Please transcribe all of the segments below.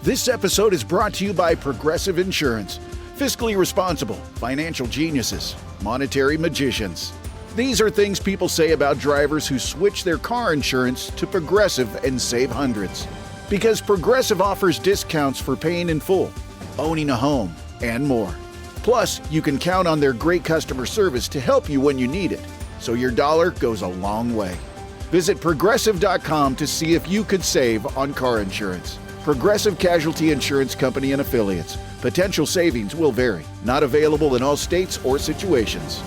This episode is brought to you by Progressive Insurance. Fiscally responsible, financial geniuses, monetary magicians. These are things people say about drivers who switch their car insurance to Progressive and save hundreds. Because Progressive offers discounts for paying in full, owning a home, and more. Plus, you can count on their great customer service to help you when you need it, so your dollar goes a long way. Visit Progressive.com to see if you could save on car insurance. Progressive Casualty Insurance Company and Affiliates. Potential savings will vary. Not available in all states or situations.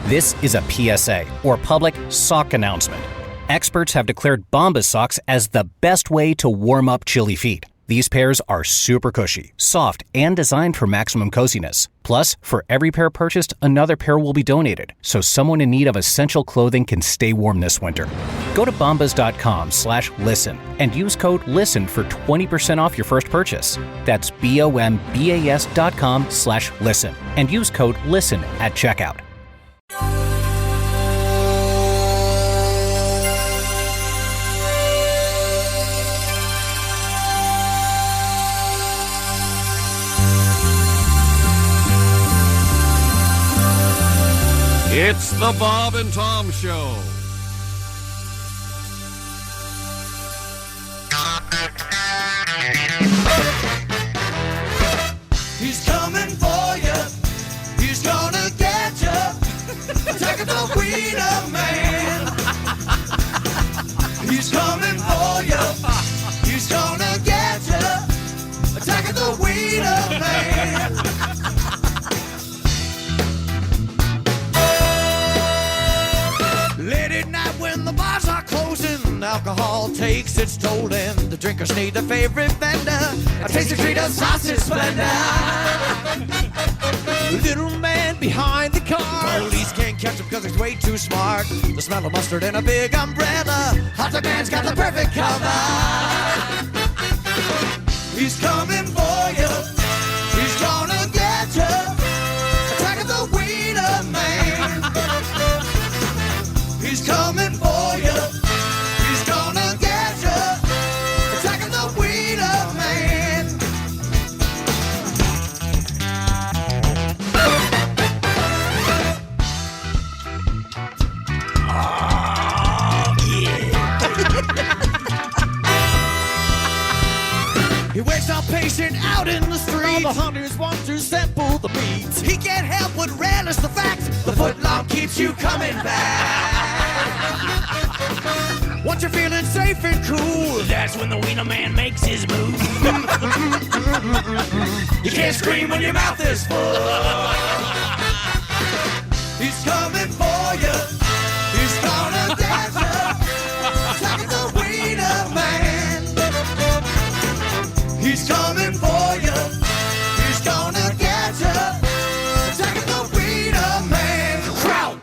This is a PSA, or public sock announcement. Experts have declared Bombas socks as the best way to warm up chilly feet. These pairs are super cushy, soft, and designed for maximum coziness. Plus, for every pair purchased, another pair will be donated, so someone in need of essential clothing can stay warm this winter. Go to bombas.com/listen and use code LISTEN for 20% off your first purchase. That's BOMBAS.com/listen and use code LISTEN at checkout. It's the Bob and Tom Show. He's coming for you. He's gonna get you. Attack the Wiener Man. He's coming for you. He's gonna get you. Attack the Wiener Man. Late at night when the bars are closing, alcohol takes its toll and the drinkers need their favorite vendor. A tasty treat of sausage splendor. Little man behind the car, police can't catch him because he's way too smart. The smell of mustard and a big umbrella, hot dog man's got the perfect cover. He's coming for you. He's gonna get you. Attack of the Wiener Man. He's coming for you. He's gonna get you. Attacking the Wiener Man. Oh, yeah. He waits on patient out in the street. All the hunters want to sample the beats. He can't help but relish the fact the footlong keeps you coming back. Once you're feeling safe and cool, that's when the Wiener Man makes his move. You can't scream when your mouth is full. He's coming for you. He's gonna get you. Attacking the Wiener Man. He's coming for you. He's gonna get you. Attacking the Wiener Man. Crowd.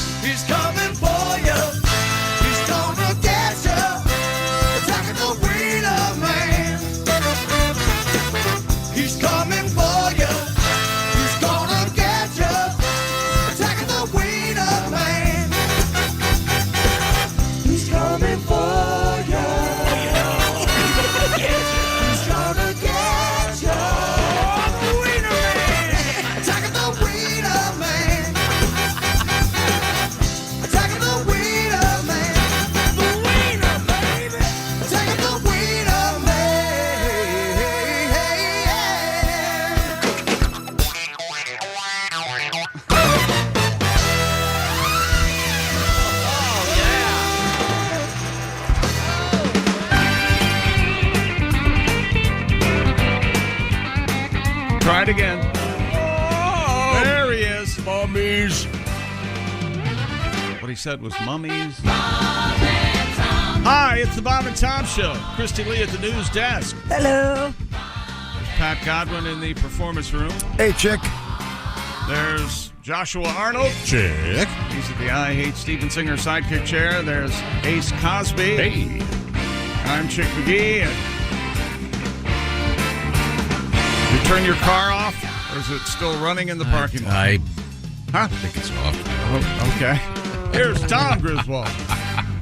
He's coming for you. He's gonna get you. Attacking the Wiener Man. He's coming for you. He's gonna get you. Attacking the Wiener Man. He's coming for you. He's gonna get you. The Wiener Man. Attacking the Wiener Man. Attacking the Wiener Man. The Wiener, baby. Attacking the Wiener Try it again. There he is. Mummies. What he said was mummies. Hi, it's the Bob and Tom Show. Christy Lee at the news desk. Hello. Pat Godwin in the performance room. Hey, chick. There's Joshua Arnold. Chick. He's at the I Hate Steven Singer sidekick chair. There's Ace Cosby. Hey. I'm Chick McGee. And you turn your car off, or is it still running in the parking lot? I Huh? think it's off. Oh, okay. Here's Tom Griswold.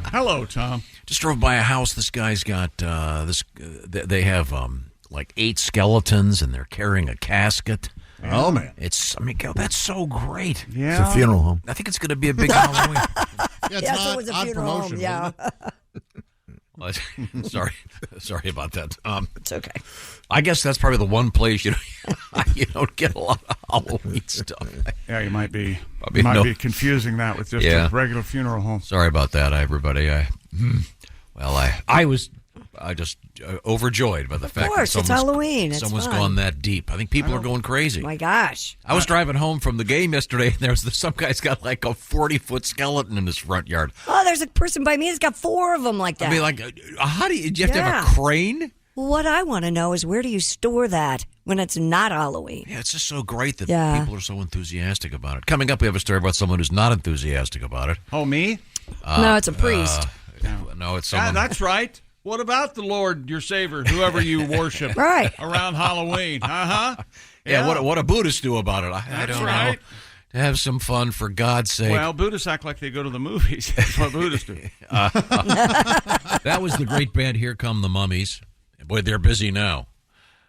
Hello, Tom. Just drove by a house. This guy's got they have like 8 skeletons, and they're carrying a casket. Oh, man. God, that's so great. Yeah. It's a funeral home. I think it's going to be a big Halloween. It's so it was a funeral home, yeah. Sorry about that. It's okay. I guess that's probably the one place you don't get a lot of Halloween stuff. Yeah, you might be Probably be confusing that with just a regular funeral home. Sorry about that, everybody. I was just overjoyed by the fact that Of course, it's Halloween. It's someone's fun. gone that deep. I think people are going crazy. My gosh. I was driving home from the game yesterday, and some guy's got like a 40-foot skeleton in his front yard. Oh, there's a person by me that's got 4 of them like that. I mean, like, how do you have to have a crane? What I want to know is where do you store that when it's not Halloween? Yeah, it's just so great that people are so enthusiastic about it. Coming up, we have a story about someone who's not enthusiastic about it. Oh, me? No, it's a priest. No, it's someone. That's right. What about the Lord, your Savior, whoever you worship Right. around Halloween? Uh-huh. Yeah, what do Buddhists do about it? I don't know. To have some fun, for God's sake. Well, Buddhists act like they go to the movies. That's what Buddhists do. That was the great band Here Come the Mummies. Boy, they're busy now.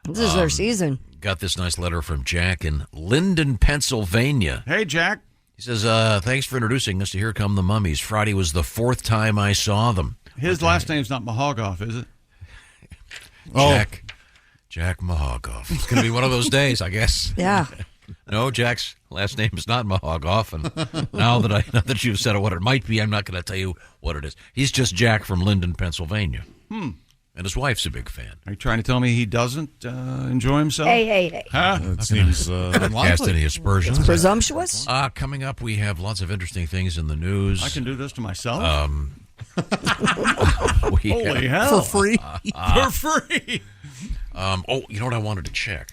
This is their season. Got this nice letter from Jack in Linden, Pennsylvania. Hey, Jack. He says, thanks for introducing us to Here Come the Mummies. Friday was the 4th time I saw them. His last name's not Mahogoff, is it? Jack Mahogoff. It's going to be one of those days, I guess. Yeah. No, Jack's last name is not Mahogoff, and now that you've said what it might be, I'm not going to tell you what it is. He's just Jack from Linden, Pennsylvania. And his wife's a big fan. Are you trying to tell me he doesn't enjoy himself? Hey. Huh? It seems Cast any aspersions. Presumptuous? Coming up, we have lots of interesting things in the news. I can do this to myself? Holy hell. for free. For free. You know what I wanted to check?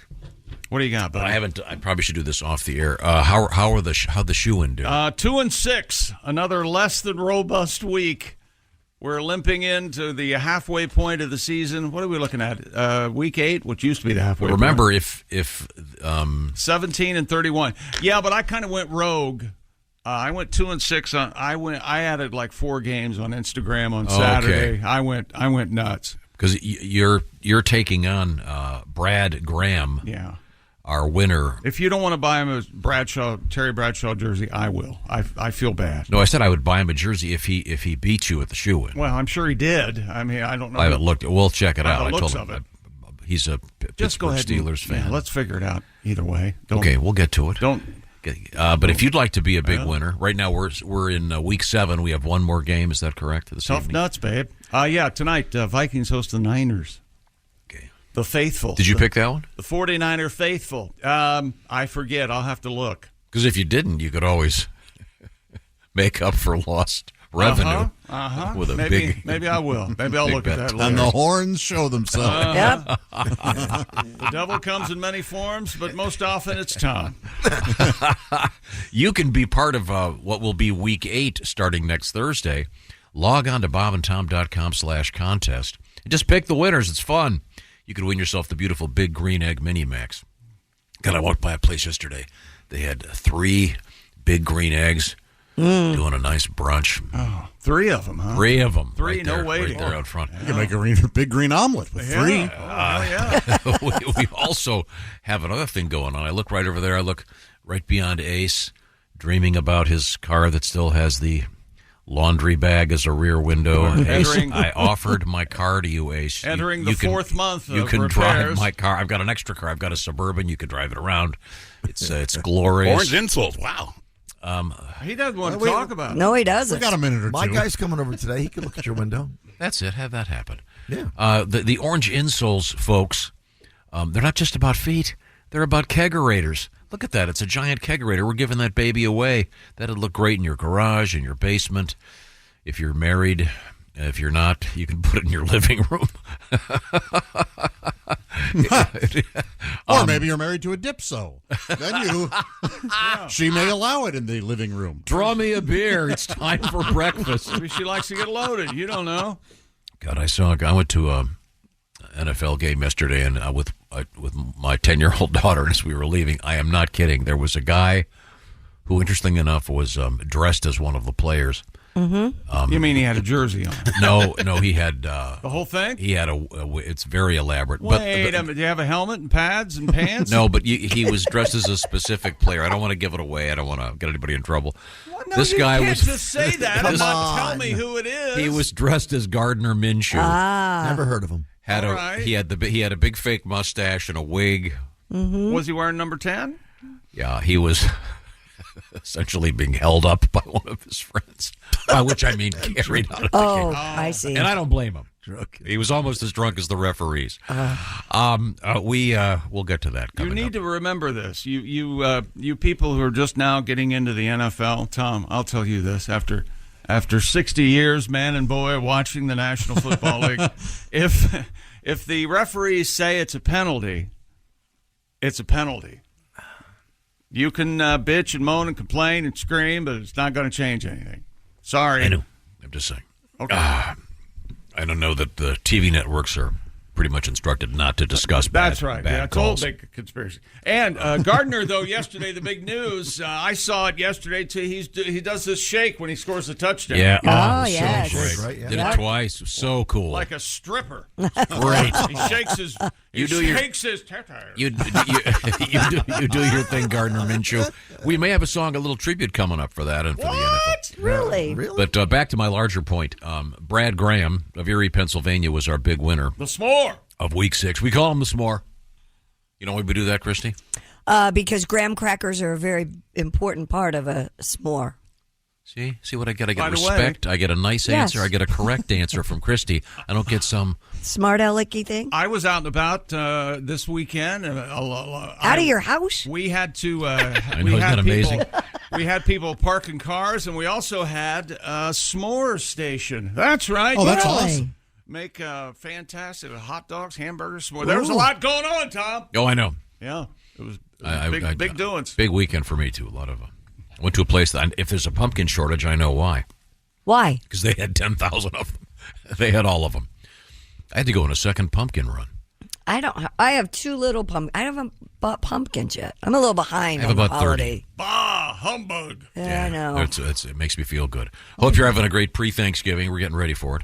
What do you got, buddy? I probably should do this off the air. How'd the shoe-in do? 2-6. Another less than robust week. We're limping into the halfway point of the season. What are we looking at? Week 8, which used to be the halfway point. Remember, if 17-31. Yeah, but I kind of went rogue. I went 2-6. I added like 4 games on Instagram on Saturday. I went nuts because you're taking on Brad Graham. Yeah. Our winner. If you don't want to buy him a Terry Bradshaw jersey, I will. I feel bad. No, I said I would buy him a jersey if he beat you at the shoe-in. Well, I'm sure he did. I mean, I don't know. I haven't looked. We'll check it out. I told him he's a Just go Pittsburgh ahead Steelers fan. Yeah, let's figure it out either way. Okay, we'll get to it. But if you'd like to be a big Yeah. winner, right now we're in week 7. We have one more game. Is that correct? Tough nuts, babe. Yeah, tonight Vikings host the Niners. Okay. The faithful. Did you pick that one? The 49er faithful. I forget. I'll have to look. Because if you didn't, you could always make up for lost revenue with a maybe I will. Maybe I'll look at that later. And the horns show themselves. Yep. The devil comes in many forms, but most often it's Tom. You can be part of what will be week 8 starting next Thursday. Log on to bobandtom.com/contest. And just pick the winners. It's fun. You could win yourself the beautiful Big Green Egg Mini Max. God, I walked by a place yesterday. They had 3 big green eggs doing a nice brunch. Oh, 3 of them, huh? 3 of them. 3, right no there, waiting. Right there out front. You can make a big green omelet with 3. Yeah. We also have another thing going on. I look right over there. I look right beyond Ace, dreaming about his car that still has the laundry bag as a rear window. Ace, I offered my car to you, Ace. Entering the 4th month of You can repairs. drive my car. I've got an extra car. I've got a Suburban. You can drive it around. It's glorious. Orange insoles. Wow. He doesn't want to talk about it. No, he doesn't. We got a minute or two. My guy's coming over today. He can look at your window. That's it. Have that happen. Yeah. The orange insoles, folks, they're not just about feet. They're about kegerators. Look at that. It's a giant kegerator. We're giving that baby away. That'd look great in your garage, in your basement. If you're married, if you're not, you can put it in your living room. Or maybe you're married to a dipso. Then she may allow it in the living room. Draw me a beer. It's time for breakfast. Maybe she likes to get loaded. You don't know. God, I went to an NFL game yesterday, and with my 10-year-old daughter, and as we were leaving, I am not kidding. There was a guy who, interesting enough, was dressed as one of the players. Mm-hmm. You mean he had a jersey on? No, he had the whole thing. He had it's very elaborate. Wait a minute, do you have a helmet and pads and pants? No, but he was dressed as a specific player. I don't want to give it away. I don't want to get anybody in trouble. Well, no, this guy can't was just say that and not tell me who it is. He was dressed as Gardner Minshew. Never heard of him. He had a big fake mustache and a wig. Mm-hmm. Was he wearing number 10? Yeah, he was essentially being held up by one of his friends, by which I mean carried out of the game. I see. And I don't blame him. He was almost as drunk as the referees. We'll get to that. You need to remember this. You people who are just now getting into the NFL, Tom, I'll tell you this. After 60 years, man and boy, watching the National Football League, if the referees say it's a penalty, it's a penalty. You can bitch and moan and complain and scream, but it's not going to change anything. Sorry. I know. I'm just saying. Okay. I don't know that the TV networks are pretty much instructed not to discuss That's bad, right. bad Yeah, it's all calls. big conspiracy. And Gardner, though, yesterday, the big news, I saw it yesterday, too. He does this shake when he scores a touchdown. Yeah. Oh, so yes. great. Right, yeah. Did it twice. So cool. Like a stripper. Great. He shakes his his tatar. You do your thing, Gardner Minshew. We may have a song, a little tribute coming up for that and for the NFL. Really? But back to my larger point. Brad Graham of Erie, Pennsylvania, was our big winner The s'more. of Week 6. We call him the s'more. You know why we do that, Christy? Because graham crackers are a very important part of a s'more. See what I get? I By get the way- respect. I get a nice Yes. answer. I get a correct answer from Christy. I don't get some. Smart alecky thing? I was out and about this weekend. Out of your house? We had to. I know, isn't that amazing? We had people parking cars, and we also had a s'more station. That's right. Oh, that's Really? awesome. Make fantastic hot dogs, hamburgers, s'more. There was a lot going on, Tom. Oh, I know. Yeah, it was I- big doings. Big weekend for me, too. A lot of I went to a place that, if there's a pumpkin shortage, I know why. Why? Because they had 10,000 of them. They had all of them. I had to go on a second pumpkin run. I have two little pumpkins. I haven't bought pumpkins yet. I'm a little behind I have on the about 30. holiday. Bah, humbug. Yeah, I know. It makes me feel good. Hope you're having a great pre-Thanksgiving. We're getting ready for it.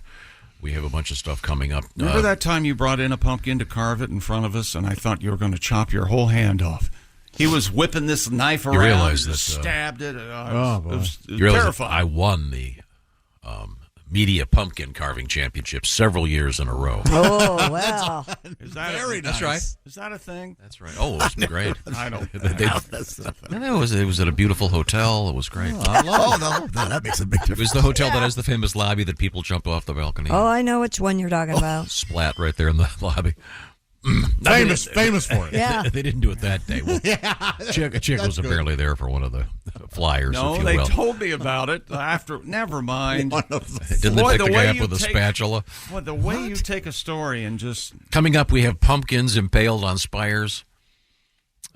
We have a bunch of stuff coming up. Remember that time you brought in a pumpkin to carve it in front of us, and I thought you were going to chop your whole hand off. He was whipping this knife around. realize and that, stabbed it. boy. It was You realize that terrifying. I won the media pumpkin carving championship several years in a row. Oh, well. Is that Very That's nice. right. Is that a thing? That's right. Oh, it was great. I don't. It was at a beautiful hotel. It was great. Oh, no, that makes a big It difference. was the hotel that has the famous lobby that people jump off the balcony. Oh, I know which one you're talking about. Splat right there in the lobby. Famous for it. Yeah. They didn't do it that day. Well, Chick was apparently there for one of the flyers, No, if you they will. told me about it after. Never mind. Didn't Boy, they pick the the way guy up you with a take- spatula? Well, the way you take a story and just Coming up, we have pumpkins impaled on spires,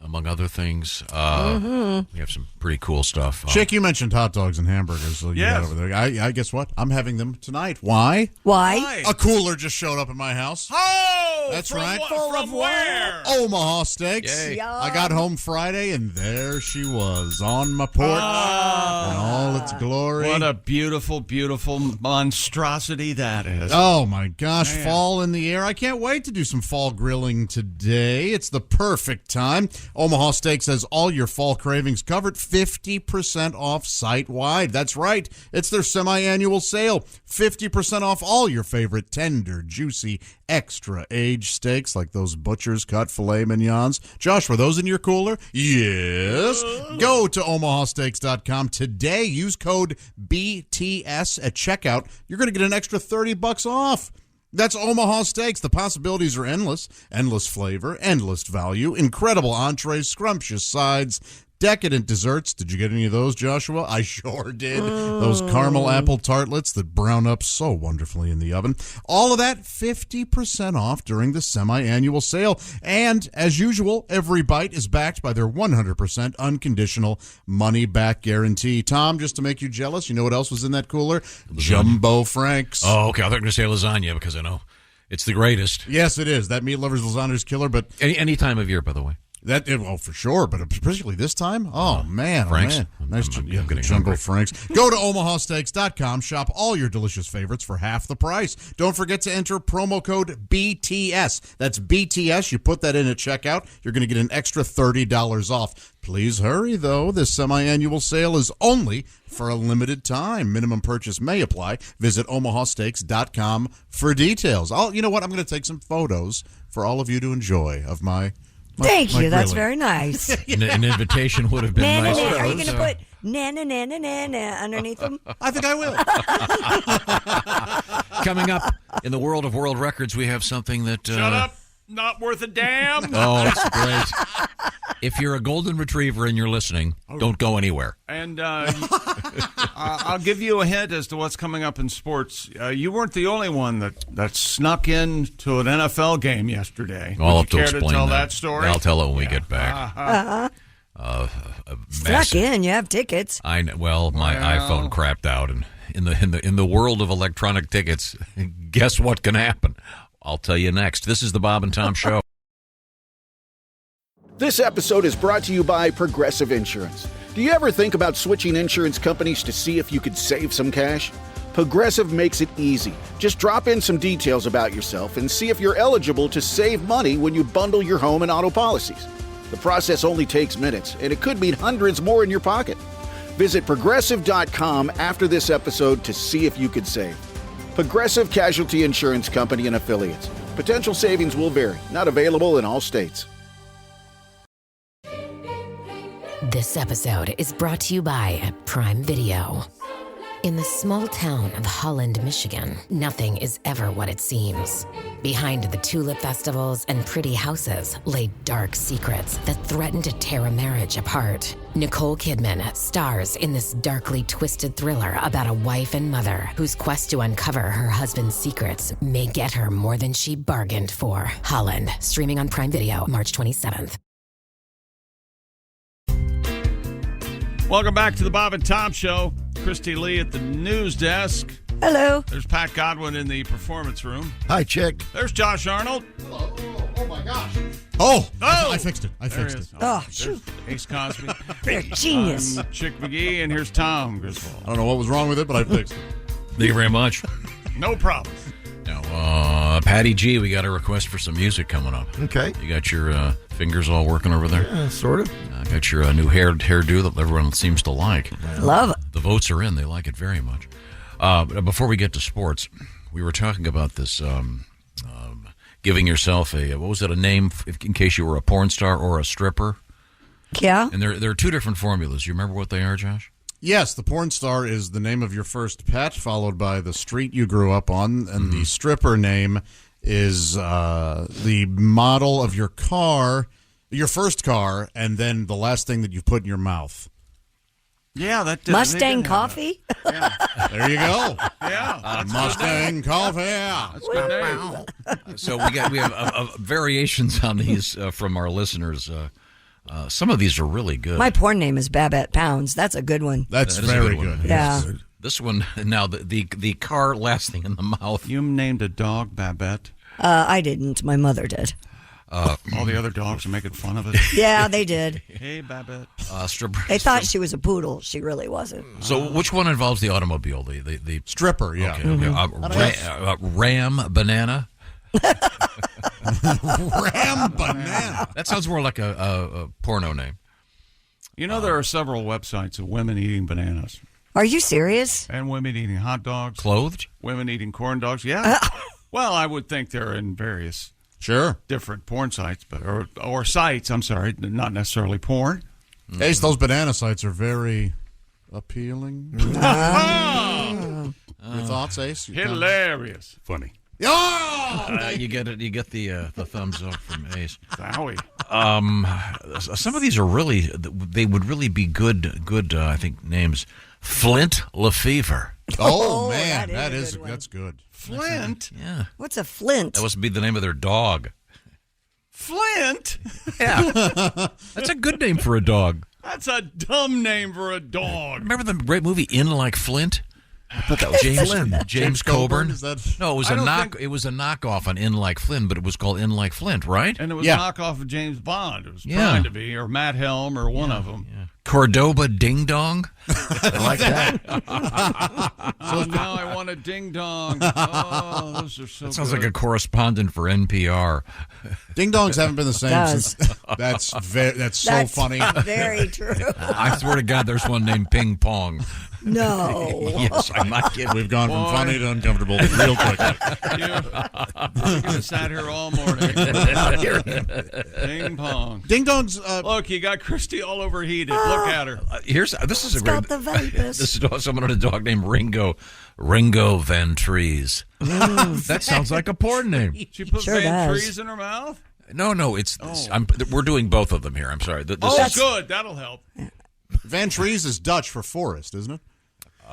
among other things. We have some pretty cool stuff. Chick, you mentioned hot dogs and hamburgers. So you Yes. had over there. I guess what? I'm having them tonight. Why? Why? A cooler just showed up in my house. oh, That's from right. What, Full from of what? where? Omaha Steaks. Yay. I got home Friday, and there she was on my porch in all its glory. What a beautiful, beautiful monstrosity that is. Oh my gosh, Man. fall in the air. I can't wait to do some fall grilling today. It's the perfect time. Omaha Steaks has all your fall cravings covered, 50% off site-wide. That's right. It's their semi-annual sale. 50% off all your favorite tender, juicy, extra-aged steaks like those butcher's cut filet mignons. Josh, were those in your cooler? Yes. Go to omahasteaks.com today. Use code BTS at checkout. You're going to get an extra $30 off. That's Omaha Steaks. The possibilities are endless. Endless flavor, endless value, incredible entrees, scrumptious sides, decadent desserts. Did you get any of those, Joshua? I sure did. Those caramel apple tartlets that brown up so wonderfully in the oven. All of that 50% off during the semi-annual sale. And as usual, every bite is backed by their 100% unconditional money-back guarantee. Tom, just to make you jealous, you know what else was in that cooler? Jumbo Franks. Oh, okay. I thought you were going to say lasagna because I know it's the greatest. Yes, it is. That meat lover's lasagna is killer, but Any time of year, by the way. well, for sure, but particularly this time. Oh man, Franks. Oh, man. Nice, I'm getting Jumbo hungry. Franks. Go to omahasteaks.com. Shop all your delicious favorites for half the price. Don't forget to enter promo code BTS. That's BTS. You put that in at checkout, you're going to get an extra $30 off. Please hurry, though. This semi-annual sale is only for a limited time. Minimum purchase may apply. Visit omahasteaks.com for details. You know what? I'm going to take some photos for all of you to enjoy of my Thank you. That's grilling. very nice. An invitation would have been nice. Are you going to put na underneath them? I think I will. Coming up in the world of world records, we have something that... Shut up. Not worth a damn. Oh, that's great. If you're a golden retriever and you're listening, don't go anywhere. And I'll give you a hint as to what's coming up in sports. You weren't the only one that snuck in to an NFL game yesterday. I'll Would have you to care explain to tell that story? I'll tell it when we get back. Snuck Massive- in. You have tickets. I know, well, my iPhone crapped out, and in the world of electronic tickets, guess what can happen? I'll tell you next. This is the Bob and Tom Show. This episode is brought to you by Progressive Insurance. Do you ever think about switching insurance companies to see if you could save some cash? Progressive makes it easy. Just drop in some details about yourself and see if you're eligible to save money when you bundle your home and auto policies. The process only takes minutes, and it could mean hundreds more in your pocket. Visit Progressive.com after this episode to see if you could save. Progressive Casualty Insurance Company and Affiliates. Potential savings will vary. Not available in all states. This episode is brought to you by Prime Video. In the small town of Holland, Michigan, nothing is ever what it seems. Behind the tulip festivals and pretty houses lay dark secrets that threaten to tear a marriage apart. Nicole Kidman stars in this darkly twisted thriller about a wife and mother whose quest to uncover her husband's secrets may get her more than she bargained for. Holland, streaming on Prime Video March 27th. Welcome back to the Bob and Tom Show. Christy Lee at the news desk. Hello. There's Pat Godwin in the performance room. Hi, chick. There's Josh Arnold. Oh my gosh. Oh, I fixed it. I There fixed he it. is. Oh, There's shoot. Ace Cosby. You're a genius. Chick McGee, and here's Tom Griswold. I don't know what was wrong with it, but I fixed it. Thank you very much. No problem. Now, Patty G, we got a request for some music coming up. Okay. You got your fingers all working over there? Sort of. Got your new hairdo that everyone seems to like. Love it. The votes are in. They like it very much. Before we get to sports, we were talking about this giving yourself a name in case you were a porn star or a stripper. Yeah. And there are two different formulas. You remember what they are, Josh? Yes, the porn star is the name of your first pet, followed by the street you grew up on, and the stripper name is the model of your car, your first car, and then the last thing that you've put in your mouth. Yeah, that Mustang coffee? There you go. Yeah, Mustang coffee. that's a good name. So we have variations on these from our listeners. Some of these are really good. My porn name is Babette Pounds. That's a good one. That's That is a very good one. good. Yeah. This one now the car last thing in the mouth. You named a dog Babette. I didn't. My mother did. All the other dogs are making fun of it. Yeah, they did. Hey, Babette. Stripper. They thought she was a poodle. She really wasn't. So which one involves the automobile? The Stripper, yeah. okay. Ram banana. Ram banana. That sounds more like a porno name. You know, there are several websites of women eating bananas Are you serious? and women eating hot dogs, Clothed? women eating corn dogs. Yeah. Well, I would think they're in various Sure. different porn sites, but or sites. I'm sorry, not necessarily porn. Ace, those banana sites are very appealing. Your thoughts, Ace? Hilarious. Funny. Oh! You get it. You get the thumbs up from Ace. Wowie. Some of these are really, they would really be good. I think names. Flint Lefevre. Oh, man, that's good. Flint? Yeah. What's a flint? That must be the name of their dog. Flint? Yeah. That's a good name for a dog. That's a dumb name for a dog. Remember the great movie In Like Flint? I thought that was James Coburn. Is that? No, it was It was a knockoff on In Like Flint, but it was called In Like Flint, right? And it was a knockoff of James Bond. It was trying to be, or Matt Helm, or one of them. Yeah. Cordoba Ding Dong. I like that. So now I want a ding dong. Oh, those are so. That sounds like a correspondent for NPR. Ding dongs haven't been the same since. That's so funny. Very true. I swear to God, there's one named Ping Pong. No. Yes, I'm not kidding. We've gone from funny to uncomfortable real quick. You're going to sat here all morning. Ping pong. Ding dongs. Look, you got Christy all overheated. Look at her. This is a It's great. got the vapors. This is someone on a dog named Ringo Van Trees. That sounds like a porn name. She put Sure Van does. Trees in her mouth? No, it's. We're doing both of them here. I'm sorry. Good. That'll help. Van Trees is Dutch for forest, isn't it?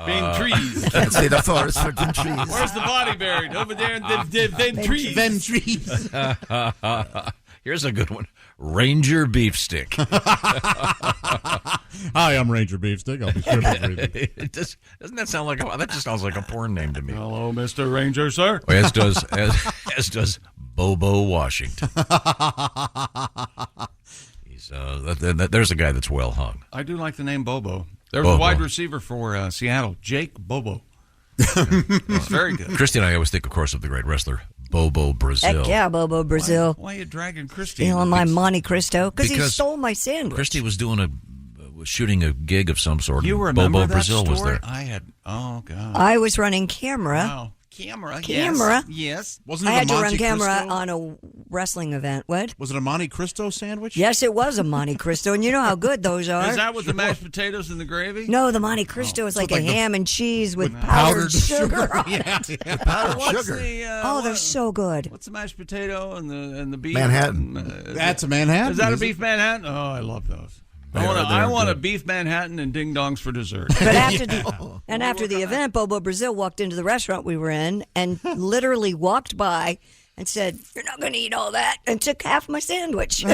Van Trees. Can't say the forest for them trees. Where's the body buried? Over there in the Van Trees. Van Trees. Here's a good one. Ranger Beefstick. Hi, I'm Ranger Beefstick. I'll be stripping for you. Doesn't that sound like that just sounds like a porn name to me? Hello, Mr. Ranger, sir. As does Bobo Washington. He's there's a guy that's well hung. I do like the name Bobo. There was a wide receiver for Seattle, Jake Bobo. He's very good. Christy and I always think, of course, of the great wrestler Bobo Brazil. Heck yeah, Bobo Brazil. Why are you dragging Christy? Stealing my Monte Cristo because he Because stole my sandwich. Christy was shooting a gig of some sort. You remember Bobo that Brazil story? was there. I had. Oh God. I was running camera. Wow. Camera. Yes. Wasn't it I had to a run Monte camera Cristo? on a wrestling event. What? Was it a Monte Cristo sandwich? Yes, it was a Monte Cristo, and you know how good those are. Is that with the mashed potatoes and the gravy? No, the Monte Cristo is like a ham and cheese with powdered sugar. Powdered sugar. They're so good. What's the mashed potato and the beef? Manhattan. That's a Manhattan. Is that a is it? beef Manhattan? Oh, I love those. They are I want a good. beef Manhattan and ding dongs for dessert. But after the event, Bobo Brazil walked into the restaurant we were in and literally walked by and said, "You're not going to eat all that," and took half my sandwich.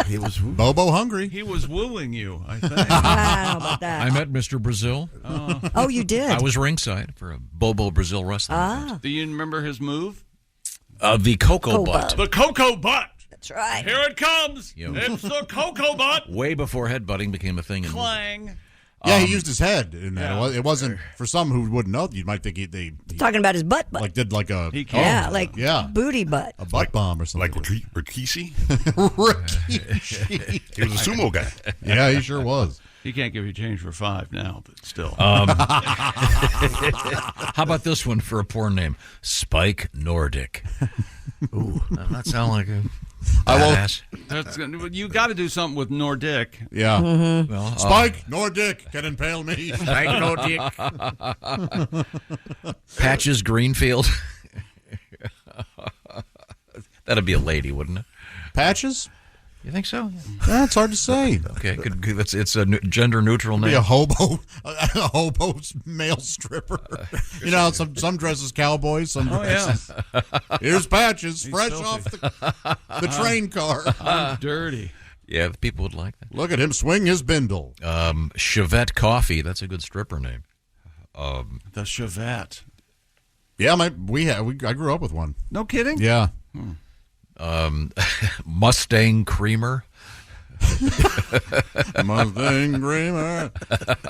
He was Bobo hungry. He was wooing you, I think. I don't know about that. I met Mr. Brazil. Oh, you did? I was ringside for a Bobo Brazil wrestling event. Do you remember his move? The Cocoa Cocoa Butt. The Cocoa Butt. That's right. Here it comes. Yo. It's the Cocoa Butt. Way before headbutting became a thing. Clang. Yeah, he used his head in that. It wasn't for some who wouldn't know. You might think he Talking about his butt. like did like a He can't. Booty butt. a butt bomb or something. Like Rikishi? Rikishi. He was a sumo guy. Yeah, he sure was. He can't give you change for $5 now, but still. How about this one for a porn name? Spike Nordic. Ooh, doesn't that sound like a badass? You got to do something with Nordic. Yeah. Mm-hmm. Well, Spike Nordic can impale me. Spike Nordic. Patches Greenfield. That'd be a lady, wouldn't it? Patches? You think so? That's hard to say. Okay, it's a gender neutral name. Be a hobo male stripper. You know, some dresses cowboys, some dresses. Here's Patches, fresh off the train car. I'm dirty. Yeah, people would like that. Look at him swing his bindle. Chevette Coffee. That's a good stripper name. The Chevette. Yeah, I grew up with one. No kidding? Yeah. Mustang Creamer. Mustang Creamer.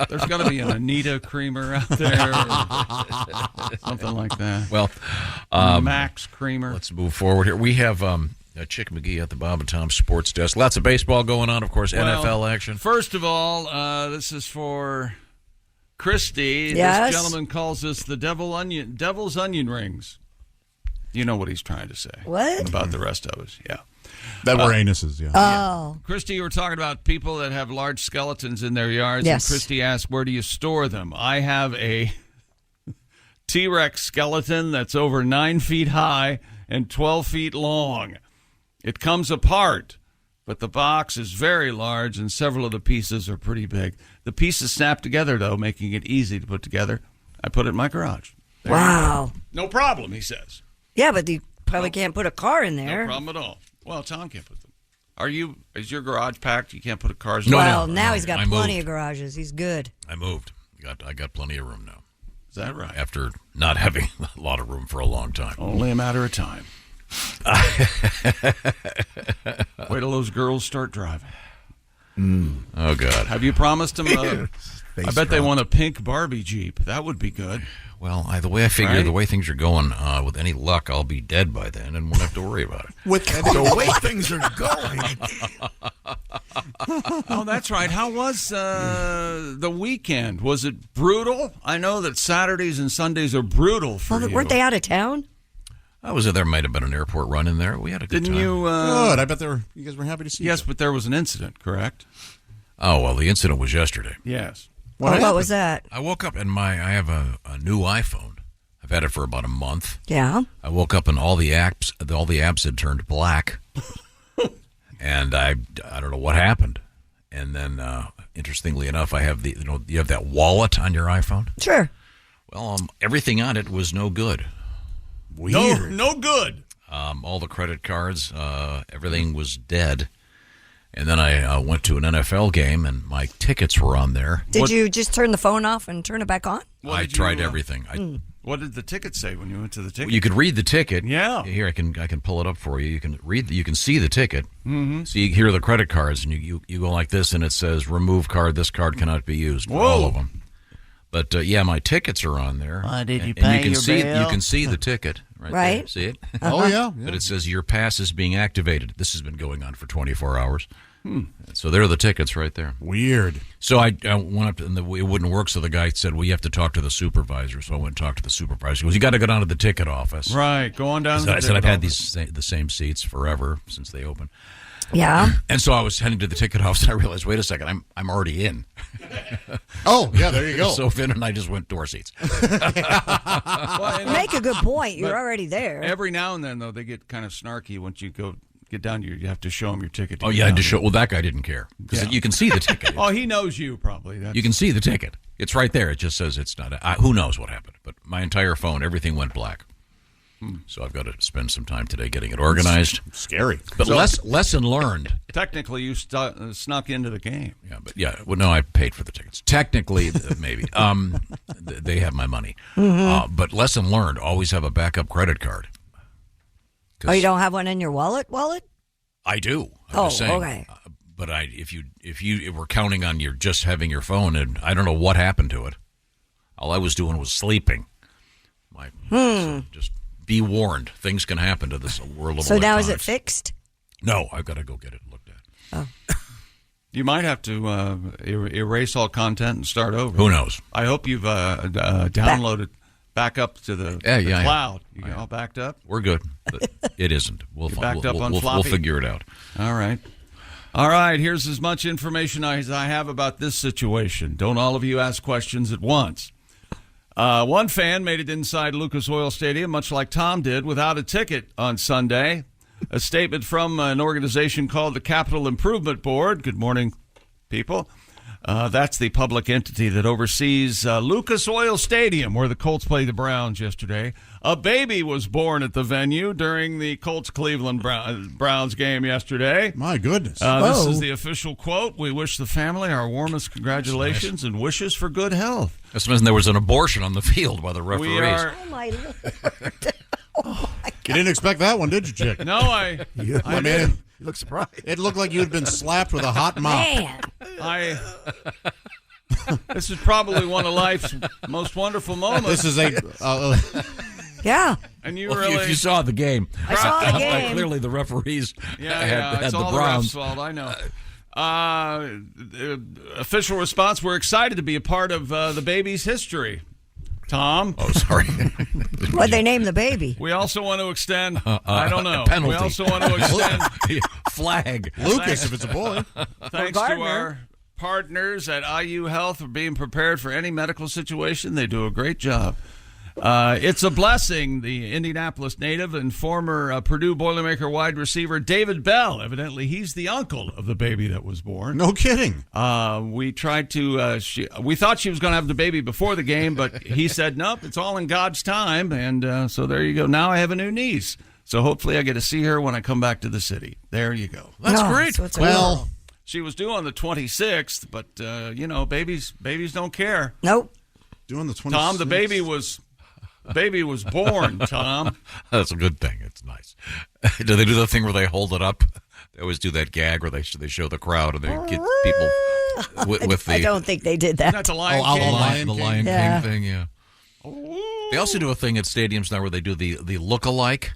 There's got to be an Anita Creamer out there. Or something like that. Well, Max Creamer. let's move forward here. We have Chick McGee at the Bob and Tom Sports Desk. Lots of baseball going on, of course, NFL action. First of all, this is for Christy. Yes? This gentleman calls this the devil's onion rings. You know what he's trying to say. What? About the rest of us, yeah. That were anuses, yeah. Oh. Christy, you were talking about people that have large skeletons in their yards. Yes. And Christy asked, where do you store them? I have a T-Rex skeleton that's over 9 feet high and 12 feet long. It comes apart but the box is very large and several of the pieces are pretty big. The pieces snap together, though, making it easy to put together. I put it in my garage. There Wow. No problem, he says. Yeah, but you probably can't put a car in there. No problem at all. Well, Tom can't put them. Is your garage packed? You can't put cars No, in? Well, no, now no, he's got I plenty moved. of garages. He's good. I moved. I got plenty of room now. Is that right? After not having a lot of room for a long time. Only a matter of time. Wait till those girls start driving. Oh, God. Have you promised them? I bet they want a pink Barbie Jeep. That would be good. Well, the way I figure, Right? the way things are going, with any luck, I'll be dead by then and won't have to worry about it. With the way things are going. Oh, that's right. How was the weekend? Was it brutal? I know that Saturdays and Sundays are brutal for you. Weren't they out of town? There might have been an airport run in there. We had a good Didn't time. you? Good. I bet you guys were happy to see. Yes, each other. but there was an incident, correct? Oh, well, the incident was yesterday. Yes. What was that? I woke up and I have a new iPhone. I've had it for about a month. Yeah. I woke up and all the apps had turned black, and I don't know what happened. And then, interestingly enough, I have you have that wallet on your iPhone. Sure. Well, everything on it was no good. Weird. No good. All the credit cards, everything was dead. And then I went to an NFL game, and my tickets were on there. Did you just turn the phone off and turn it back on? I tried everything. What did the ticket say when you went to the ticket? You could read the ticket. Yeah. Here, I can pull it up for you. You can read. You can see the ticket. Mm-hmm. So you hear the credit cards, and you go like this, and it says "Remove card. This card cannot be used." Whoa. All of them. But my tickets are on there. Did you and pay you can your see bill? you can see the ticket right there. Right. See it? Oh yeah. But it says your pass is being activated. This has been going on for 24 hours. So there are the tickets right there. Weird. So I went up, and it wouldn't work. So the guy said, "Well, you have to talk to the supervisor." So I went and talked to the supervisor. He goes, "You got to go down to the ticket office." Right. Go on down. So to I the said, "I've had ticket the same seats forever since they opened." Yeah. And so I was heading to the ticket office, and I realized, wait a second, I'm already in. Oh yeah, there you go. So Finn and I just went door seats. Well, You make a good point. You're already there. Every now and then, though, they get kind of snarky once you get down. You have to show them your ticket. Oh, you had to show. Well, that guy didn't care because you can see the ticket. Oh, he knows you probably. You can see the ticket. It's right there. It just says it's not. Who knows what happened? But my entire phone, everything went black. So I've got to spend some time today getting it organized. Scary. But lesson learned. Technically, you snuck into the game. Yeah. Well, no, I paid for the tickets. Technically, maybe. They have my money. But lesson learned: always have a backup credit card. Oh, you don't have one in your wallet? I do. I'm just saying. Okay. But if you were counting on just having your phone, and I don't know what happened to it. All I was doing was sleeping. So just be warned. Things can happen to this world of So now is it electronics. fixed? No, I've got to go get it looked at. Oh. You might have to erase all content and start over. Who knows? I hope you've downloaded back up to the cloud. You get all backed up? We're good. But it isn't. We'll backed up on we'll floppy? figure it out. All right. All right, here's as much information as I have about this situation. Don't all of you ask questions at once. One fan made it inside Lucas Oil Stadium, much like Tom did, without a ticket on Sunday. A statement from an organization called the Capital Improvement Board. Good morning, people. That's the public entity that oversees Lucas Oil Stadium, where the Colts played the Browns yesterday. A baby was born at the venue during the Colts-Cleveland Browns game yesterday. My goodness. This is the official quote. We wish the family our warmest congratulations and wishes for good health. That's when there was an abortion on the field by the referees. We are. Oh, my Lord. You didn't expect that one, did you, Chick? No, I mean, You look surprised. it looked like you had been slapped with a hot mop. Man. This is probably one of life's most wonderful moments. This is Yeah. And you Well, really. if you saw the game, I saw the game. clearly the referees had it's the all Browns. the refs' fault. I know. Official response: we're excited to be a part of the baby's history. Tom. Oh, sorry. What'd they name the baby? We also want to extend. I don't know. Penalty. We also want to extend Flag. Lucas, if it's a boy. thanks to our partners at IU Health for being prepared for any medical situation. They do a great job. It's a blessing. The Indianapolis native and former Purdue Boilermaker wide receiver David Bell. Evidently, he's the uncle of the baby that was born. No kidding. We tried to. We thought she was going to have the baby before the game, but he said nope. It's all in God's time, and so there you go. Now I have a new niece, so hopefully I get to see her when I come back to the city. There you go. That's great. So it's Well, She was due on the 26th, but babies don't care. nope. doing the 26th. Tom, the baby was born, Tom. That's a good thing. It's nice. Do they do the thing where they hold it up? They always do that gag where they show the crowd and they get people with the. I don't think they did Isn't that. that the Lion Oh, King? the the Lion Yeah. King thing, yeah. They also do a thing at stadiums now where they do the look-alike.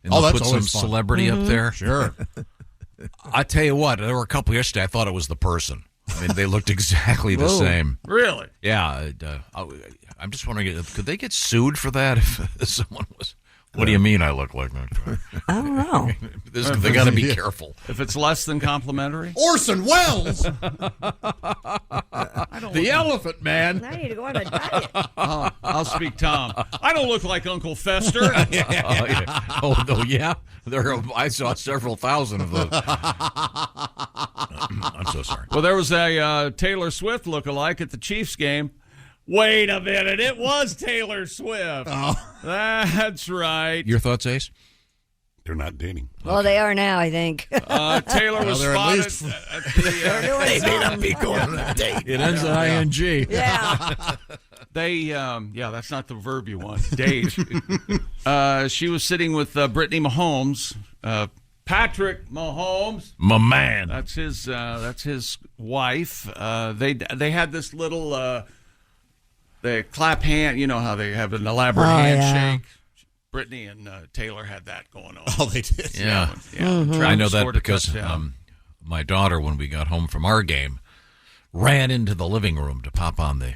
And Oh, they'll that's put some always fun. celebrity up there. Sure. I tell you what, there were a couple yesterday. I thought it was the person. I mean, they looked exactly the same. Really? Yeah, I'm just wondering, could they get sued for that if someone was? What do you mean I look like that? I don't know. They got to be careful. If it's less than complimentary? Orson Welles. The Elephant Man. I need to go on a diet. I'll speak Tom. I don't look like Uncle Fester. Oh, no, yeah. I saw several thousand of those. I'm so sorry. Well, there was a Taylor Swift lookalike at the Chiefs game. Wait a minute. It was Taylor Swift. Oh. That's right. Your thoughts, Ace? They're not dating. Well, they are now, I think. Taylor was they're at spotted least- at the, They may not be going on a date. It ends in ing. Yeah. that's not the verb you want. Date. She was sitting with Brittany Mahomes. Patrick Mahomes. My man. That's his wife. They had this little they clap hand. You know how they have an elaborate handshake. Brittany and Taylor had that going on. Oh, they did. Yeah. I know that because my daughter, when we got home from our game, ran into the living room to pop on the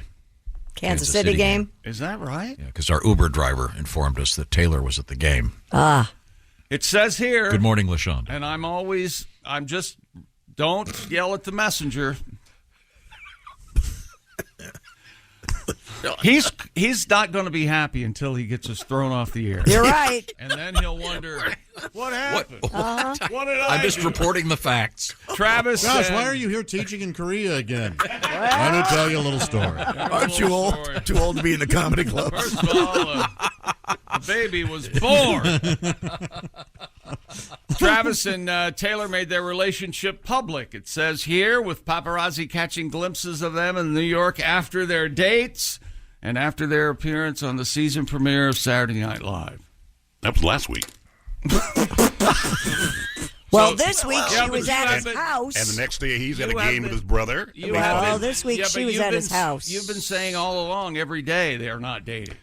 Kansas City game. Is that right? Yeah, because our Uber driver informed us that Taylor was at the game. It says here. Good morning, LaShawn. And I'm just don't yell at the messenger. He's not going to be happy until he gets us thrown off the air. You're right. And then he'll wonder, what happened? What did I I'm just do? reporting the facts. Travis Gosh, said- why are you here teaching in Korea again? Let me tell you a little story. Aren't you old? Story. Too old to be in the comedy club. First of all, the baby was born. Travis and Taylor made their relationship public. It says here, with paparazzi catching glimpses of them in New York after their dates and after their appearance on the season premiere of Saturday Night Live. That was last week. Well, this week Yeah, she but was you at his haven't- house. And the next day, he's at a You have game with been- his brother. You Well, have been- this week she but was you've at been- his house. You've been saying all along, every day, they are not dating.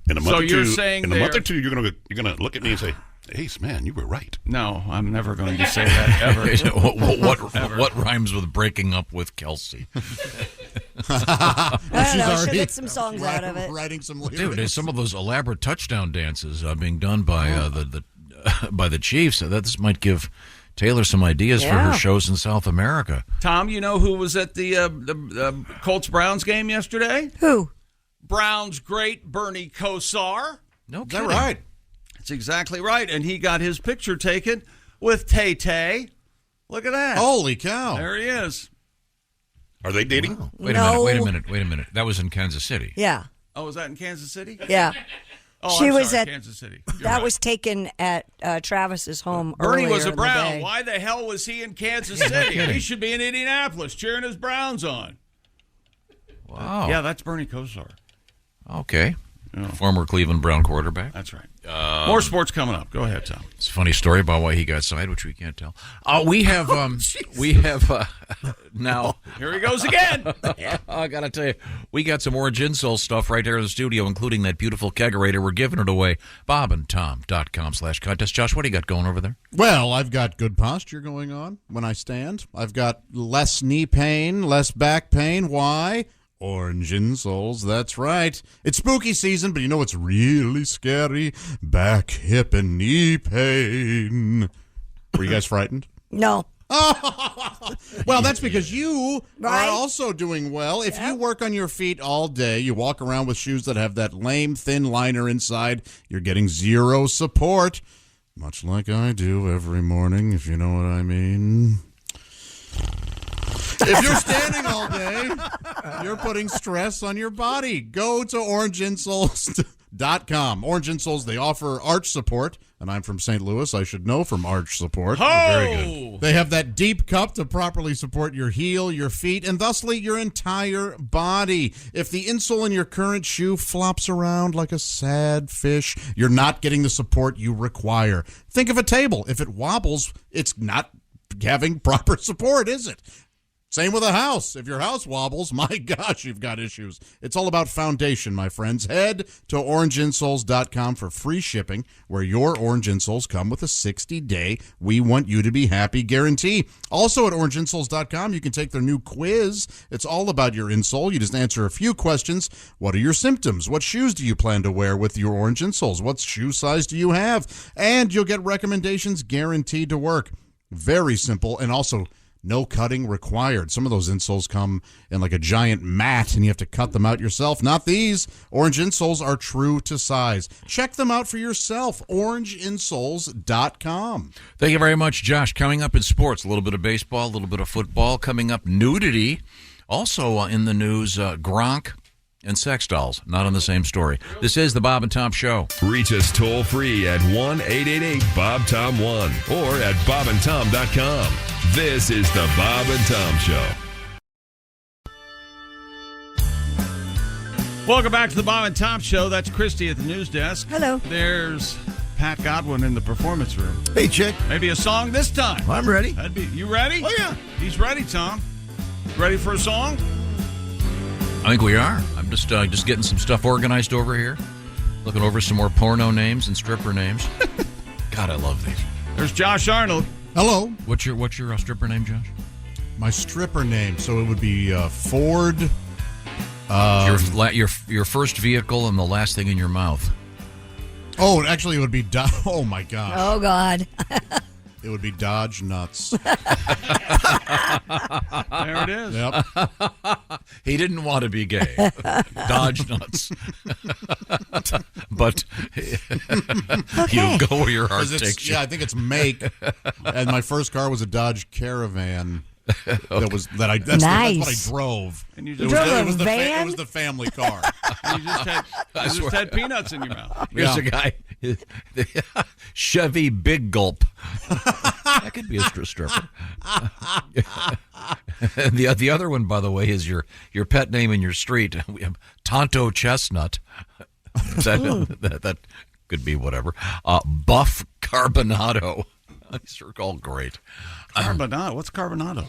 In a month So or two, you're saying in a month they're- or two, you're gonna look at me and say, "Ace, man, you were right." No, I'm never going to say that ever. what rhymes with breaking up with Kelsey? I don't know. She'll already get some songs out of it. Writing some lyrics. Dude, there's some of those elaborate touchdown dances being done by by the Chiefs. This might give Taylor some ideas for her Yeah. shows in South America. Tom, you know who was at the Colts-Browns game yesterday? Who? Browns great Bernie Kosar. No Is that kidding. right? That's exactly right. And he got his picture taken with Tay-Tay. Look at that. Holy cow. There he is. Are they dating? Wait No. a minute. That was in Kansas City. Yeah. Oh, was that in Kansas City? Yeah. Oh, She I'm was sorry, at- Kansas City. You're That right. was taken at Travis's home Bernie earlier was a in the Brown. day. Why the hell was he in Kansas City? He should be in Indianapolis cheering his Browns on. Wow. Yeah, that's Bernie Kosar. Okay. Former Cleveland Brown quarterback. That's right. More sports coming up. Go ahead, Tom. It's a funny story about why he got signed, which we can't tell. We have now. Here he goes again. I gotta tell you, we got some Orange Insole stuff right there in the studio, including that beautiful kegerator. We're giving it away. BobandTom.com/contest. Josh, what do you got going over there? Well, I've got good posture going on when I stand. I've got less knee pain, less back pain. Why? Orange insoles, that's right. It's spooky season, but you know what's really scary? Back, hip, and knee pain. Were you guys frightened? No. Well, that's because you Right? are also doing well. If you work on your feet all day, you walk around with shoes that have that lame, thin liner inside, you're getting zero support, much like I do every morning, if you know what I mean. If you're standing all day, you're putting stress on your body. Go to orangeinsoles.com. Orange Insoles, they offer arch support, and I'm from St. Louis. I should know from arch support. Very good. They have that deep cup to properly support your heel, your feet, and thusly your entire body. If the insole in your current shoe flops around like a sad fish, you're not getting the support you require. Think of a table. If it wobbles, it's not having proper support, is it? Same with a house. If your house wobbles, my gosh, you've got issues. It's all about foundation, my friends. Head to orangeinsoles.com for free shipping, where your Orange Insoles come with a 60-day "We Want You to Be Happy" guarantee. Also at orangeinsoles.com, you can take their new quiz. It's all about your insole. You just answer a few questions. What are your symptoms? What shoes do you plan to wear with your Orange Insoles? What shoe size do you have? And you'll get recommendations guaranteed to work. Very simple, and also no cutting required. Some of those insoles come in like a giant mat, and you have to cut them out yourself. Not these. Orange Insoles are true to size. Check them out for yourself. orangeinsoles.com. Thank you very much, Josh. Coming up in sports, a little bit of baseball, a little bit of football. Coming up, nudity. Also in the news, Gronk and sex dolls. Not on the same story. This is the Bob and Tom Show. Reach us toll free at 1-888-BOB-TOM-1 or at bobandtom.com. This is the Bob and Tom Show. Welcome back to the Bob and Tom Show. That's Christy at the news desk. Hello. There's Pat Godwin in the performance room. Hey, chick. Maybe a song this time. I'm ready. You ready? Oh, yeah. He's ready, Tom. Ready for a song? I think we are. I'm just getting some stuff organized over here. Looking over some more porno names and stripper names. God, I love these. There's Josh Arnold. Hello. What's your stripper name, Josh? My stripper name, so it would be Ford. Your first vehicle and the last thing in your mouth. Oh, actually, it would be oh my gosh. Oh, God. It would be Dodge Nuts. There it is. Yep. He didn't want to be gay. Dodge Nuts. But you go where your heart takes you. Yeah, I think it's make. And my first car was a Dodge Caravan. Okay. That's what I drove. And you It just, was the van? it was the family car. you just had peanuts in your mouth. Here's a guy, Chevy Big Gulp. That could be a stripper. And the other one, by the way, is your pet name in your street. We have Tonto Chestnut. That could be whatever. Buff Carbonado. These are all great. Carbonado. What's Carbonado?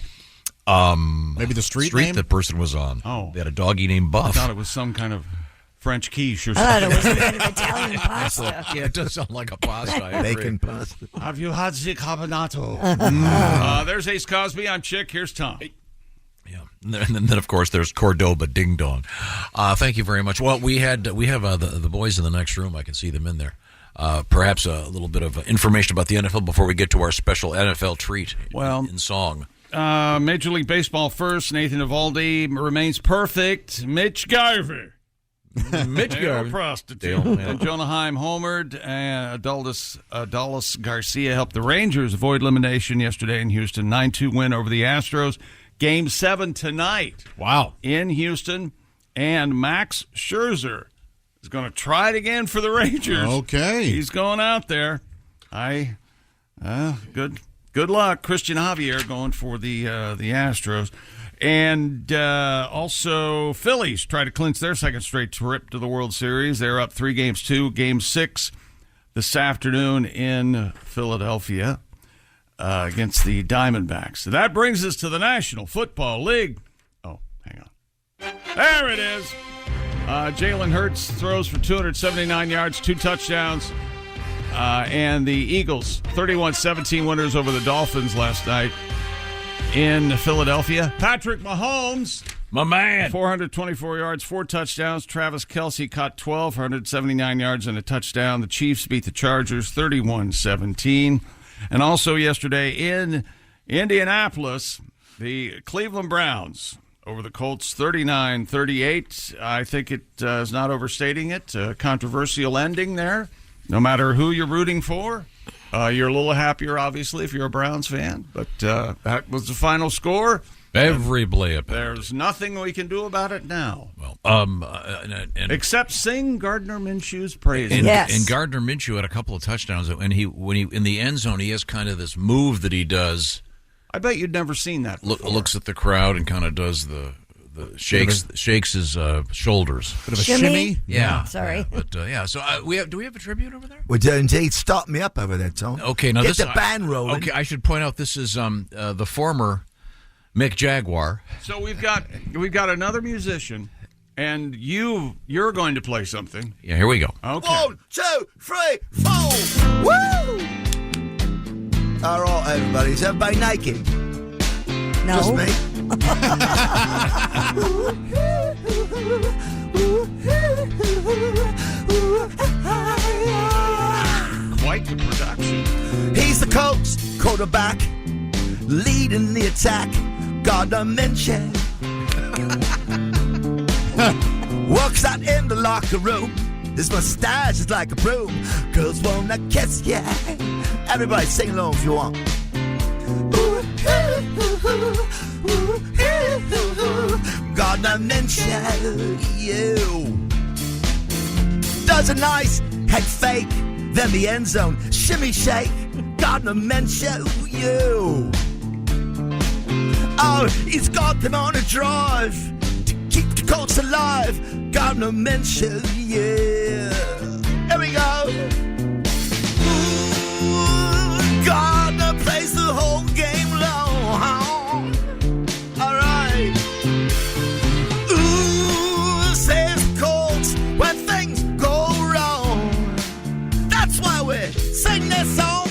Maybe the street name? that person was on. Oh. They had a doggy named Buff. I thought it was some kind of French quiche or I something. thought it was some kind of Italian pasta. Yeah, it does sound like a pasta. I agree. Bacon pasta. Have you had the Carbonado? There's Ace Cosby. I'm Chick. Here's Tom. Yeah, and then of course there's Cordoba Ding Dong. Thank you very much. Well, we have the boys in the next room. I can see them in there. Perhaps a little bit of information about the NFL before we get to our special NFL treat. In song. Major League Baseball first. Nathan Eovaldi remains perfect. Mitch Garver. Prostitute. And Jonah Heim homered. And Adolis Garcia helped the Rangers avoid elimination yesterday in Houston. 9-2 win over the Astros. Game 7 tonight. Wow. In Houston. And Max Scherzer is going to try it again for the Rangers. Okay. He's going out there. Good luck. Christian Javier going for the Astros. And also Phillies try to clinch their second straight trip to the World Series. They're up 3-2. Game 6 this afternoon in Philadelphia against the Diamondbacks. So that brings us to the National Football League. Oh, hang on. There it is. Jalen Hurts throws for 279 yards, 2 touchdowns. And the Eagles, 31-17 winners over the Dolphins last night in Philadelphia. Patrick Mahomes, my man, 424 yards, 4 touchdowns. Travis Kelce caught 12, 179 yards and a touchdown. The Chiefs beat the Chargers 31-17. And also yesterday in Indianapolis, the Cleveland Browns over the Colts 39-38. I think it is not overstating it. Controversial ending there. No matter who you're rooting for, you're a little happier, obviously, if you're a Browns fan. But that was the final score. Every blip. There's nothing we can do about it now. Well, except sing Gardner Minshew's praises. And Gardner Minshew had a couple of touchdowns, and when he in the end zone, he has kind of this move that he does. I bet you'd never seen that before. Looks at the crowd and kind of does the shakes his shoulders. Bit of a shimmy. Yeah. Sorry. But yeah. So do we have a tribute over there? We do indeed. Start me up over there, Tom. Okay. Now Get the band rolling. Okay. I should point out this is the former Mick Jaguar. So we've got another musician, and you're going to play something. Yeah, here we go. Okay. 1, 2, 3, 4. Woo! All right, everybody. Is everybody naked? No. Just me. Quite the production. He's the Colts quarterback, leading the attack. Gardner Minshew walks out in the locker room. His mustache is like a broom. Girls wanna kiss, yeah. Everybody sing along if you want. Gardner Minshew, you does a nice head fake, then the end zone shimmy shake. Gardner Minshew, you. Oh, he's got them on a drive to keep the Colts alive. Gardner Minshew, yeah. Here we go. Ooh, Gardner plays the whole game long. All right. Ooh, says Colts when things go wrong. That's why we sing this song.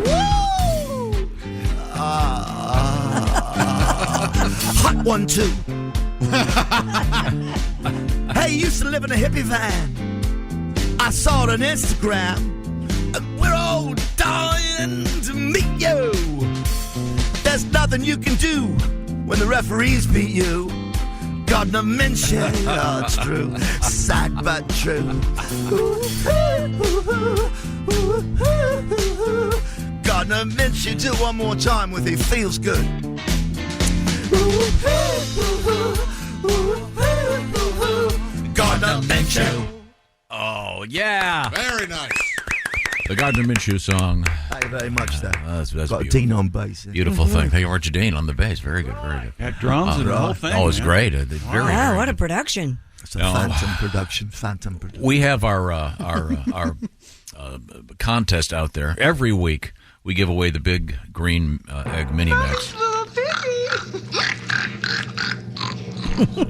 Woo! Hot 1, 2. Hey, used to live in a hippie van. I saw it on Instagram. And we're all dying to meet you. There's nothing you can do when the referees beat you. Gardner Minshew, oh, it's true. Sad but true. Gardner Minshew, do one more time with He Feels Good. Gardner Minshew. Oh, yeah. Very nice. The Gardner Minshew song. Thank you very much, though. That's Got beautiful. Dean on bass. Beautiful thing. Thank you, Archie Dean on the bass. Very good, very good. Had drums and the whole thing. Oh, it's man. great. Very, Wow, very what a good. production. It's a phantom production. We have our contest out there. Every week, we give away the Big Green Egg Mini Mix.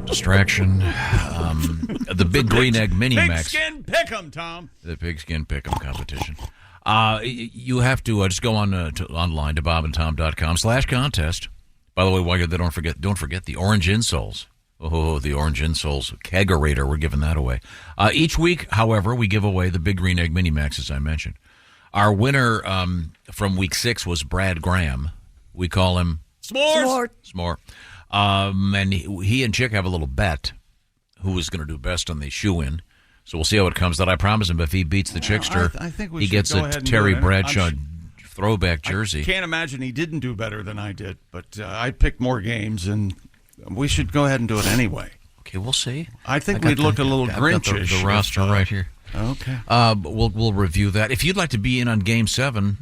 Distraction. The Big Green Egg Mini Mix. Pigskin Pick'em, Tom. The Pigskin Pick'em competition. You have to just go on online to bobandtom.com/contest. By the way, while you're there, don't forget the orange insoles. Oh, the orange insoles kegerator. We're giving that away. Each week, however, we give away the Big Green Egg Mini Max, as I mentioned. Our winner from week 6 was Brad Graham. We call him S'more. And he and Chick have a little bet who is going to do best on the shoe-in. So we'll see how it comes out. I promise him if he beats the Chickster, I think we he should gets go a ahead and Terry do it. Bradshaw throwback jersey. I can't imagine he didn't do better than I did, but I picked more games, and we should go ahead and do it anyway. Okay, we'll see. I think we'd look a little Grinchish. The roster right here. Okay. We'll review that. If you'd like to be in on Game 7,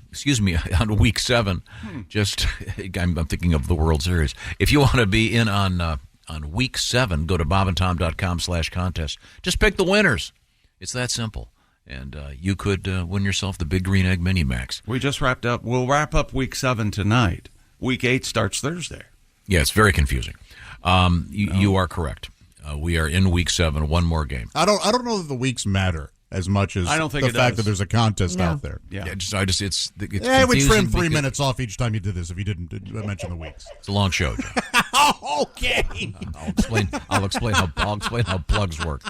on Week 7, I'm thinking of the World Series. If you want to be in on Week 7, go to bobandtom.com/contest. Just pick the winners. It's that simple. And you could win yourself the Big Green Egg Mini Max. We just wrapped up. We'll wrap up Week 7 tonight. Week 8 starts Thursday. Yeah, it's very confusing. You are correct. We are in Week 7, one more game. I don't know that the weeks matter. as much as I don't think the it fact does. that there's a contest No. out there. Yeah. It's It would confusing trim 3 because- minutes off each time you did this if you didn't mention the weeks. It's a long show, Joe. Okay. I'll explain how plugs work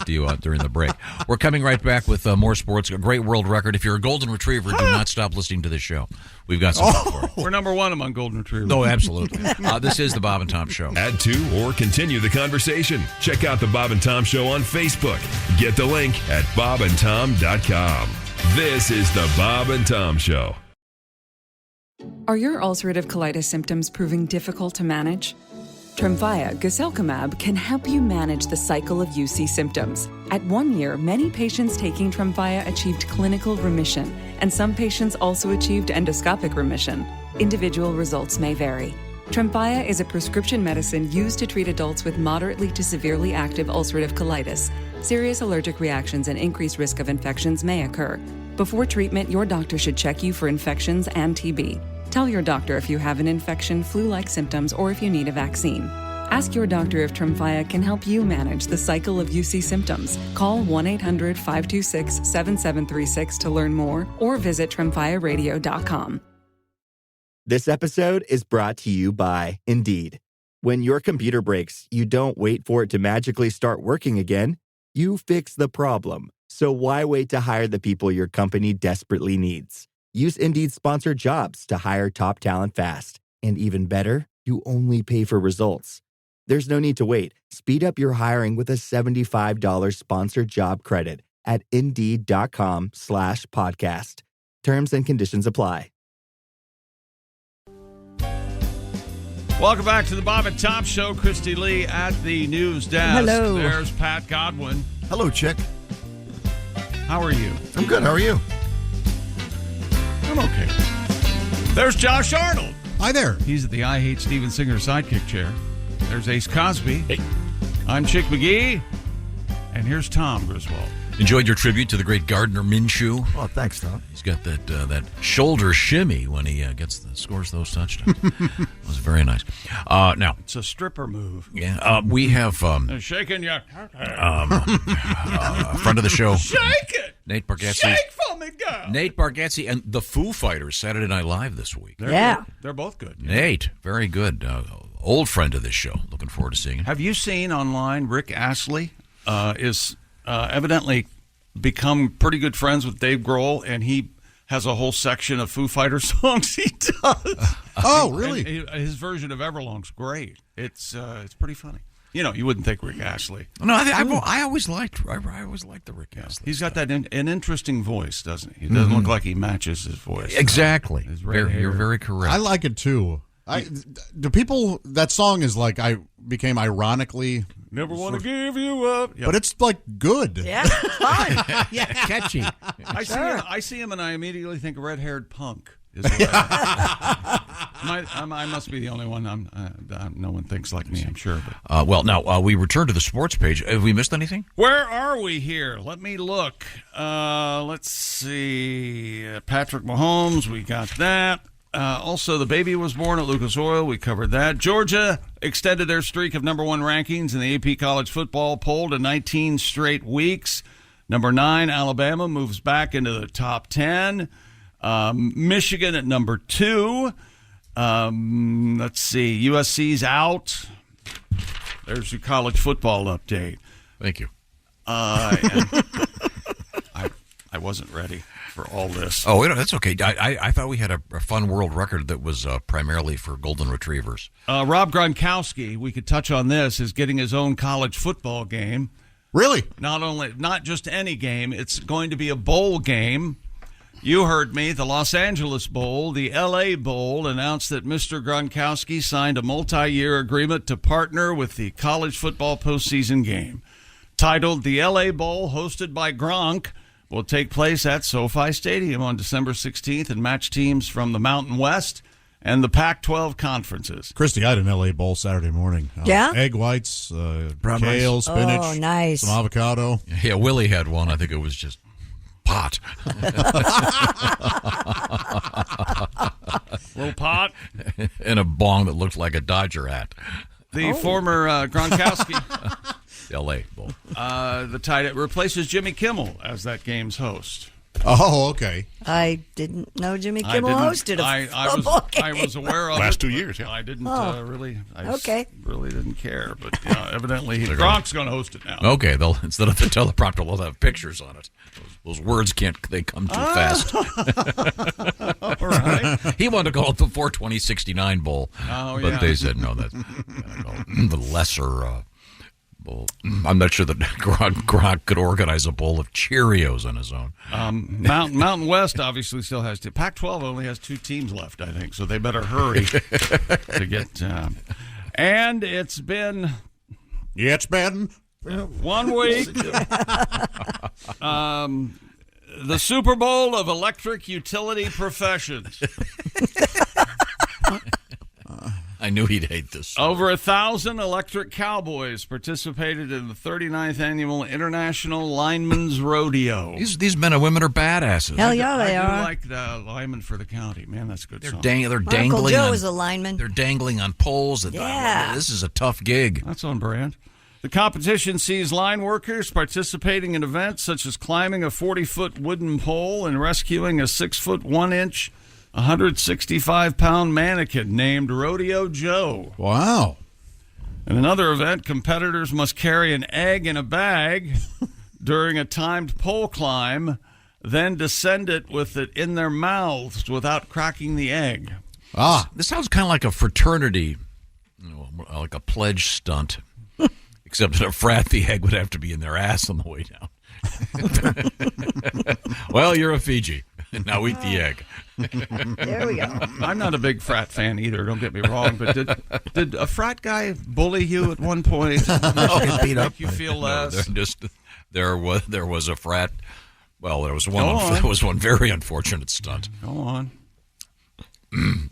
to you during the break. We're coming right back with more sports. A great world record. If you're a golden retriever, do not stop listening to this show. We've got something for you. We're number one among golden retrievers. No, absolutely. This is the Bob and Tom Show. Add to or continue the conversation. Check out the Bob and Tom Show on Facebook. Get the link at bobandtom.com. This is the Bob and Tom Show. Are your ulcerative colitis symptoms proving difficult to manage? Tremfya guselkumab can help you manage the cycle of UC symptoms. At 1 year, many patients taking Tremfya achieved clinical remission, and some patients also achieved endoscopic remission. Individual results may vary. Tremfya is a prescription medicine used to treat adults with moderately to severely active ulcerative colitis. Serious allergic reactions and increased risk of infections may occur. Before treatment, your doctor should check you for infections and TB. Tell your doctor if you have an infection, flu-like symptoms, or if you need a vaccine. Ask your doctor if Tremfya can help you manage the cycle of UC symptoms. Call 1-800-526-7736 to learn more or visit tremfyaradio.com. This episode is brought to you by Indeed. When your computer breaks, you don't wait for it to magically start working again. You fix the problem. So why wait to hire the people your company desperately needs? Use Indeed's sponsored jobs to hire top talent fast. And even better, you only pay for results. There's no need to wait. Speed up your hiring with a $75 sponsored job credit at Indeed.com/podcast. Terms and conditions apply. Welcome back to the Bob and Tom Show. Christy Lee at the news desk. Hello. There's Pat Godwin. Hello, chick. How are you? I'm good. How are you? I'm okay. There's Josh Arnold. Hi there. He's at the I Hate Steven Singer sidekick chair. There's Ace Cosby. Hey. I'm Chick McGee. And here's Tom Griswold. Enjoyed your tribute to the great Gardner Minshew. Oh, thanks, Tom. He's got that shoulder shimmy when he scores those touchdowns. It was very nice. Now, It's a stripper move. yeah, we have They're shaking your... a friend of the show, Shake it! Nate Bargatze. Shake for me, girl! Nate Bargatze and the Foo Fighters, Saturday Night Live this week. They're Yeah. good. They're both good. Nate, very good. Old friend of this show. Looking forward to seeing him. Have you seen online Rick Astley is evidently become pretty good friends with Dave Grohl, and he has a whole section of Foo Fighter songs he does. Oh, really? And his version of Everlong's great. It's pretty funny. You know, you wouldn't think Rick Astley. No, I always liked the Rick Astley. He's got that an interesting voice, doesn't he? He doesn't look like he matches his voice. Exactly. His red hair. You're very correct. I like it too. Do people? That song is like I became ironically. Never want to give you up. Yep. But it's like good. Yeah, fun. Catchy. I see him and I immediately think red-haired punk. Is what I must be the only one. No one thinks like me, I'm sure. But. Well, now we return to the sports page. Have we missed anything? Where are we here? Let me look. Let's see. Patrick Mahomes, we got that. Also, the baby was born at Lucas Oil. We covered that. Georgia extended their streak of number one rankings in the AP College Football poll to 19 straight weeks. Number 9, Alabama moves back into the top 10. Michigan at number 2. Let's see. USC's out. There's your college football update. Thank you. I wasn't ready for all this. Oh, that's okay. I thought we had a fun world record that was primarily for golden retrievers. Rob Gronkowski, we could touch on this, is getting his own college football game. Really? Not just any game. It's going to be a bowl game. You heard me. The Los Angeles Bowl, the L.A. Bowl, announced that Mr. Gronkowski signed a multi-year agreement to partner with the college football postseason game. Titled the L.A. Bowl, hosted by Gronk, will take place at SoFi Stadium on December 16th and match teams from the Mountain West and the Pac-12 conferences. Christy, I had an LA Bowl Saturday morning. Yeah? Egg whites, kale, spinach, Oh, nice. some avocado. Yeah, Willie had one. I think it was just pot. Little pot. And a bong that looked like a Dodger hat. The former Gronkowski. L.A. Bowl. The tight end replaces Jimmy Kimmel as that game's host. Oh, okay. I didn't know Jimmy Kimmel hosted a football game. I was aware of last it. 2 years. Yeah, I didn't really. Really didn't care, but evidently Gronk's going to host it now. Okay, instead of the teleprompter, we'll have pictures on it. Those words they come too fast. All right. He wanted to call it the 420-69 Bowl, but they said no. That's the lesser bowl. I'm not sure that Gronk could organize a bowl of Cheerios on his own. Mountain West obviously still has Pac-12 only has 2 teams left, I think, so they better hurry to get. And it's been 1 week. The Super Bowl of electric utility professions. I knew he'd hate this. Over 1,000 electric cowboys participated in the 39th annual International Linemen's Rodeo. These men and women are badasses. Hell yeah, they are. I do like the lineman for the county. Man, that's a good song. They're Uncle dangling. Joe is a lineman. They're dangling on poles. This is a tough gig. That's on brand. The competition sees line workers participating in events such as climbing a 40-foot wooden pole and rescuing a 6-foot 1-inch, 165-pound mannequin named Rodeo Joe. Wow. In another event, competitors must carry an egg in a bag during a timed pole climb, then descend it with it in their mouths without cracking the egg. This sounds kind of like a fraternity, like a pledge stunt. Except in a frat, the egg would have to be in their ass on the way down. Well, you're a Fiji. Now eat the egg. There we go. I'm not a big frat fan either, don't get me wrong, but did a frat guy bully you at one point? Beat up. Make you feel less? There was a frat. Well, there was one very unfortunate stunt. Go on.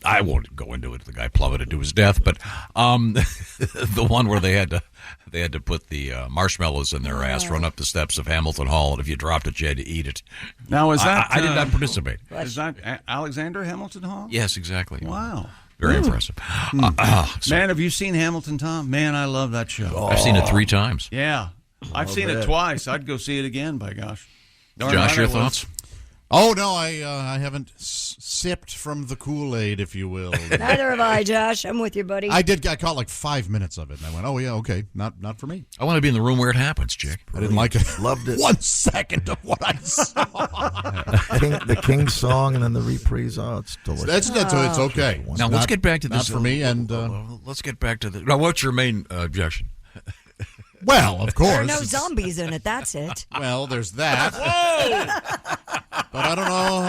I won't go into it. The guy plummeted to his death, but the one where they had to put the marshmallows in their ass, run up the steps of Hamilton Hall, and if you dropped it, you had to eat it. Now, is that I did not participate. Is that Alexander Hamilton Hall? Yes, exactly. Wow. Very impressive. Man, have you seen Hamilton, Tom? Man, I love that show. I've seen it 3 times. Yeah. I've seen it twice. I'd go see it again, by gosh. Josh, your thoughts? Oh, no, I haven't sipped from the Kool-Aid, if you will. Neither have I, Josh. I'm with you, buddy. I caught like 5 minutes of it, and I went, oh, yeah, okay, not for me. I want to be in the room where it happens, Jake. I didn't like it. Loved it. 1 second of what I saw. The King's song and then the reprise. Oh, it's delicious. It's okay. Now, let's get back to this. Not for me, and... let's get back to the... Now, what's your main objection? Well, of course. There are no zombies in it, that's it. Well, there's that. Whoa! But I don't know.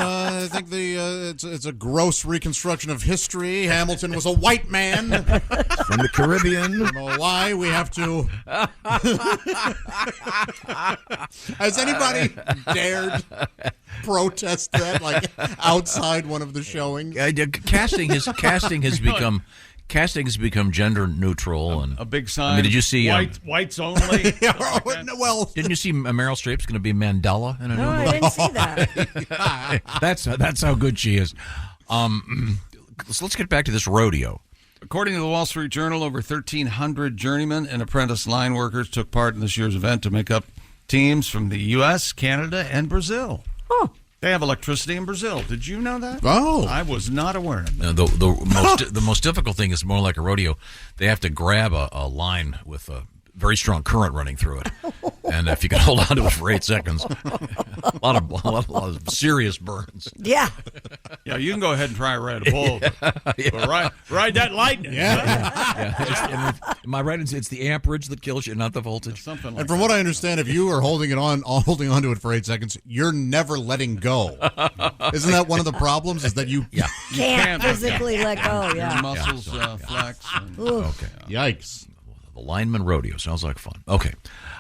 I think it's a gross reconstruction of history. Hamilton was a white man from the Caribbean. I don't know why we have to. Has anybody dared protest that, like outside one of the showings? Casting has become gender neutral and a big sign. I mean, did you see whites only? Well, didn't you see Meryl Streep's going to be Mandela in a new movie? I didn't see that. That's how good she is. So let's get back to this rodeo. According to the Wall Street Journal, over 1,300 journeymen and apprentice line workers took part in this year's event to make up teams from the U.S., Canada, and Brazil. Oh. They have electricity in Brazil. Did you know that? Oh. I was not aware of that. The most difficult thing is more like a rodeo. They have to grab a line with a very strong current running through it. And if you can hold on to it for 8 seconds, a lot of serious burns. Yeah. Yeah, you can go ahead and try Red Bull. But ride that lightning. Yeah. Am I right? It's the amperage that kills you, not the voltage. Something like and from what I understand, if you are holding on to it for 8 seconds, you're never letting go. Isn't that one of the problems? Is that you can't physically let go? Yeah. Your muscles flex. Okay. Yikes. The Lineman Rodeo sounds like fun. Okay.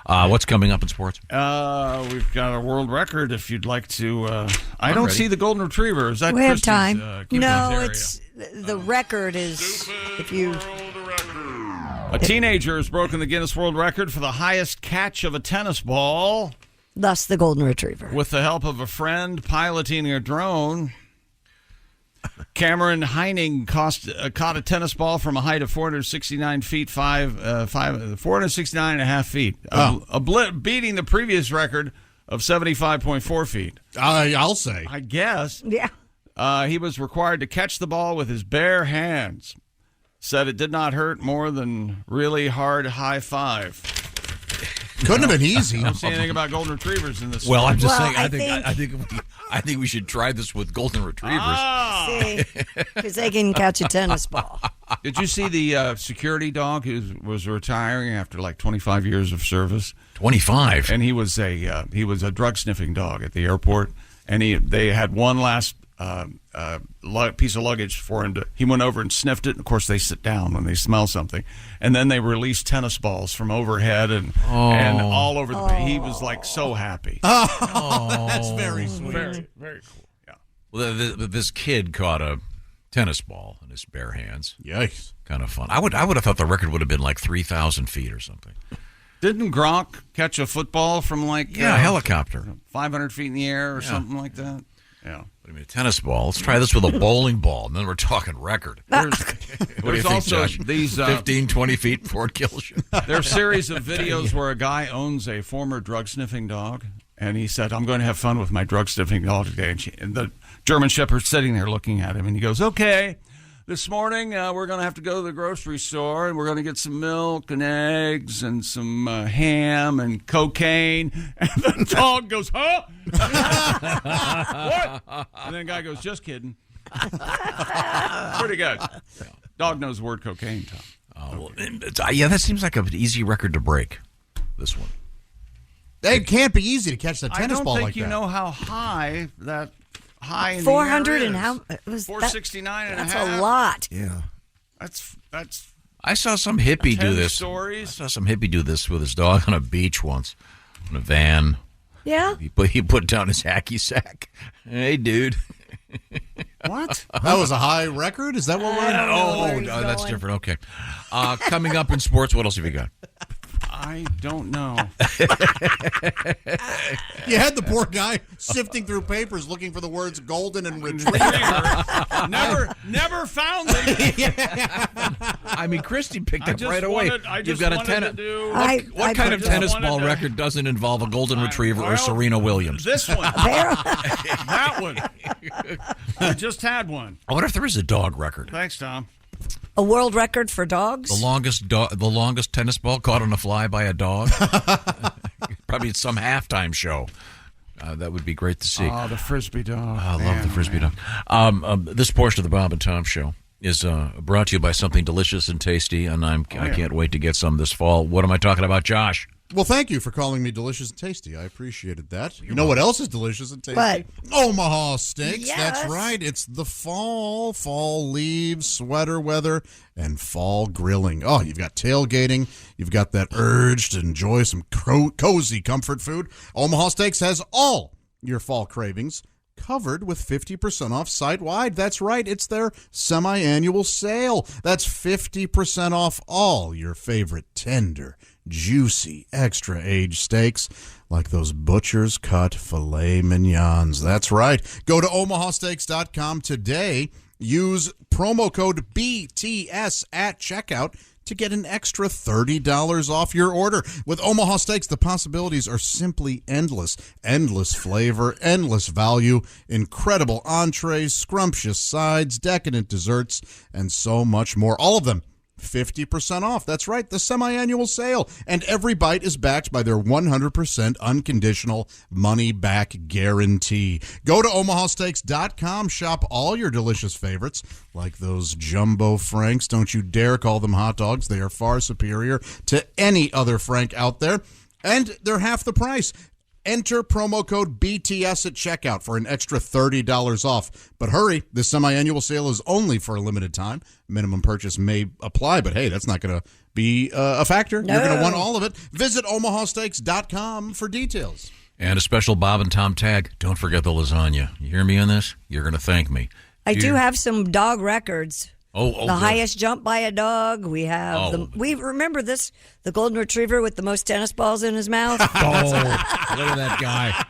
What's coming up in sports? We've got a world record if you'd like to. I don't see the Golden Retriever. Is that we have Christy's, time. No, area? it's the record is if you. A teenager has broken the Guinness World Record for the highest catch of a tennis ball. Thus, the Golden Retriever. With the help of a friend piloting a drone. Cameron Heining caught a tennis ball from a height of 469 feet, 469 and a half feet, beating the previous record of 75.4 feet. I'll say. I guess. Yeah. He was required to catch the ball with his bare hands. Said it did not hurt more than really hard high five. Couldn't have been easy. I don't see anything about golden retrievers in this. Well, story. I'm just saying. I think we should try this with golden retrievers. Because they can catch a tennis ball. Did you see the security dog who was retiring after like 25 years of service? 25, and he was a drug sniffing dog at the airport, and they had one last piece of luggage for him to. He went over and sniffed it. And of course, they sit down when they smell something, and then they release tennis balls from overhead and all over the. He was like so happy. Oh, that's very sweet. Very, very cool. Yeah. Well, this kid caught a tennis ball in his bare hands. Yikes! Kind of fun. I would have thought the record would have been like 3,000 feet or something. Didn't Gronk catch a football from like a helicopter, 500 feet in the air or something like that? Yeah. What do you mean, a tennis ball? Let's try this with a bowling ball, and then we're talking record. What do you think, also Josh? These 15, 20 feet before it kills you. There are a series of videos where a guy owns a former drug-sniffing dog, and he said, I'm going to have fun with my drug-sniffing dog today. And the German Shepherd's sitting there looking at him, and he goes, okay, this morning we're going to have to go to the grocery store, and we're going to get some milk and eggs and some ham and cocaine. And the dog goes, huh? What? And then the guy goes, just kidding. Pretty good. Dog knows the word cocaine, Tom. Well, yeah, that seems like an easy record to break, this one. It can't be easy to catch that tennis ball like that. I don't think you know how high that... High in 400 the and air how was 469 and a half. That's a lot. Yeah. That's I saw some hippie do 10 this. stories. I saw some hippie do this with his dog on a beach once, in a van. Yeah. He put down his hacky sack. Hey, dude. What? That was a high record? Is that what we're that's different. Okay. Coming up in sports, what else have you got? I don't know. You had the poor guy sifting through papers looking for the words golden and retriever. never found them. I mean, Christy picked up right away. You've got a tennis. What kind of tennis ball record doesn't involve a golden retriever or Serena Williams? This one. That one. I just had one. I wonder if there is a dog record. Thanks, Tom. A world record for dogs? The longest tennis ball caught on a fly by a dog? Probably some halftime show. That would be great to see. Oh, the Frisbee dog. I love the Frisbee dog. This portion of the Bob and Tom Show is brought to you by something delicious and tasty, and I can't wait to get some this fall. What am I talking about, Josh? Well, thank you for calling me delicious and tasty. I appreciated that. You know what else is delicious and tasty? What? Omaha Steaks. Yes. That's right. It's the fall. Fall leaves, sweater weather, and fall grilling. Oh, you've got tailgating. You've got that urge to enjoy some cozy comfort food. Omaha Steaks has all your fall cravings covered with 50% off site-wide. That's right. It's their semi-annual sale. That's 50% off all your favorite tender, juicy, extra-aged steaks like those butcher's cut filet mignons. That's right. Go to omahasteaks.com today. Use promo code BTS at checkout to get an extra $30 off your order. With Omaha Steaks, the possibilities are simply endless. Endless flavor, endless value, incredible entrees, scrumptious sides, decadent desserts, and so much more. All of them 50% off. That's right, the semi-annual sale. And every bite is backed by their 100% unconditional money-back guarantee. Go to omahasteaks.com. Shop all your delicious favorites, like those jumbo franks. Don't you dare call them hot dogs. They are far superior to any other frank out there. And they're half the price. Enter promo code BTS at checkout for an extra $30 off. But hurry, this semi-annual sale is only for a limited time. Minimum purchase may apply, but hey, that's not going to be a factor. No. You're going to want all of it. Visit omahasteaks.com for details. And a special Bob and Tom tag. Don't forget the lasagna. You hear me on this? You're going to thank me. I do have some dog records. The good. highest jump by a dog. We have we remember this, the golden retriever with the most tennis balls in his mouth. Look at that guy.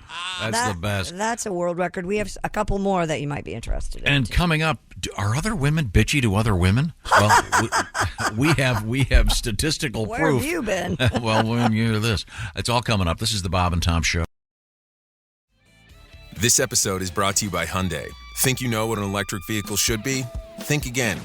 That's the best. That's a world record. We have a couple more that you might be interested in. And coming up, Are other women bitchy to other women? Well, we have statistical Where proof. have you been? Well, when you hear this, it's all coming up. This is the Bob and Tom Show. This episode is brought to you by Hyundai. Think you know what an electric vehicle should be? Think again.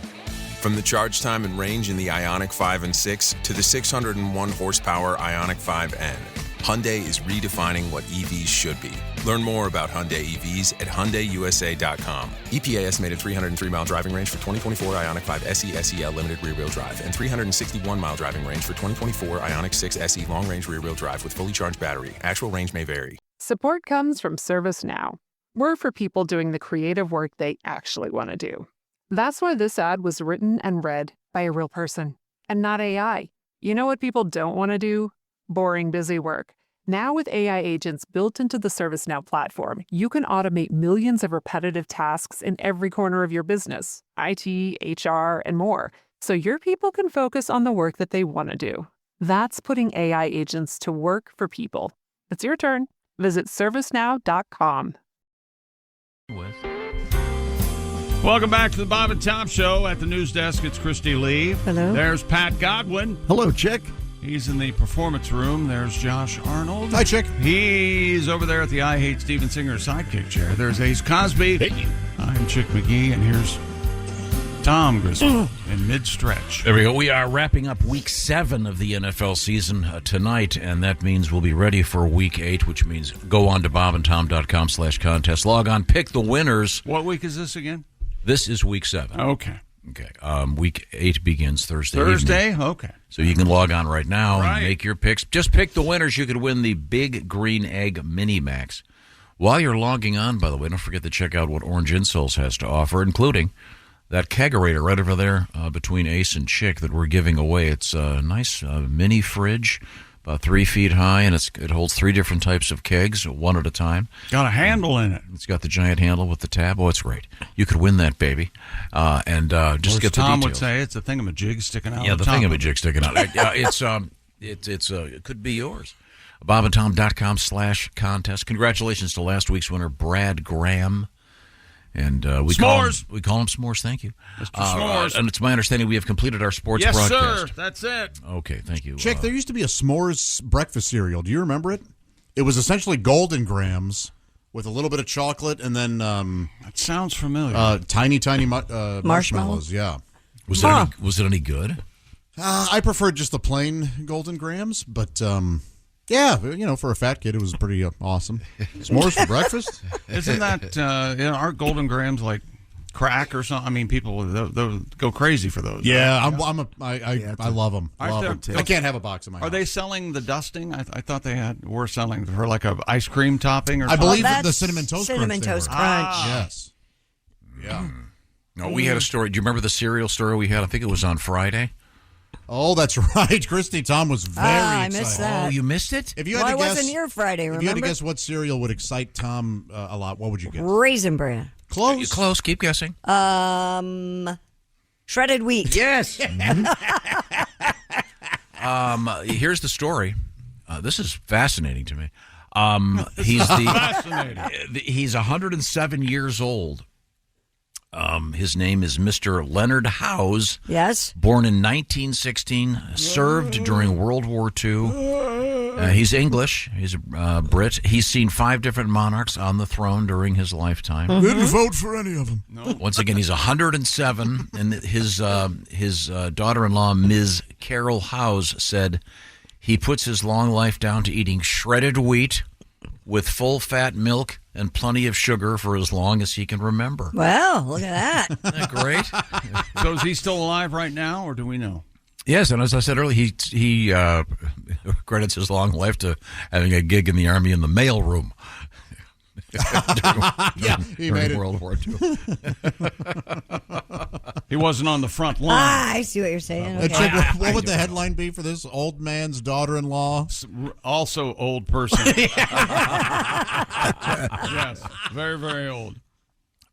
From the charge time and range in the Ioniq 5 and 6 to the 601 horsepower Ioniq 5N, Hyundai is redefining what EVs should be. Learn more about Hyundai EVs at HyundaiUSA.com. EPA estimated 303-mile driving range for 2024 Ioniq 5 SE SEL limited rear-wheel drive and 361-mile driving range for 2024 Ioniq 6 SE long-range rear-wheel drive with fully charged battery. Actual range may vary. Support comes from ServiceNow. We're for people doing the creative work they actually want to do. That's why this ad was written and read by a real person and not AI. You know what people don't want to do? Boring, busy work. Now with AI agents built into the ServiceNow platform, you can automate millions of repetitive tasks in every corner of your business, IT, HR, and more, so your people can focus on the work that they want to do. That's putting AI agents to work for people. It's your turn. Visit servicenow.com. Welcome back to the Bob and Tom Show. At the news desk, it's Christy Lee. Hello. There's Pat Godwin. Hello, Chick. He's in the performance room. There's Josh Arnold. Hi, Chick. He's over there at the I Hate Steven Singer sidekick chair. There's Ace Cosby. Hey. I'm Chick McGee, and here's Tom Griswold in mid-stretch. There we go. We are wrapping up Week 7 of the NFL season tonight, and that means we'll be ready for Week 8, which means go on to bobandtom.com/contest. Log on, pick the winners. What week is this again? This is Week 7. Okay. Week 8 begins Thursday. Thursday? Evening. Okay. So you can log on right now Right. and make your picks. Just pick the winners. You could win the Big Green Egg Mini Max. While you're logging on, by the way, don't forget to check out what Orange Insoles has to offer, including that kegerator right over there between Ace and Chick that we're giving away. It's a nice mini fridge, about 3 feet high, and it holds 3 different types of kegs, one at a time. Got a handle in it. It's got the giant handle with the tab. Oh, it's great. You could win that baby. And just get the Tom details. would say it's a thingamajig sticking out. Yeah, the top of thingamajig sticking out. It could be yours. bobandtom.com/contest. Congratulations to last week's winner, Brad Graham. And we call him S'mores. Thank you, Mr. S'mores. And it's my understanding we have completed our sports yes, broadcast. Sir. That's it. Okay, thank you. Chick, there used to be a s'mores breakfast cereal. Do you remember it? It was essentially Golden Grams with a little bit of chocolate and then that sounds familiar. tiny marshmallows. Yeah. Was it any good? I preferred just the plain Golden Grams, but yeah, for a fat kid, it was pretty awesome. S'mores for breakfast? Isn't that, aren't Golden Grams like crack or something? I mean, people they'll go crazy for those. Yeah, right? I love them. Love them too. I can't have a box in my house. Are they selling the dusting? I thought they were selling for like a ice cream topping or something. I believe the Cinnamon Toast Crunch. Cinnamon Toast Crunch. Yes. Yeah. No, we had a story. Do you remember the cereal story we had? I think it was on Friday. Oh, that's right. Christy Tom was very I excited. missed that. Oh, you missed it? If you had to guess, wasn't your Friday, remember? If you had to guess what cereal would excite Tom a lot, what would you guess? Raisin Bran. Close. Close. Keep guessing. Shredded wheat. Yes. Here's the story. This is fascinating to me. He's he's 107 years old. His name is Mr. Leonard Howes. Yes. Born in 1916, served during World War II. He's English. He's a Brit. He's seen 5 different monarchs on the throne during his lifetime. Didn't vote for any of them. No. Once again, he's 107, and his daughter-in-law, Ms. Carol Howes, said he puts his long life down to eating shredded wheat with full-fat milk and plenty of sugar for as long as he can remember. Well, look at that. Isn't that great? So is he still alive right now, or do we know? Yes, and as I said earlier, he credits his long life to having a gig in the Army in the mail room. He made it. World War II. He wasn't on the front line. I see what you're saying. Okay. Chick, what would the headline be for this? Old man's daughter-in-law? Also old person. Yes, very, very old.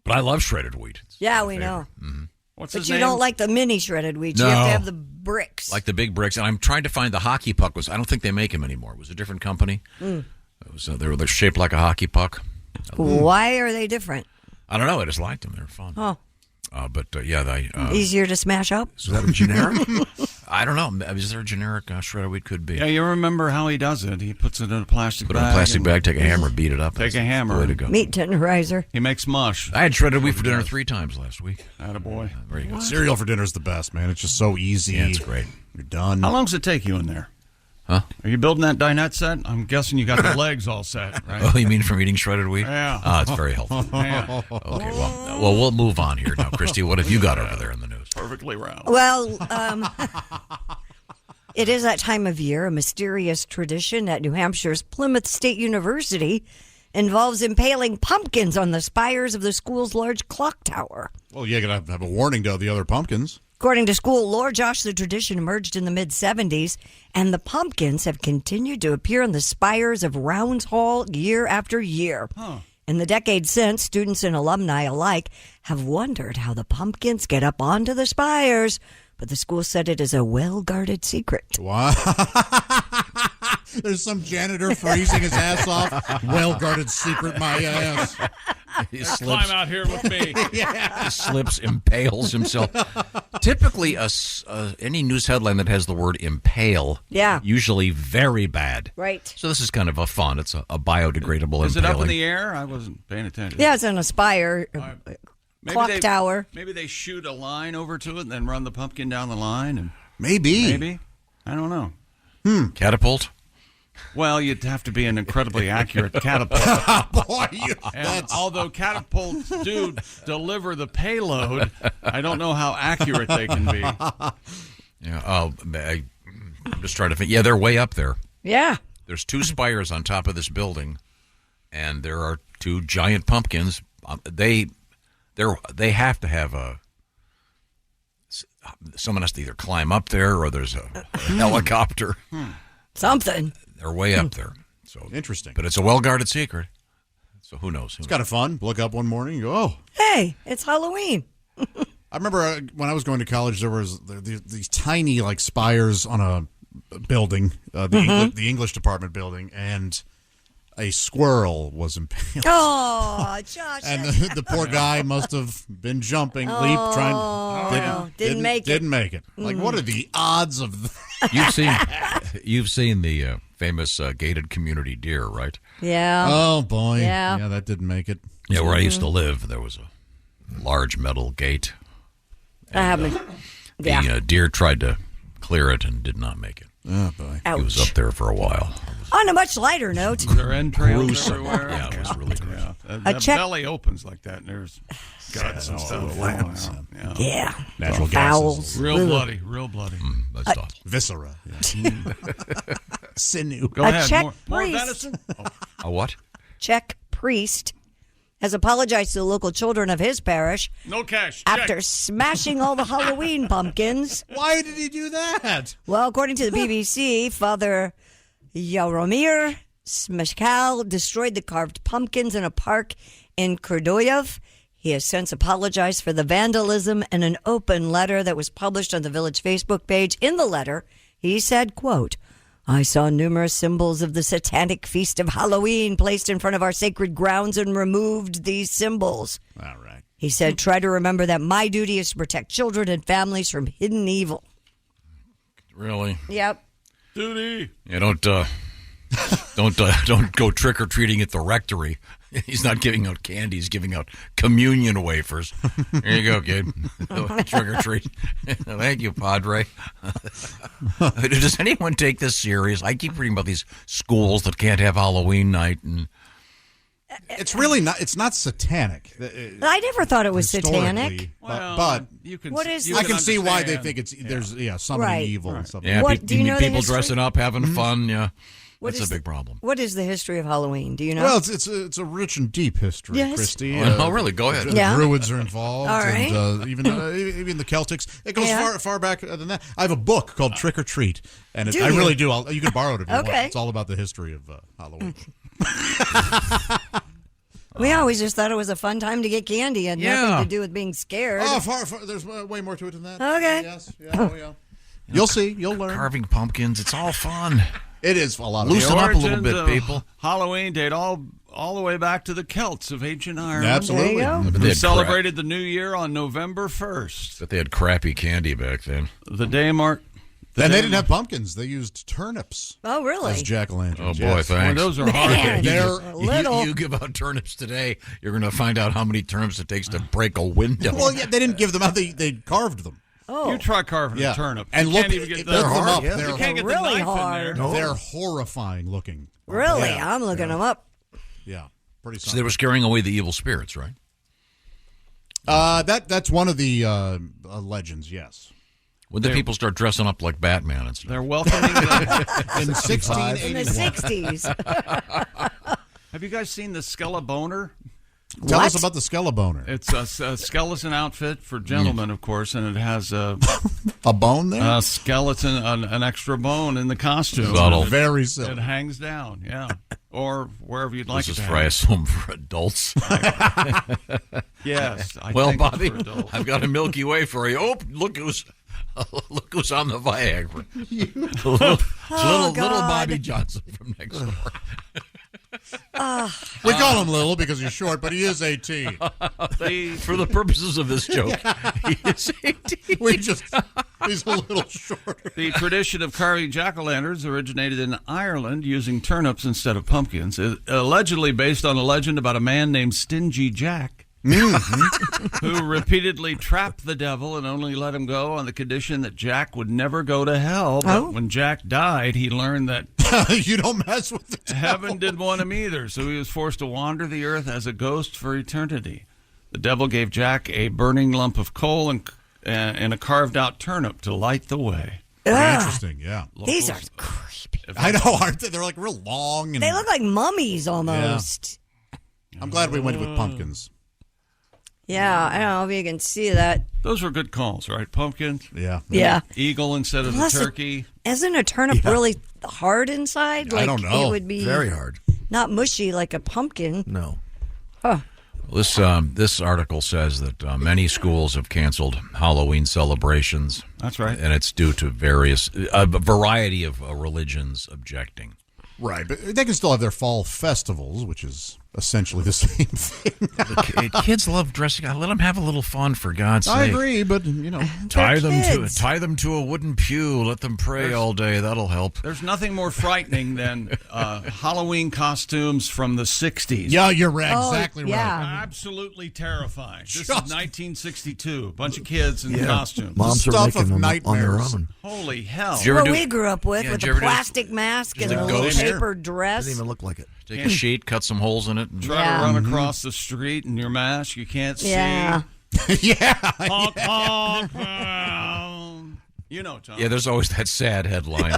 But I love shredded wheat. It's Yeah, my we favorite. know. Mm-hmm. What's But his you name? don't like the mini shredded wheat. No. You have to have the bricks. Like the big bricks. And I'm trying to find the hockey puck. I don't think they make them anymore. It was a different company. It was, they're shaped like a hockey puck. Why are they different? I don't know. I just liked them. They were fun. Oh. Easier to smash up? Is that a generic? I don't know. Is there a generic shredded wheat? Could be. Yeah, you remember how he does it. He puts it in a plastic bag. Put it in a plastic bag, take a hammer, beat it up. Take a That's hammer. the way to go. Meat tenderizer. He makes mush. I had shredded wheat for dinner 3 times last week. Attaboy. Very good. Cereal for dinner is the best, man. It's just so easy. Yeah, it's great. You're done. How long does it take you in there? Huh? Are you building that dinette set? I'm guessing you got the legs all set, right? Oh, you mean from eating shredded wheat? Yeah. It's very helpful. Yeah. Okay, well, we'll move on here now. Christy, what have you got over there in the news? Perfectly round. Well, it is that time of year. A mysterious tradition at New Hampshire's Plymouth State University involves impaling pumpkins on the spires of the school's large clock tower. Well, you got to have a warning to the other pumpkins. According to school lore, Josh, the tradition emerged in the mid-'70s, and the pumpkins have continued to appear on the spires of Rounds Hall year after year. Huh. In the decades since, students and alumni alike have wondered how the pumpkins get up onto the spires, but the school said it is a well-guarded secret. Wow. There's some janitor freezing his ass off. Well-guarded secret, my ass. He Climb out here with me. He slips, impales himself. Typically, any news headline that has the word impale, usually very bad. Right. So this is kind of a fun. It's a biodegradable Is it impaling. up in the air? I wasn't paying attention. Yeah, it's on a spire, clock tower. Maybe they shoot a line over to it and then run the pumpkin down the line. And Maybe. I don't know. Catapult? Well, you'd have to be an incredibly accurate catapult. Although catapults do deliver the payload, I don't know how accurate they can be. Yeah. I'm just trying to think. Yeah, they're way up there. Yeah. There's 2 spires on top of this building, and there are 2 giant pumpkins. They have to have someone has to either climb up there or there's a helicopter. Something. They're way up there. So interesting. But it's a well-guarded secret. So who knows? It's kind of fun. Look up one morning and go, oh. Hey, it's Halloween. I remember when I was going to college, there was these tiny like spires on a building, the English department building, and a squirrel was impaled. Oh, Josh. And the poor guy must have been jumping, didn't make it. Like, what are the odds of that? You've seen the famous gated community deer, right? Yeah. Oh, boy. Yeah. That didn't make it. Yeah, where I used to live, there was a large metal gate. And, the deer tried to clear it and did not make it. Oh, boy. He was up there for a while. On a much lighter note. There are entrails everywhere. Yeah, it was really gruesome. That belly opens like that, and there's guts and stuff. Yeah. Natural gases. Real bloody. That's awful. Viscera. Sinew. Go ahead. Czech More priest. venison? A what? Czech priest has apologized to the local children of his parish. No cash. After smashing all the Halloween pumpkins. Why did he do that? Well, according to the BBC, Father Jaromir Smeškal destroyed the carved pumpkins in a park in Kurdoyev. He has since apologized for the vandalism in an open letter that was published on the village Facebook page. In the letter, he said, quote, I saw numerous symbols of the satanic feast of Halloween placed in front of our sacred grounds and removed these symbols. All right. He said, try to remember that my duty is to protect children and families from hidden evil. Really? Yep. Duty. Yeah, don't go trick-or-treating at the rectory. He's not giving out candy. He's giving out communion wafers. Here you go, kid. Trick-or-treat. Thank you, Padre. Does anyone take this serious? I keep reading about these schools that can't have Halloween night. And it's really not. It's not satanic. I never thought it was satanic. But you can. What is? I can see why they think there's something evil and stuff. Yeah, What, do you know the people history? dressing up, having fun. Yeah. What That's is a big problem. What is the history of Halloween? Do you know? Well, it's a rich and deep history, Yes. Christy. Oh, really? Go ahead. The Druids are involved, All right. and even the Celtics. It goes far back than that. I have a book called Trick or Treat, and I really do. You can borrow it if you want. It's all about the history of Halloween. We always just thought it was a fun time to get candy and nothing to do with being scared. Oh, far. There's way more to it than that. Okay. Yes. Yeah. You'll see. You'll learn. Carving pumpkins. It's all fun. It is a lot of Loosen fun. up a little bit, people. Halloween date all all the way back to the Celts of ancient Ireland. Absolutely. There you go. But They had celebrated the new year on November 1st. But they had crappy candy back then. The day mark. And they didn't have pumpkins. They used turnips Oh, really? as jack-o'-lanterns. Oh, boy, yes. thanks. Boy, those are hard. Man, They're little. You give out turnips today, you're going to find out how many turnips it takes to break a window. Well, yeah, they didn't give them out. They carved them. Oh, You try carving Yeah. a turnip. And you look, can't even get look the, them up. yeah. They're, you can't get the Really knife hard. in there. they're horrifying looking. really? Yeah. I'm looking them up. Yeah, pretty So they were scaring away the evil spirits, right? That's one of the legends, yes. When did people start dressing up like Batman and stuff? They're welcoming them. In 1681. In the 60s. Have you guys seen the Skelebaner? Tell What? us about the Skelebaner. It's a skeleton outfit for gentlemen, of course, and it has a bone there? skeleton, an extra bone in the costume. Subtle. Very It silly. hangs down, yeah. Or wherever you'd like This it is to for, I hang. assume, for adults. Yes. I Well, think it's Bobby, for adults. I've got a Milky Way for you. Oh, look who's on the Viagra. little God. Bobby Johnson from next door. We call him Little because he's short, but he is 18. For the purposes of this joke, he is 18. He's a little shorter. The tradition of carving jack-o'-lanterns originated in Ireland using turnips instead of pumpkins. It, allegedly based on a legend about a man named Stingy Jack, who repeatedly trapped the devil and only let him go on the condition that Jack would never go to hell. But when Jack died, he learned that You don't mess with the devil. heaven didn't want him either, so he was forced to wander the earth as a ghost for eternity. The devil gave Jack a burning lump of coal and a carved-out turnip to light the way. Interesting, yeah. These are creepy. I know, aren't they? They're like real long. And They look like mummies almost. I'm glad we went with pumpkins. Yeah, I don't know if you can see that. Those were good calls, right? Pumpkins? Yeah. Yeah. Eagle instead of Plus the it- turkey. Isn't a turnip really hard inside? Like, I don't know. It would be Very hard. not mushy like a pumpkin. No. Huh. This article says that many schools have canceled Halloween celebrations. That's right. And it's due to a variety of religions objecting. Right, but they can still have their fall festivals, which is essentially the same thing. Kids love dressing up. Let them have a little fun, for God's sake. I agree, but, you know. Tie kids. them to a wooden pew. Let them pray all day. That'll help. There's nothing more frightening than Halloween costumes from the 60s. Yeah, you're right. Oh, Exactly yeah. right. Absolutely terrifying. This is Just- 1962. A bunch of kids in costumes. Moms are Stuff making of them on their nightmares. own. Holy hell. Did you ever What do- we grew up with Yeah, the did you ever do- plastic mask and the the little ghost? paper dress. Doesn't even look like it. Take a sheet, cut some holes in it. And Try Yeah. to run across the street in your mask. You can't Yeah. see. Yeah. Honk, honk, honk. You know, Tom. Yeah, there's always that sad headline.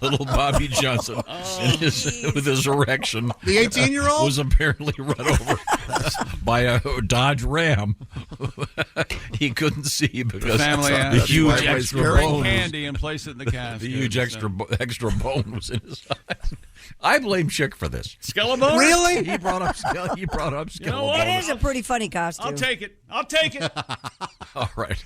little Bobby Johnson with his erection. The 18-year-old? Was apparently run over by a Dodge Ram. He couldn't see because family the asked huge why he's extra carrying bone. candy and place it in the casket. The huge extra bone was in his eye. I blame Chick for this. Skeleton? Really? He brought up know what? It is a pretty funny costume. I'll take it. I'll take it. All right.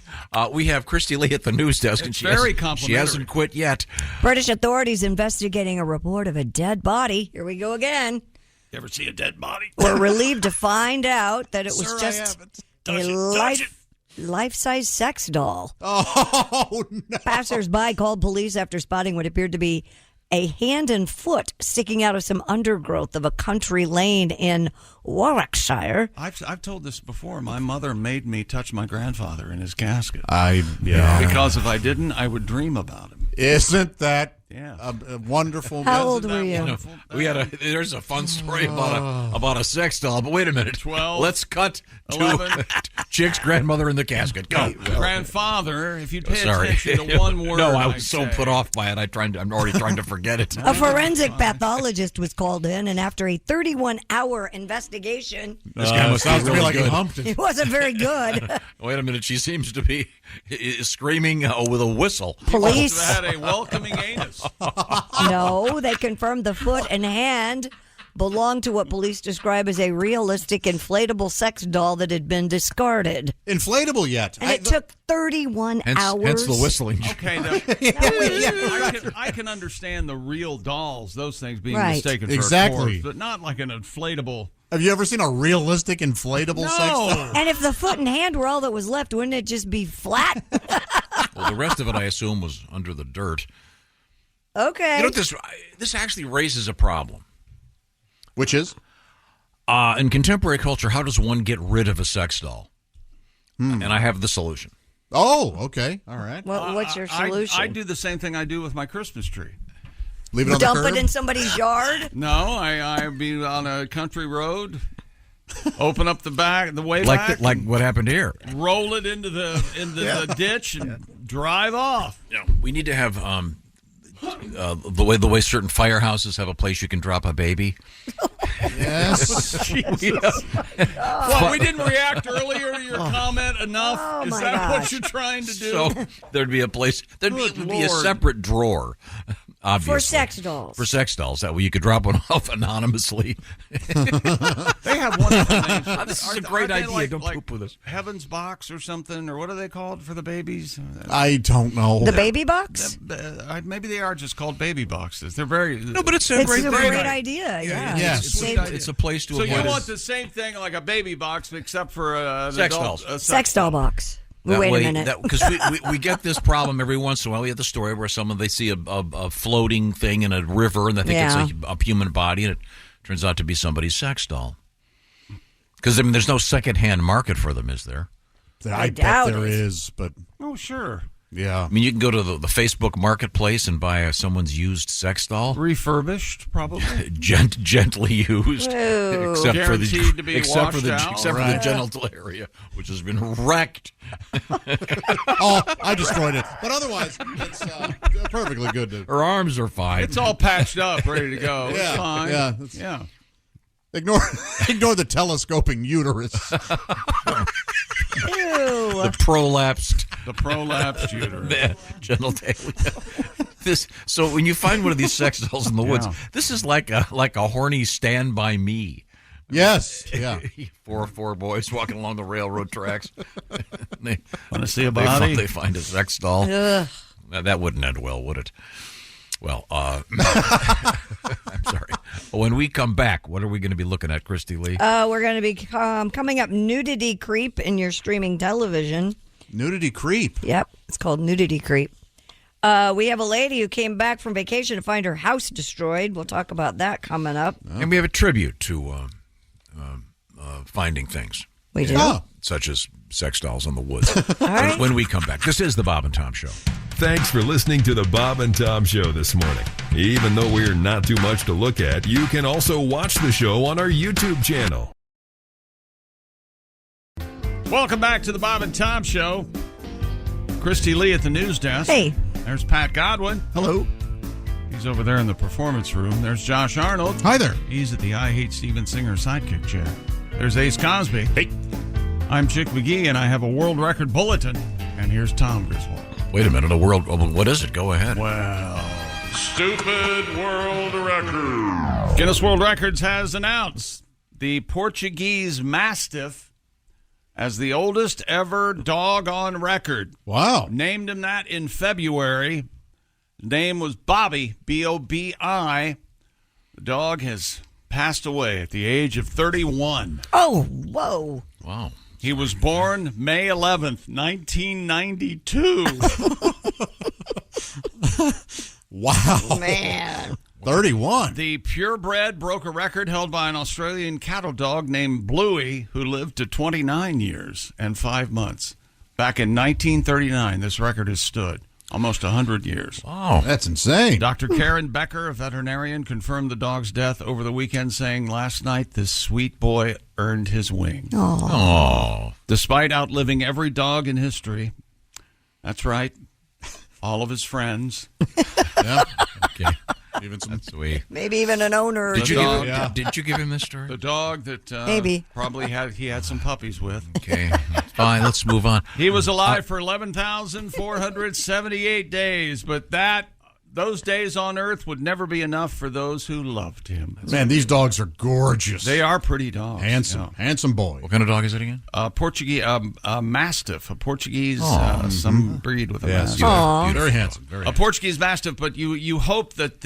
We have Christy Lee at the news desk, and It's she very hasn't- complimentary. She hasn't quit yet. British authorities investigating a report of a dead body. Here we go again. You ever see a dead body? We're relieved to find out that it was Sir, I just haven't. a life-size sex doll. Oh, no. Passers-by called police after spotting what appeared to be a hand and foot sticking out of some undergrowth of a country lane in Warwickshire. I've told this before. My mother made me touch my grandfather in his casket. Yeah. Because if I didn't, I would dream about him. Isn't that Yeah. a wonderful How old Isn't were that you? wonderful? There's a fun story about a sex doll, but wait a minute. 12, Let's cut 11. to Chick's grandmother in the casket. Go. Grandfather, if you'd pay Sorry. attention to one word. No, I I'd was so say. put off by it. I'm already trying to forget it. A forensic pathologist was called in, and after a 31-hour investigation, This guy must sounds to me really like he good. humped it. it wasn't very good. Wait a minute. She seems to be screaming with a whistle. Police Had a welcoming anus. No, they confirmed the foot and hand belonged to what police describe as a realistic inflatable sex doll that had been discarded. Inflatable yet? And it took 31 hours. Hence the whistling. Okay, I can understand the real dolls, those things being Right. mistaken for Exactly. a corpse, but not like an inflatable. Have you ever seen a realistic inflatable sex doll? And if the foot and hand were all that was left, wouldn't it just be flat? Well, the rest of it, I assume, was under the dirt. Okay. You know, this actually raises a problem. Which is? In contemporary culture, how does one get rid of a sex doll? And I have the solution. Oh, okay. All right. Well, what's your solution? I do the same thing I do with my Christmas tree. Leave it on Dump the curb? it in somebody's yard? No, I'd be on a country road, open up the way Like back, like what happened here. roll it into the ditch and drive off. We need to have the way certain firehouses have a place you can drop a baby. Yes. Well, we didn't react earlier to your comment enough. Oh, Is my that gosh. what you're trying to do? So there'd be a place. There'd be a Lord. separate drawer, obviously, For sex dolls. For sex dolls, that way you could drop one off anonymously. They have wonderful names. This is a great Aren't they idea. like- Don't like poop with us. Heaven's Box or something, or what are they called for the babies? I don't know. The baby box? Maybe they are just called baby boxes. They're very No, but it's a It's great a thing. great idea, yeah. Yes. It's a place to So avoid. you want the same thing like a baby box, except for an Sex adult, dolls. Sex doll box. That Wait way, a minute. because we get this problem every once in a while. We have the story where they see a floating thing in a river and they think it's a human body, and it turns out to be somebody's sex doll. Because there's no secondhand market for them, is there? I bet doubt there it. is, but Oh, sure. yeah. I mean, you can go to the Facebook Marketplace and buy someone's used sex doll, Refurbished, probably. gently used, Ooh. except for Guaranteed to be except for washed the out. genital area, which has been wrecked. Oh, I destroyed it. But otherwise, it's perfectly good. Her arms are fine. It's all patched up, ready to go. Yeah, It's fine. yeah. Yeah. Ignore the telescoping uterus. Ew. the prolapsed. The prolapsed uterus. The genitalia. So when you find one of these sex dolls in the woods, this is like a horny Stand By Me. Yes. Yeah. Four boys walking along the railroad tracks. They Want to see a body? They find a sex doll. Ugh. Now, that wouldn't end well, would it? Well, I'm sorry. When we come back, what are we going to be looking at, Christy Lee? We're going to be coming up Nudity Creep in your streaming television. Nudity Creep. Yep, it's called Nudity Creep. We have a lady who came back from vacation to find her house destroyed. We'll talk about that coming up. And we have a tribute to finding things. We do? Oh. Such as sex dolls in the woods. All right. When we come back. This is the Bob and Tom Show. Thanks for listening to the Bob and Tom Show this morning. Even though we're not too much to look at, you can also watch the show on our YouTube channel. Welcome back to the Bob and Tom Show. Christy Lee at the news desk. Hey. There's Pat Godwin. Hello. He's over there in the performance room. There's Josh Arnold. Hi there. He's at the I Hate Steven Singer sidekick chair. There's Ace Cosby. Hey. I'm Chick McGee, and I have a world record bulletin. And here's Tom Griswold. Wait a minute. What is it? Go ahead. Well, stupid world record. Guinness World Records has announced the Portuguese Mastiff as the oldest ever dog on record. Wow. Named him that in February. His name was Bobby, B-O-B-I. The dog has passed away at the age of 31. Oh, whoa. Wow. He was born May 11th, 1992. Wow. Man. 31. The purebred broke a record held by an Australian cattle dog named Bluey, who lived to 29 years and 5 months. Back in 1939, this record has stood almost 100 years. Wow. That's insane. Dr. Karen Becker, a veterinarian, confirmed the dog's death over the weekend, saying, "Last night, this sweet boy earned his wings." Oh. Despite outliving every dog in history. That's right. All of his friends. Yeah. Okay. Even some. That's sweet. Maybe even an owner. Did you give him this The story? dog that Maybe. probably had some puppies with. Okay. Fine. Let's move on. He was alive for 11,478 days, but that those days on Earth would never be enough for those who loved him. Man, these dogs are gorgeous. They are pretty dogs. Handsome boy. What kind of dog is it again? Portuguese, Mastiff, a Portuguese, some breed with a Mastiff. Very handsome. Very a Portuguese Mastiff, but you hope that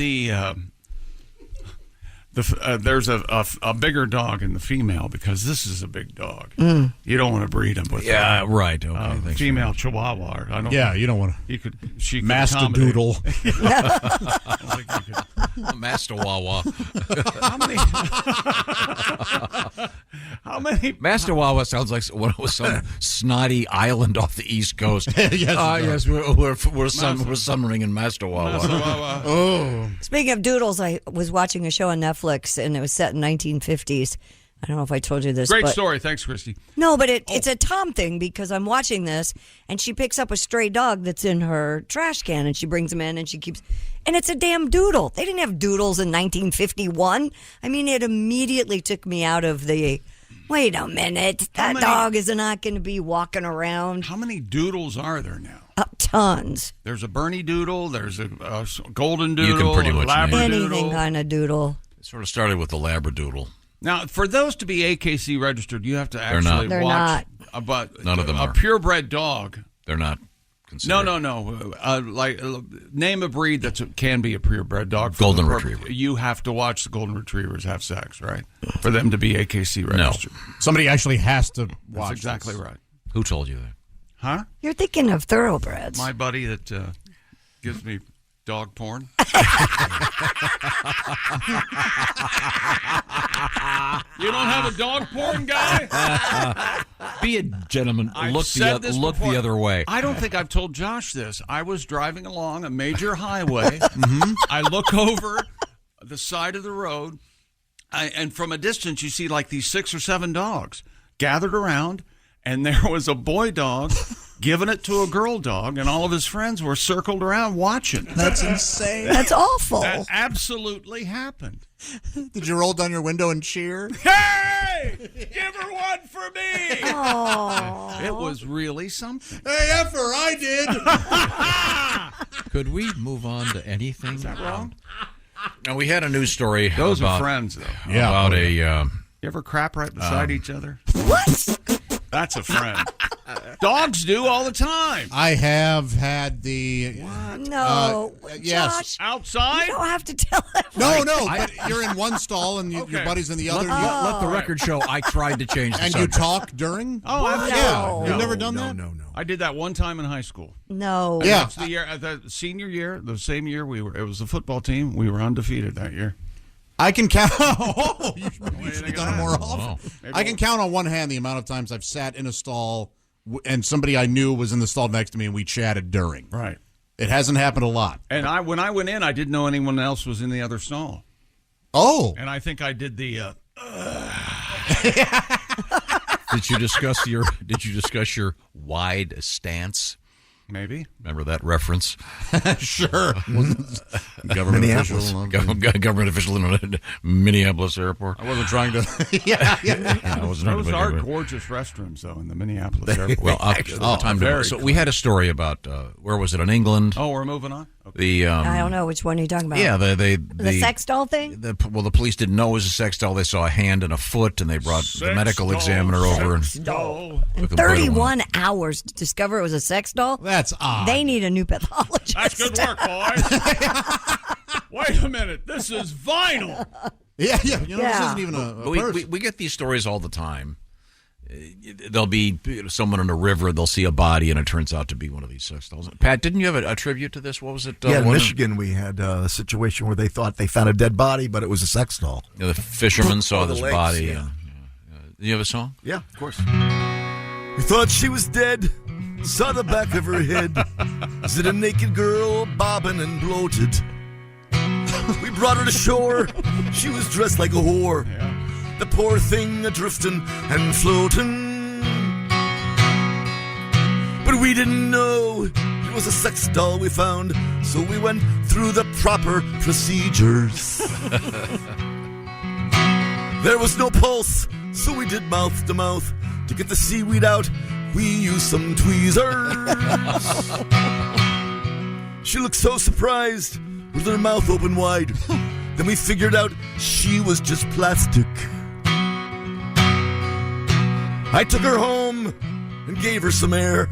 there's a bigger dog in the female because this is a big dog. You don't want to breed them with right. Okay, female Chihuahua. You don't want to. She could Master Doodle. Master Wawa. How many? Master Wawa sounds like some snotty island off the East Coast. Yes, we're summering in Master Wawa. Oh. Speaking of doodles, I was watching a show on Netflix, and it was set in 1950s. I don't know if I told you this. Great story. Thanks, Christy. No, but it's a Tom thing because I'm watching this, and she picks up a stray dog that's in her trash can, and she brings him in, and and it's a damn doodle. They didn't have doodles in 1951. I mean, it immediately took me out of the, wait a minute, that dog is not going to be walking around. How many doodles are there now? Tons. There's a Bernie doodle. There's a golden doodle. You can pretty much anything kind of doodle. It sort of started with the Labradoodle. Now, for those to be AKC registered, you have to actually They're watch. not. But none of them are. A purebred dog. They're not considered. No. Name a breed that can be a purebred dog. Golden Retriever. You have to watch the Golden Retrievers have sex, right? For them to be AKC registered. No. Somebody actually has to watch. That's exactly right. Who told you that? Huh? You're thinking of thoroughbreds. My buddy that gives me dog porn. You don't have a dog porn guy? Be a gentleman. Look the other way. I don't think I've told Josh this. I was driving along a major highway. I look over the side of the road, and from a distance you see like these 6 or 7 dogs gathered around, and there was a boy dog giving it to a girl dog, and all of his friends were circled around watching. That's insane. That's awful. That absolutely happened. Did you roll down your window and cheer? Hey! Give her one for me! Aww. It was really something. Hey, effer, I did. Could we move on to anything? Is that wrong? Now, we had a news story Those about, are friends, though. About a... You ever crap right beside each other? What? That's a friend. Dogs do all the time. I have had the... No. yes. Josh, outside? you don't have to tell everyone. No, but you're in one stall and your buddy's in the other. Let the record show I tried to change the And subject. you talk during? Oh, absolutely. No. You've never done that? No. I did that one time in high school. No. Yeah. That's the year, the senior year, the same year it was the football team. We were undefeated that year. I can count. Oh, you should have done it more often. Wow. I can count on one hand the amount of times I've sat in a stall and somebody I knew was in the stall next to me and we chatted during. Right. It hasn't happened a lot. And when I went in, I didn't know anyone else was in the other stall. Oh. And I think I did the. Did you discuss your wide stance? Maybe. Remember that reference? Sure. Government official in Minneapolis airport. I wasn't trying to. I wasn't trying Those to are gorgeous restrooms, though, in the Minneapolis airport. Well, so we had a story about where was it in England? Oh, we're moving on. Okay. The I don't know which one you're talking about. Yeah, the sex doll thing. The police didn't know it was a sex doll. They saw a hand and a foot, and they brought the medical examiner over and In 31 hours to discover it was a sex doll. That's odd. They need a new pathologist. That's good work, boys. Wait a minute. This is vinyl. Yeah. This isn't even a purse. We get these stories all the time. There'll be someone in a river, they'll see a body, and it turns out to be one of these sex dolls. Pat, didn't you have a tribute to this? What was it? In Michigan, we had a situation where they thought they found a dead body, but it was a sex doll. The fisherman saw this legs, body. yeah. Do you have a song? Yeah, of course. We thought she was dead, saw the back of her head. Is it a naked girl, bobbing and bloated? We brought her to shore, she was dressed like a whore. Yeah. The poor thing a-drifting and floating. But we didn't know it was a sex doll we found, so we went through the proper procedures. There was no pulse, so we did mouth to mouth. To get the seaweed out, we used some tweezers. She looked so surprised with her mouth open wide. Then we figured out she was just plastic. I took her home and gave her some air.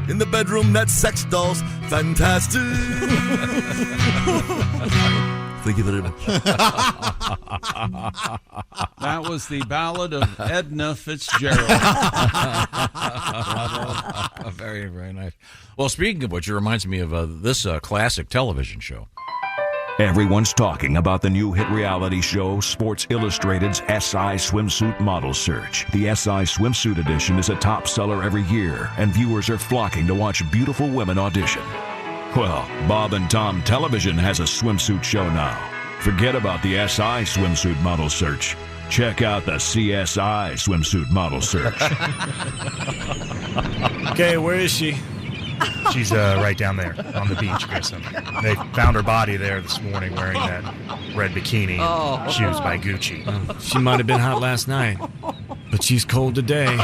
In the bedroom, that sex doll's fantastic. Thank you very much. That was the ballad of Edna Fitzgerald. Very, very nice. Well, speaking of which, it reminds me of this classic television show. Everyone's talking about the new hit reality show, Sports Illustrated's SI Swimsuit Model Search. The SI Swimsuit Edition is a top seller every year, and viewers are flocking to watch beautiful women audition. Well, Bob and Tom Television has a swimsuit show now. Forget about the SI Swimsuit Model Search. Check out the CSI Swimsuit Model Search. Okay, where is she? She's right down there on the beach, Grissom. They found her body there this morning wearing that red bikini and shoes by Gucci. She might have been hot last night, but she's cold today.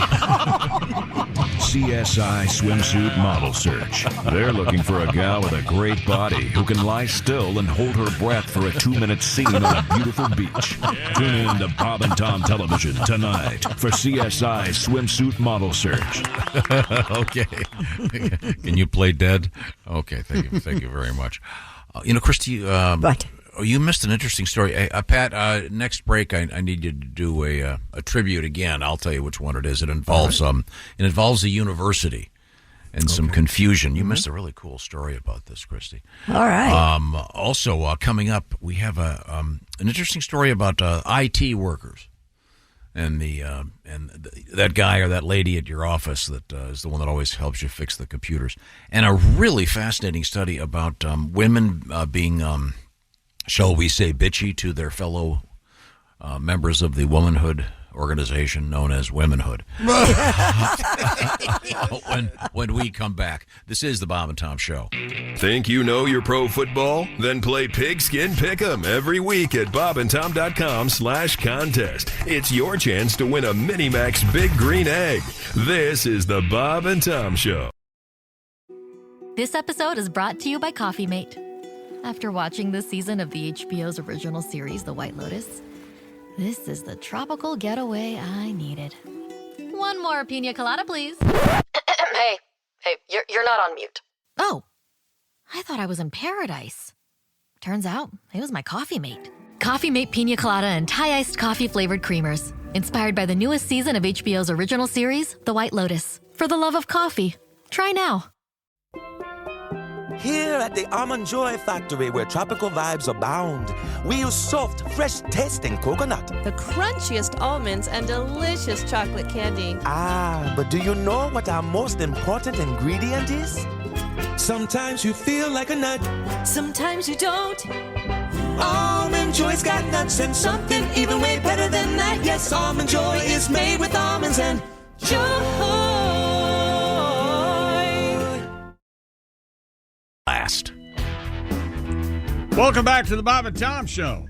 CSI Swimsuit Model Search. They're looking for a gal with a great body who can lie still and hold her breath for a 2-minute scene on a beautiful beach. Tune in to Bob and Tom Television tonight for CSI Swimsuit Model Search. Okay. Can you play dead? Okay, thank you very much. Christy, What? You missed an interesting story. Pat, next break, I need you to do a tribute again. I'll tell you which one it is. It involves a university and some confusion. You missed a really cool story about this, Christy. All right. Also, coming up, we have an interesting story about IT workers. And that guy or that lady at your office that is the one that always helps you fix the computers. And a really fascinating study about women being, shall we say, bitchy to their fellow members of the womanhood organization known as Womenhood. when we come back, this is the Bob and Tom Show. Think you know your pro football? Then play Pigskin Pick'em every week at bobandtom.com/contest. It's your chance to win a Minimax Big Green Egg. This is the Bob and Tom Show. This episode is brought to you by Coffee Mate. After watching this season of the HBO's original series, The White Lotus, this is the tropical getaway I needed. One more pina colada, please. Hey, you're not on mute. Oh, I thought I was in paradise. Turns out it was my Coffee Mate. Coffee Mate pina colada and Thai-iced coffee-flavored creamers. Inspired by the newest season of HBO's original series, The White Lotus. For the love of coffee. Try now. Here at the Almond Joy Factory, where tropical vibes abound, we use soft, fresh-tasting coconut. The crunchiest almonds and delicious chocolate candy. Ah, but do you know what our most important ingredient is? Sometimes you feel like a nut. Sometimes you don't. Almond Joy's got nuts and something even way better than that. Yes, Almond Joy is made with almonds and joy. Last. Welcome back to the Bob and Tom Show.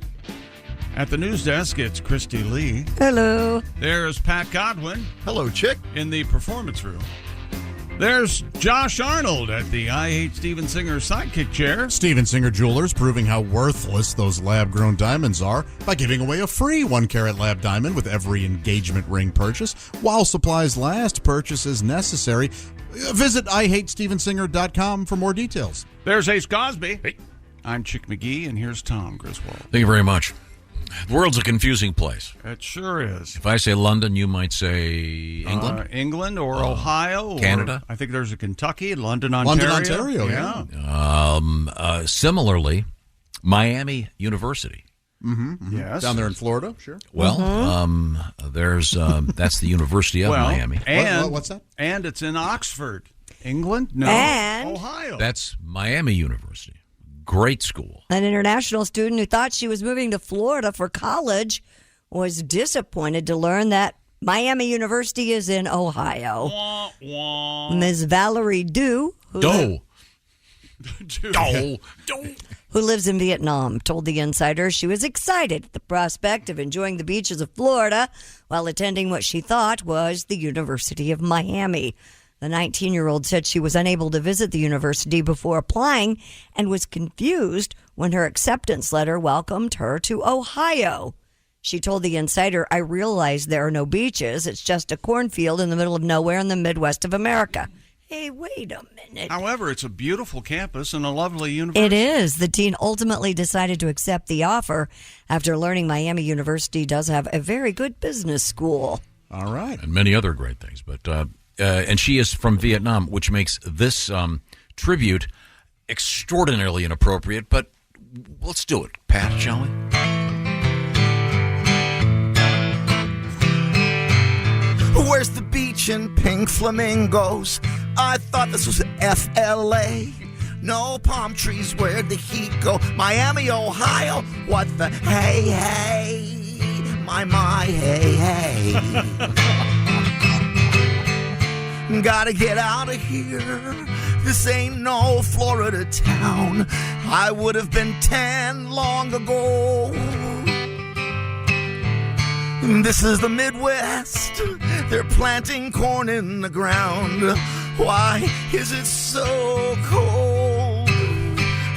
At the news desk, it's Christy Lee. Hello. There's Pat Godwin. Hello, chick. In the performance room. There's Josh Arnold at the I Hate Steven Singer sidekick chair. Steven Singer Jewelers proving how worthless those lab-grown diamonds are by giving away a free 1-carat lab diamond with every engagement ring purchase. While supplies last, purchase is necessary. Visit IHateStevenSinger.com for more details. There's Ace Cosby. Hey. I'm Chick McGee, and here's Tom Griswold. Thank you very much. The world's a confusing place. It sure is. If I say London, you might say England? England or Ohio. Canada. Or I think there's a Kentucky, London, Ontario. London, Ontario, yeah. Similarly, Miami University. Mm-hmm. Yes. Down there in Florida, sure. Well, there's that's the University of Miami. And what's that? And it's in Oxford, England. No, and Ohio. That's Miami University. Great school. An international student who thought she was moving to Florida for college was disappointed to learn that Miami University is in Ohio. Wah, wah. Ms. Valerie Du, who lives in Vietnam, told The Insider she was excited at the prospect of enjoying the beaches of Florida while attending what she thought was the University of Miami. The 19-year-old said she was unable to visit the university before applying and was confused when her acceptance letter welcomed her to Ohio. She told the Insider, "I realize there are no beaches. It's just a cornfield in the middle of nowhere in the Midwest of America." Hey, wait a minute. However, it's a beautiful campus and a lovely university. It is. The teen ultimately decided to accept the offer after learning Miami University does have a very good business school. All right. And many other great things. But and she is from Vietnam, which makes this tribute extraordinarily inappropriate. But let's do it, Pat, shall we? Where's the beach and pink flamingos? I thought this was FLA. No palm trees, where'd the heat go? Miami, Ohio, what the hey. My, hey. Gotta get out of here. This ain't no Florida town. I would have been 10 long ago. This is the Midwest. They're planting corn in the ground. Why is it so cold?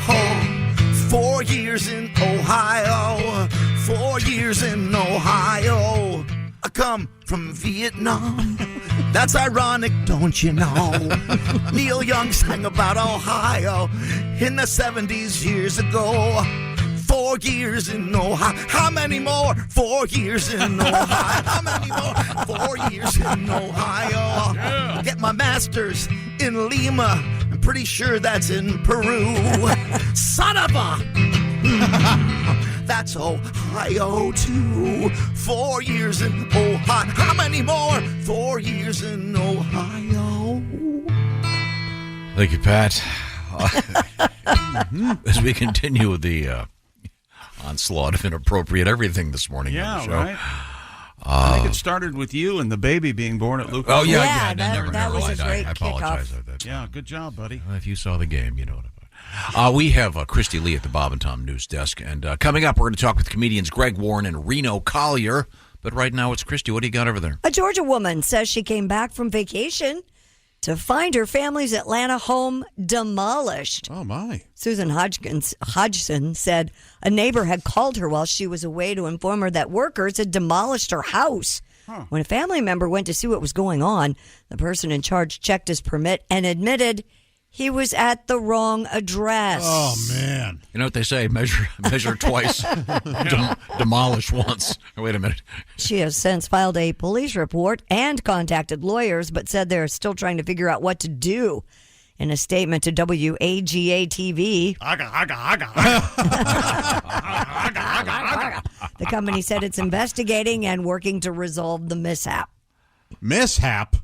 Oh, 4 years in Ohio. 4 years in Ohio. I come from Vietnam. That's ironic, don't you know? Neil Young sang about Ohio in the 70s years ago. 4 years in Ohio. How many more? 4 years in Ohio. How many more? 4 years in Ohio. Yeah. Get my master's in Lima. I'm pretty sure that's in Peru. Son of a... That's Ohio, too. 4 years in Ohio. How many more? 4 years in Ohio. Thank you, Pat. As we continue with the onslaught of inappropriate everything this morning on the show. Right. I think it started with you and the baby being born at Lucas. Oh, Yeah, never that was mind. a great I apologize. kickoff. Yeah, good job, buddy. If you saw the game, you know what about it. We have Christy Lee at the Bob and Tom News Desk. And coming up, we're going to talk with comedians Greg Warren and Reno Collier. But right now, it's Christy. What do you got over there? A Georgia woman says she came back from vacation to find her family's Atlanta home demolished. Oh, my. Susan Hodgson said a neighbor had called her while she was away to inform her that workers had demolished her house. When a family member went to see what was going on, the person in charge checked his permit and admitted he was at the wrong address. Oh, man. You know what they say? Measure twice, demolish once. Oh, wait a minute. She has since filed a police report and contacted lawyers, but said they're still trying to figure out what to do. In a statement to WAGA-TV, the company said it's investigating and working to resolve the mishap. Mishap?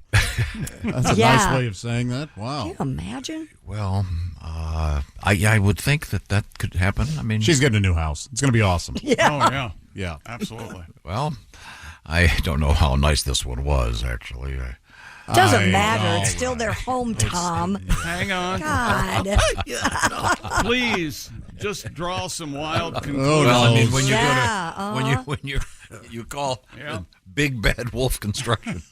That's a nice way of saying that. Wow. Can you imagine? Well, I would think that could happen. I mean, she's getting a new house. It's going to be awesome. Yeah. Oh, yeah. Yeah. Absolutely. Well, I don't know how nice this one was, actually. Doesn't matter. It's still their home, Tom. Hang on. God. Please, just draw some wild conclusions. Well, I mean, when you Yeah, when you call Big Bad Wolf Construction,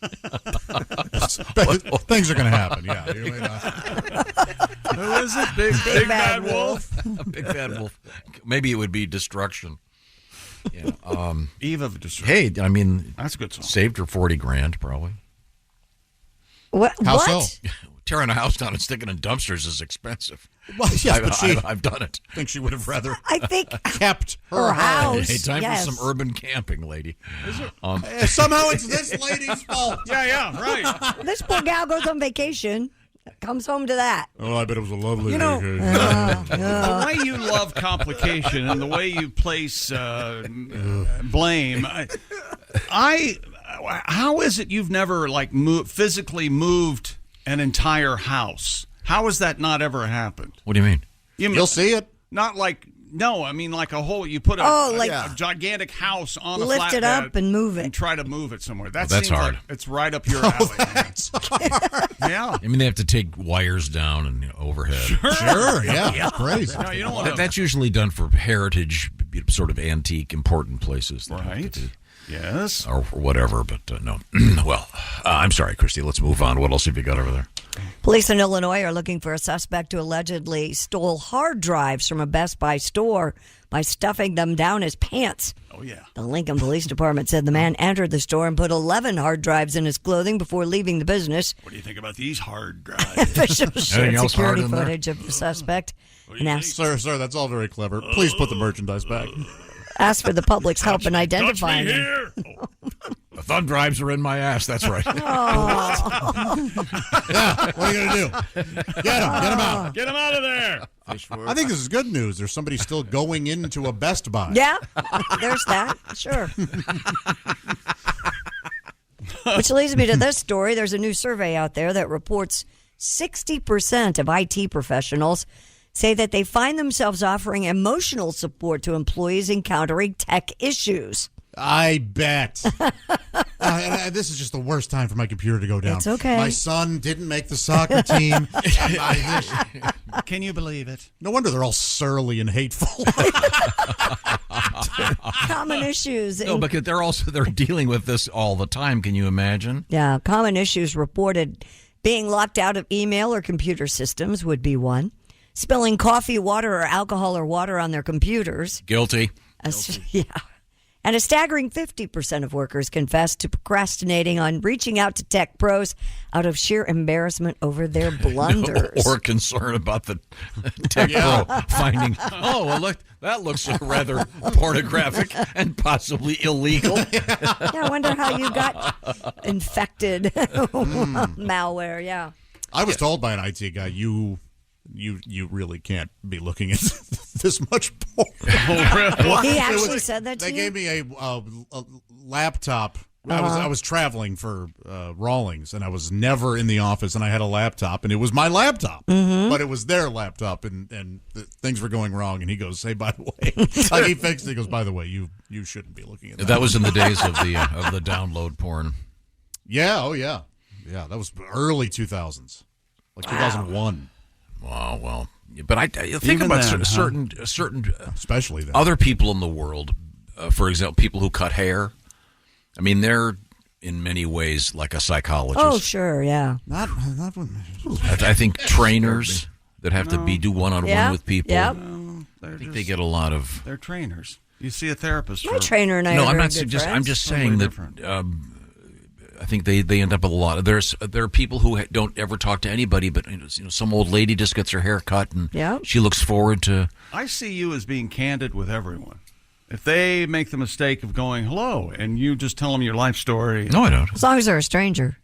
things are going to happen. Yeah. Who is it? Big Bad Wolf? Big Bad Wolf. Maybe it would be Destruction. Yeah. Eve of Destruction. Hey, I mean, that's a good song. Saved her $40,000 probably. What? How so? Tearing a house down and sticking in dumpsters is expensive. Well, yes, I've done it. I think she would have rather I think kept her house. Hey, time yes. for some urban camping, lady. Somehow it's this lady's fault. Yeah, right. This poor gal goes on vacation, comes home to that. Oh, I bet it was a lovely You know, vacation. the way you love complication and the way you place blame, how is it you've never physically moved an entire house? How has that not ever happened? What do you mean? You'll see it. Not like no, I mean like a whole. You put a gigantic house on a lift it up and move it and try to move it somewhere. That's seems hard. Like it's right up your alley. That's hard. Yeah. I mean, they have to take wires down and overhead. Sure, yeah. Crazy. No, you don't want That's usually done for heritage, sort of antique, important places. Right. Yes. Or whatever, but no. Well, I'm sorry, Christy. Let's move on. What else have you got over there? Police in Illinois are looking for a suspect who allegedly stole hard drives from a Best Buy store by stuffing them down his pants. Oh, yeah. The Lincoln Police Department said the man entered the store and put 11 hard drives in his clothing before leaving the business. What do you think about these hard drives? Officials shared Anything else hard security in there? footage of the suspect and asked, Sir, that's all very clever. Please put the merchandise back. asked for the public's help in identifying him. The thumb drives are in my ass. That's right. Yeah, what are you going to do? Get him out. Get him out of there. I think this is good news. There's somebody still going into a Best Buy. Yeah, there's that. Sure. Which leads me to this story. There's a new survey out there that reports 60% of IT professionals say that they find themselves offering emotional support to employees encountering tech issues. I bet. This is just the worst time for my computer to go down. It's okay. My son didn't make the soccer team. Can you believe it? No wonder they're all surly and hateful. Common issues. No, but they're dealing with this all the time. Can you imagine? Yeah, common issues reported being locked out of email or computer systems would be one. Spilling coffee, water, or alcohol or water on their computers. Guilty. Yeah. And a staggering 50% of workers confess to procrastinating on reaching out to tech pros out of sheer embarrassment over their blunders. Or concern about the tech pro finding, look, that looks rather pornographic and possibly illegal. Yeah, I wonder how you got infected. Malware, yeah. I was told by an IT guy, you really can't be looking at this much porn. He actually said that to They you? gave me a laptop. I was traveling for Rawlings, and I was never in the office, and I had a laptop, and it was my laptop, but it was their laptop, and things were going wrong, and he goes, hey, by the way, like he fixed it, he goes, by the way, you shouldn't be looking at that. That was in the days of the download porn. Yeah, oh yeah. Yeah, that was early 2000s, like 2001. Wow, well, but I think Even about then, certain, especially then. Other people in the world, for example, people who cut hair. I mean, they're in many ways like a psychologist. Oh, sure, yeah. Not I think trainers that have to do one-on-one with people. Yep. I think they get a lot of. They're trainers. You see a therapist. My trainer and I No, are I'm very not good suggesting. friends. I'm just saying that. I think they end up with a lot. There are people who don't ever talk to anybody, but some old lady just gets her hair cut and she looks forward to. I see you as being candid with everyone. If they make the mistake of going hello and you just tell them your life story. No, I don't. As long as they're a stranger.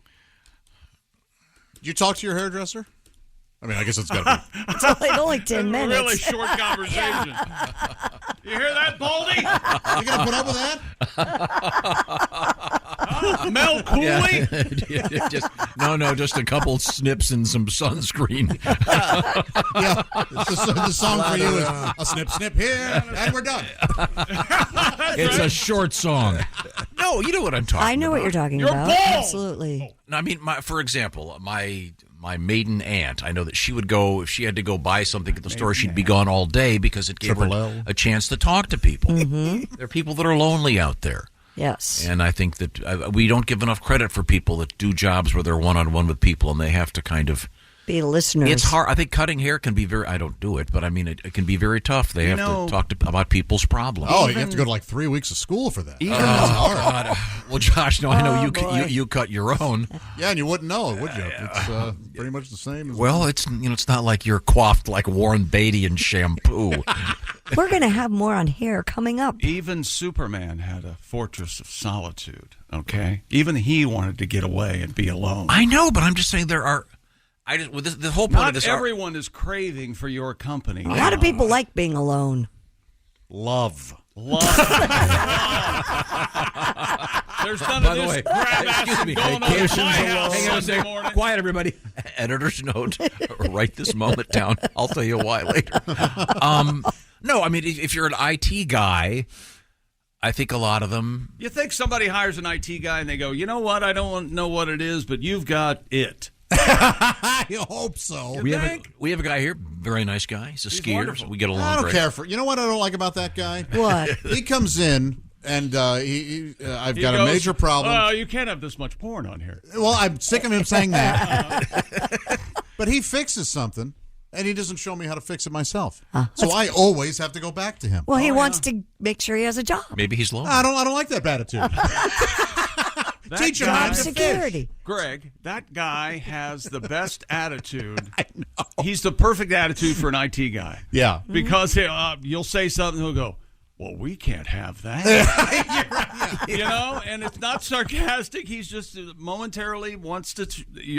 Did you talk to your hairdresser? I mean, I guess it's got to be. It's only 10 minutes. Really short conversation. You hear that, Baldy? You going to put up with that? Mel Cooley? Yeah, just a couple snips and some sunscreen. Yeah, the song for you is a snip, snip here, and we're done. It's a short song. No, you know what I'm talking about. I know what you're talking You're about. bald. Absolutely. I mean, for example, my maiden aunt, I know that she would go, if she had to go buy something at the store, she'd be gone all day because it gave her a chance to talk to people. Mm-hmm. There are people that are lonely out there. Yes. And I think that we don't give enough credit for people that do jobs where they're one-on-one with people and they have to kind of be listeners. It's hard. I think cutting hair can be I don't do it, but I mean, it can be very tough. They have to talk about people's problems. Oh, you have to go to like 3 weeks of school for that. God. Well, Josh, no, I know you cut your own. Yeah, and you wouldn't know, would you? It's pretty much the same. Well, it's not like you're coiffed like Warren Beatty in shampoo. We're going to have more on hair coming up. Even Superman had a fortress of solitude, okay? Even he wanted to get away and be alone. I know, but I'm just saying there are... the whole point of this... Not everyone is craving for your company. A lot of people like being alone. Love. There's none By of the this way, crab action going on at my house Sunday morning. Quiet, everybody. Editor's note. Write this moment down. I'll tell you why later. No, I mean, if you're an IT guy, I think a lot of them... You think somebody hires an IT guy and they go, you know what, I don't know what it is, but you've got it. You hope so. We have a guy here, very nice guy. He's a skier. wonderful. So we get along I don't great. care for... You know what I don't like about that guy? What? He comes in, and I've He got goes, a major problem. You can't have this much porn on here. Well, I'm sick of him saying that. But he fixes something, and he doesn't show me how to fix it myself. So I always have to go back to him. Well, he wants to make sure he has a job. Maybe he's lonely. I don't like that attitude. Teach him how to security. fish. Greg, that guy has the best attitude. I know. He's the perfect attitude for an IT guy. Yeah. Because you'll say something, he'll go, well, we can't have that. You know, and it's not sarcastic. He's just momentarily wants to.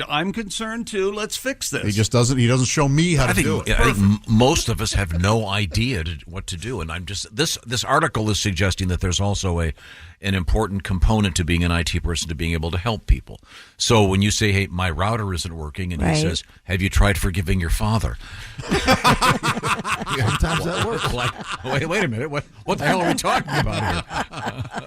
I'm concerned too. Let's fix this. He doesn't show me how to do it. I think most of us have no idea what to do, and I'm just this article is suggesting that there's also an important component to being an IT person, to being able to help people. So when you say, "Hey, my router isn't working," and he says, "Have you tried forgiving your father?" Sometimes that works. Like, wait a minute. What the hell are we talking about here?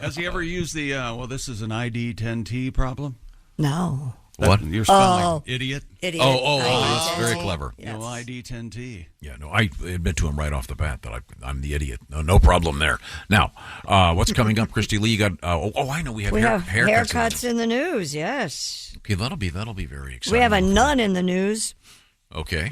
Has he ever used the, this is an ID10T problem? No. What? You're spelling idiot? Idiot. Oh, that's very clever. Yes. No, ID10T. Yeah, no, I admit to him right off the bat that I'm the idiot. No problem there. Now, what's coming up, Christy Lee? You got, I know we have haircuts in the news, yes. Okay, that'll be very exciting. We have a nun in the news. Okay.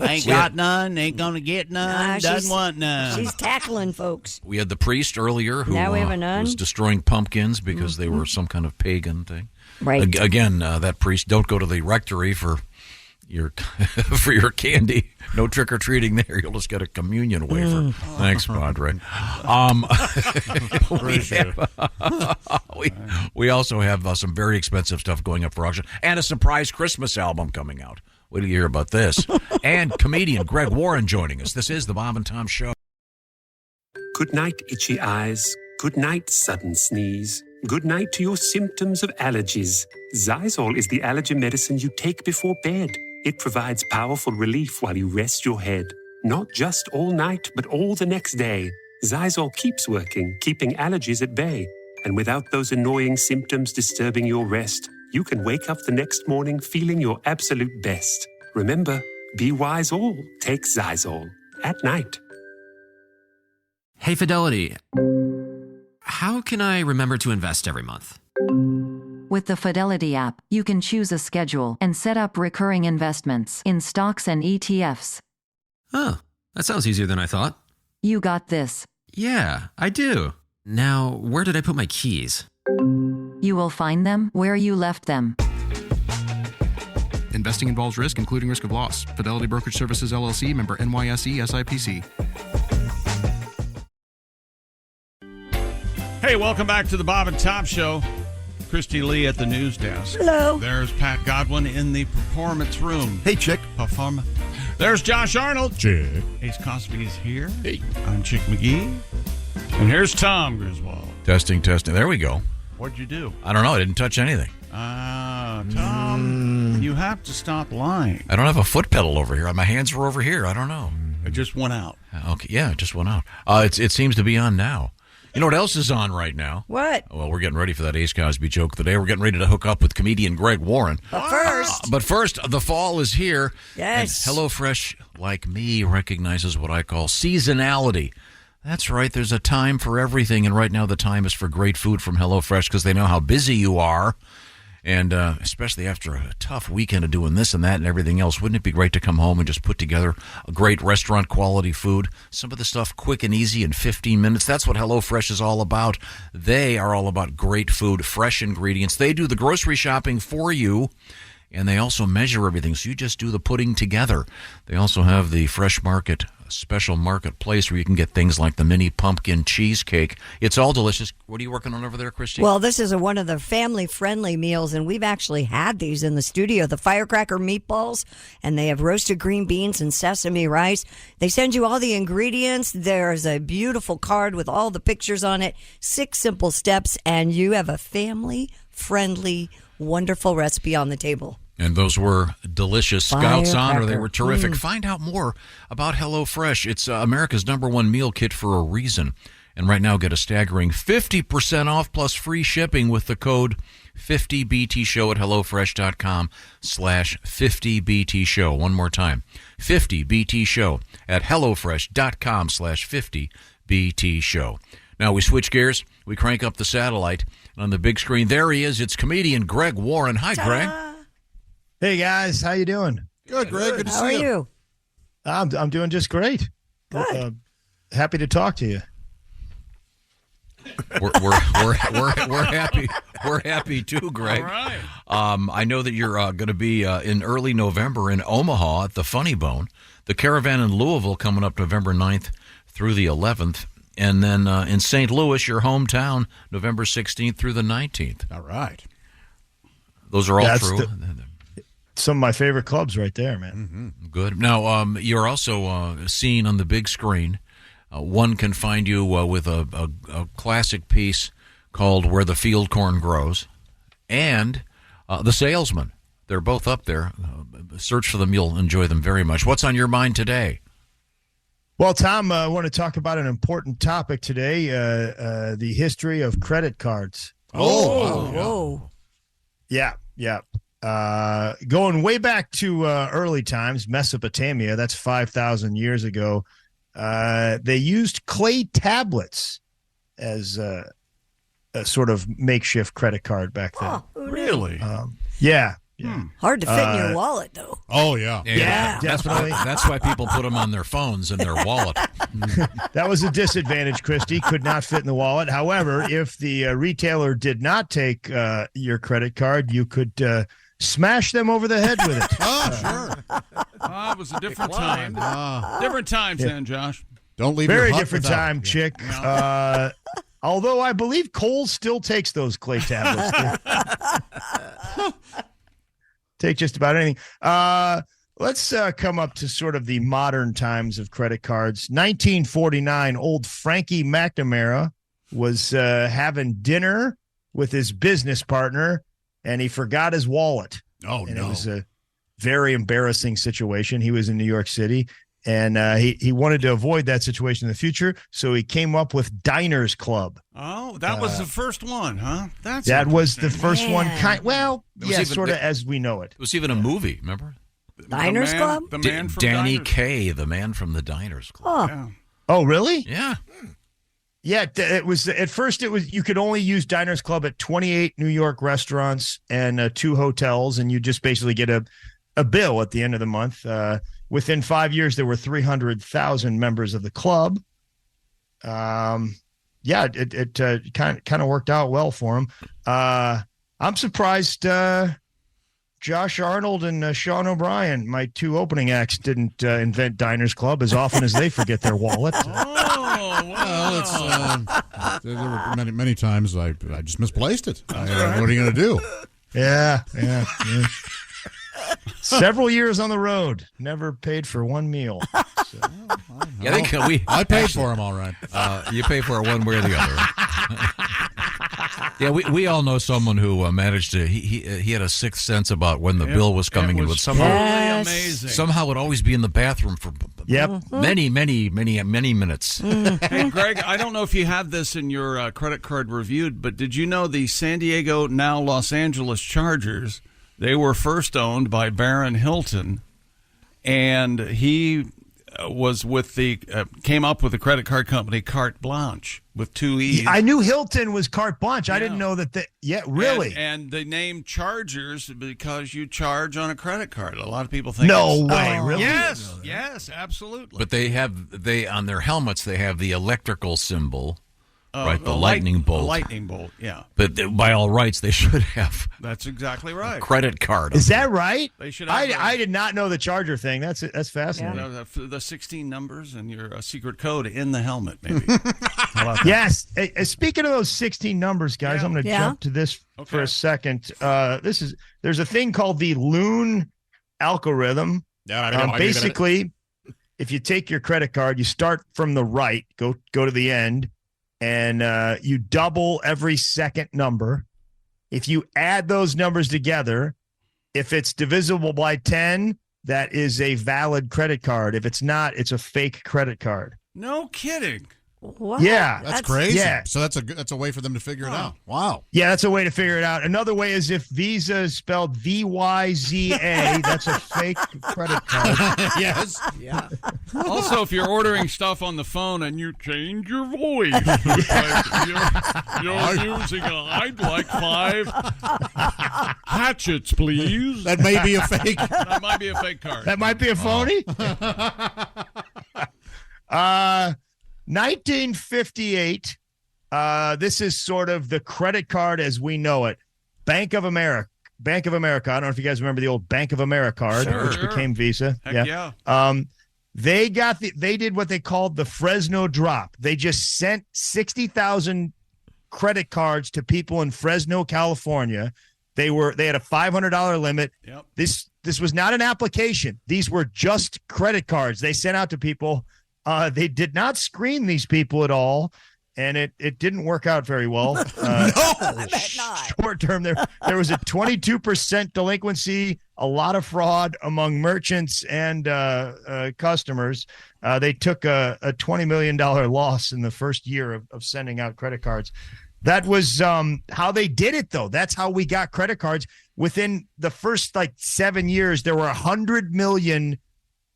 Ain't got none, ain't gonna get none, doesn't want none. She's tackling folks. We had the priest earlier who now we have a nun. Was destroying pumpkins because they were some kind of pagan thing. Right. Again, that priest, don't go to the rectory for your for your candy. No trick or treating there. You'll just get a communion wafer. Thanks, Padre. We also have some very expensive stuff going up for auction and a surprise Christmas album coming out. Wait till you hear about this. And comedian Greg Warren joining us. This is the Bob and Tom Show. Good night, itchy eyes. Good night, sudden sneeze. Good night to your symptoms of allergies. Xyzal is the allergy medicine you take before bed. It provides powerful relief while you rest your head. Not just all night, but all the next day. Xyzal keeps working, keeping allergies at bay. And without those annoying symptoms disturbing your rest, you can wake up the next morning feeling your absolute best. Remember, be wise all. Take Xyzal. At night. Hey, Fidelity. How can I remember to invest every month? With the Fidelity app, you can choose a schedule and set up recurring investments in stocks and ETFs. Oh, that sounds easier than I thought. You got this. Yeah, I do. Now, where did I put my keys? You will find them where you left them. Investing involves risk, including risk of loss. Fidelity Brokerage Services, LLC, member NYSE, SIPC. Hey, welcome back to the Bob and Tom Show. Christy Lee at the news desk. Hello. There's Pat Godwin in the performance room. Hey, Chick. There's Josh Arnold. Chick. Ace Cosby's here. Hey. I'm Chick McGee. And here's Tom Griswold. Testing. There we go. What'd you do? I don't know. I didn't touch anything. Tom, you have to stop lying. I don't have a foot pedal over here. My hands were over here. I don't know. It just went out. Okay, yeah, it just went out. It seems to be on now. You know what else is on right now? What? Well, we're getting ready for that Ace Cosby joke of the day. We're getting ready to hook up with comedian Greg Warren. But first, the fall is here. Yes. And HelloFresh, like me, recognizes what I call seasonality. That's right. There's a time for everything, and right now the time is for great food from HelloFresh because they know how busy you are. And especially after a tough weekend of doing this and that and everything else, wouldn't it be great to come home and just put together a great restaurant-quality food? Some of the stuff quick and easy in 15 minutes. That's what HelloFresh is all about. They are all about great food, fresh ingredients. They do the grocery shopping for you, and they also measure everything, so you just do the putting together. They also have the Fresh Market special marketplace where you can get things like the mini pumpkin cheesecake. It's all delicious. What are you working on over there, Christy? Well, this is one of the family-friendly meals, and we've actually had these in the studio. The firecracker meatballs, and they have roasted green beans and sesame rice. They send you all the ingredients. There's a beautiful card with all the pictures on it. 6 simple steps, and you have a family-friendly, wonderful recipe on the table. And those were delicious. Scout's Honor. They were terrific. Mm. Find out more about HelloFresh. It's America's #1 meal kit for a reason. And right now, get a staggering 50% off plus free shipping with the code 50BTShow at HelloFresh.com/50BTShow. One more time. 50BTShow at HelloFresh.com/50BTShow. Now we switch gears. We crank up the satellite. And on the big screen, there he is. It's comedian Greg Warren. Hi, Greg. Hey guys, how you doing? Good, Greg. Good to How see are you. you? I'm doing just great. Good. Happy to talk to you. We're happy. We're happy too, Greg. All right. I know that you're going to be in early November in Omaha at the Funny Bone. The Caravan in Louisville coming up November 9th through the 11th. And then in St. Louis, your hometown, November 16th through the 19th. All right. Those are all true. Some of my favorite clubs right there, man. Mm-hmm. Good. Now, you're also seen on the big screen. One can find you with a classic piece called Where the Field Corn Grows and The Salesman. They're both up there. Search for them. You'll enjoy them very much. What's on your mind today? Well, Tom, I want to talk about an important topic today, the history of credit cards. Whoa. Yeah. Going way back to early times, Mesopotamia, that's 5,000 years ago, they used clay tablets as a sort of makeshift credit card back then. Oh, Really? Yeah. Hard to fit in your wallet, though. Oh, yeah. Yeah, That's definitely. That's why people put them on their phones in their wallet. That was a disadvantage, Christy. Could not fit in the wallet. However, if the retailer did not take your credit card, you could smash them over the head with it. Oh, sure. It was a different time. Different times then, Josh. Don't leave Very your hut different without- time, Yeah. chick. Although I believe Kohl's still takes those clay tablets. Take just about anything. Let's come up to sort of the modern times of credit cards. 1949, old Frankie McNamara was having dinner with his business partner, and he forgot his wallet. Oh, and no. It was a very embarrassing situation. He was in New York City, and he wanted to avoid that situation in the future, so he came up with Diners Club. Oh, that was the first one, huh? That was the first one. was even Sort of the- as we know it. It was even a movie, remember? Diners Club? The man from Danny Diners. Kaye, the man from the Diners Club. Oh. Oh, really? Yeah. Yeah, it was at first. It was you could only use Diners Club at 28 New York restaurants and 2 hotels, and you just basically get a bill at the end of the month. Within 5 years, there were 300,000 members of the club. It kind of worked out well for him. I'm surprised Josh Arnold and Sean O'Brien, my 2 opening acts, didn't invent Diners Club as often as they forget their wallet. Well, it's, there were many times I just misplaced it. What are you going to do? Yeah. Several years on the road, never paid for one meal. So, Yeah, I paid for them all right. You pay for it one way or the other. Yeah, we all know someone who managed to. He had a sixth sense about when the bill was coming in. Would somehow amazing. somehow would always be in the bathroom for many minutes. Hey, Greg, I don't know if you have this in your credit card reviewed, but did you know the San Diego, now Los Angeles Chargers, they were first owned by Baron Hilton, and he was with came up with the credit card company Carte Blanche with 2 E's. I knew Hilton was Carte Blanche. I didn't know that. Really? And the name Chargers because you charge on a credit card. A lot of people think No way, really? Yes, absolutely. But they on their helmets they have the electrical symbol, right? The a lightning bolt. Lightning bolt, yeah. But by all rights, they should have That's exactly right. a credit card. Is that right? They should have I did not know the Charger thing. That's fascinating. the 16 numbers and your secret code in the helmet, maybe. How about that? Yes. Speaking of those 16 numbers, guys, I'm going to Yeah. jump to this for a second. There's a thing called the Loon algorithm. Basically, if you take your credit card, you start from the right, go to the end, and you double every second number. If you add those numbers together, if it's divisible by 10, that is a valid credit card. If it's not, it's a fake credit card. No kidding. What? Yeah. That's crazy. Yeah. So that's a way for them to figure it out. Wow. Yeah, that's a way to figure it out. Another way is if Visa is spelled VYZA, that's a fake credit card. Yes. Yeah. Also, if you're ordering stuff on the phone and you change your voice, you're using I'd like 5 hatchets, please. That may be a fake. That might be a fake card. That might be a phony. 1958. This is sort of the credit card as we know it. Bank of America. I don't know if you guys remember the old Bank of America card, which became Visa. Heck yeah. They did what they called the Fresno drop. They just sent 60,000 credit cards to people in Fresno, California. They had a $500 limit. Yep. This was not an application. These were just credit cards they sent out to people. They did not screen these people at all, and it didn't work out very well. No, I bet not. Short term, there was a 22% delinquency, a lot of fraud among merchants and customers. They took a $20 million loss in the first year of sending out credit cards. That was how they did it, though. That's how we got credit cards. Within the first 7 years, there were 100 million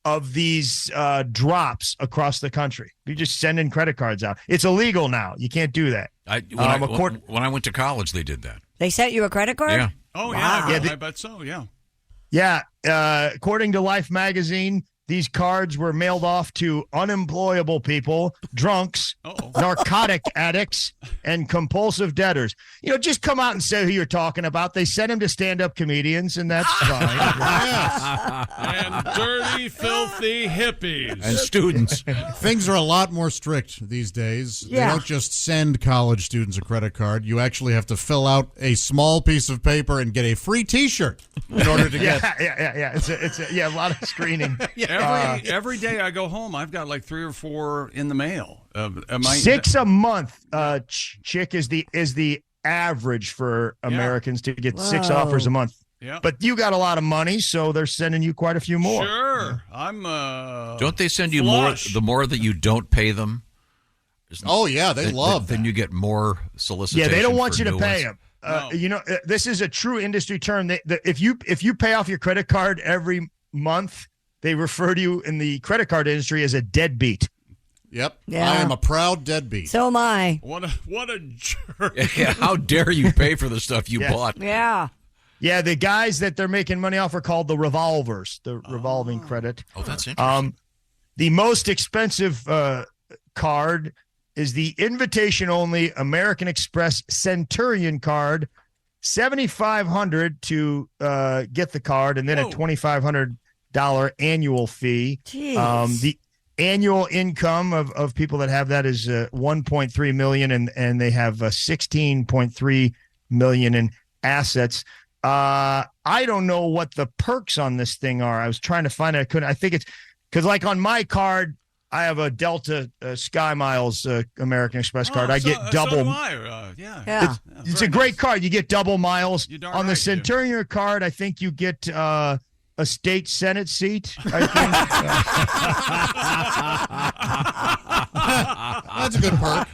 of these drops across the country. You just send in credit cards out. It's illegal now. You can't do that. When I went to college, they did that. They sent you a credit card? Yeah. Oh, Wow. yeah. I bet so, yeah. Yeah. According to Life magazine, these cards were mailed off to unemployable people, drunks, narcotic addicts, and compulsive debtors. Just come out and say who you're talking about. They sent him to stand-up comedians, and that's fine. And dirty, filthy hippies. And students. Things are a lot more strict these days. Yeah. They don't just send college students a credit card. You actually have to fill out a small piece of paper and get a free T-shirt in order to get. Yeah. It's a lot of screening. Every day I go home, I've got 3 or 4 in the mail. 6 a month, chick is the average for Americans to get 6 offers a month. Yeah. But you got a lot of money, so they're sending you quite a few more. Sure. I'm Don't they send you flush. more the more that you don't pay them? Oh, yeah, they love Then you get more solicitation. Yeah, they don't want for you to new pay ones. them. This is a true industry term. If you pay off your credit card every month, they refer to you in the credit card industry as a deadbeat. Yep. Yeah. I am a proud deadbeat. So am I. What a jerk. Yeah, how dare you pay for the stuff you bought? Yeah. Yeah, the guys that they're making money off are called the revolvers, the revolving credit. Oh, that's interesting. The most expensive card is the invitation-only American Express Centurion card, $7,500 to get the card, and then a $2,500 annual fee. The annual income of people that have that is $1.3 million, and they have $16.3 million in assets. I don't know what the perks on this thing are. I was trying to find it. I couldn't. I think it's because on my card, I have a Delta Sky Miles American Express card. I get double. So do I. It's a great card. You get double miles. You're darn On the right, Centurion card, I think you get a state Senate seat. I think. That's a good perk.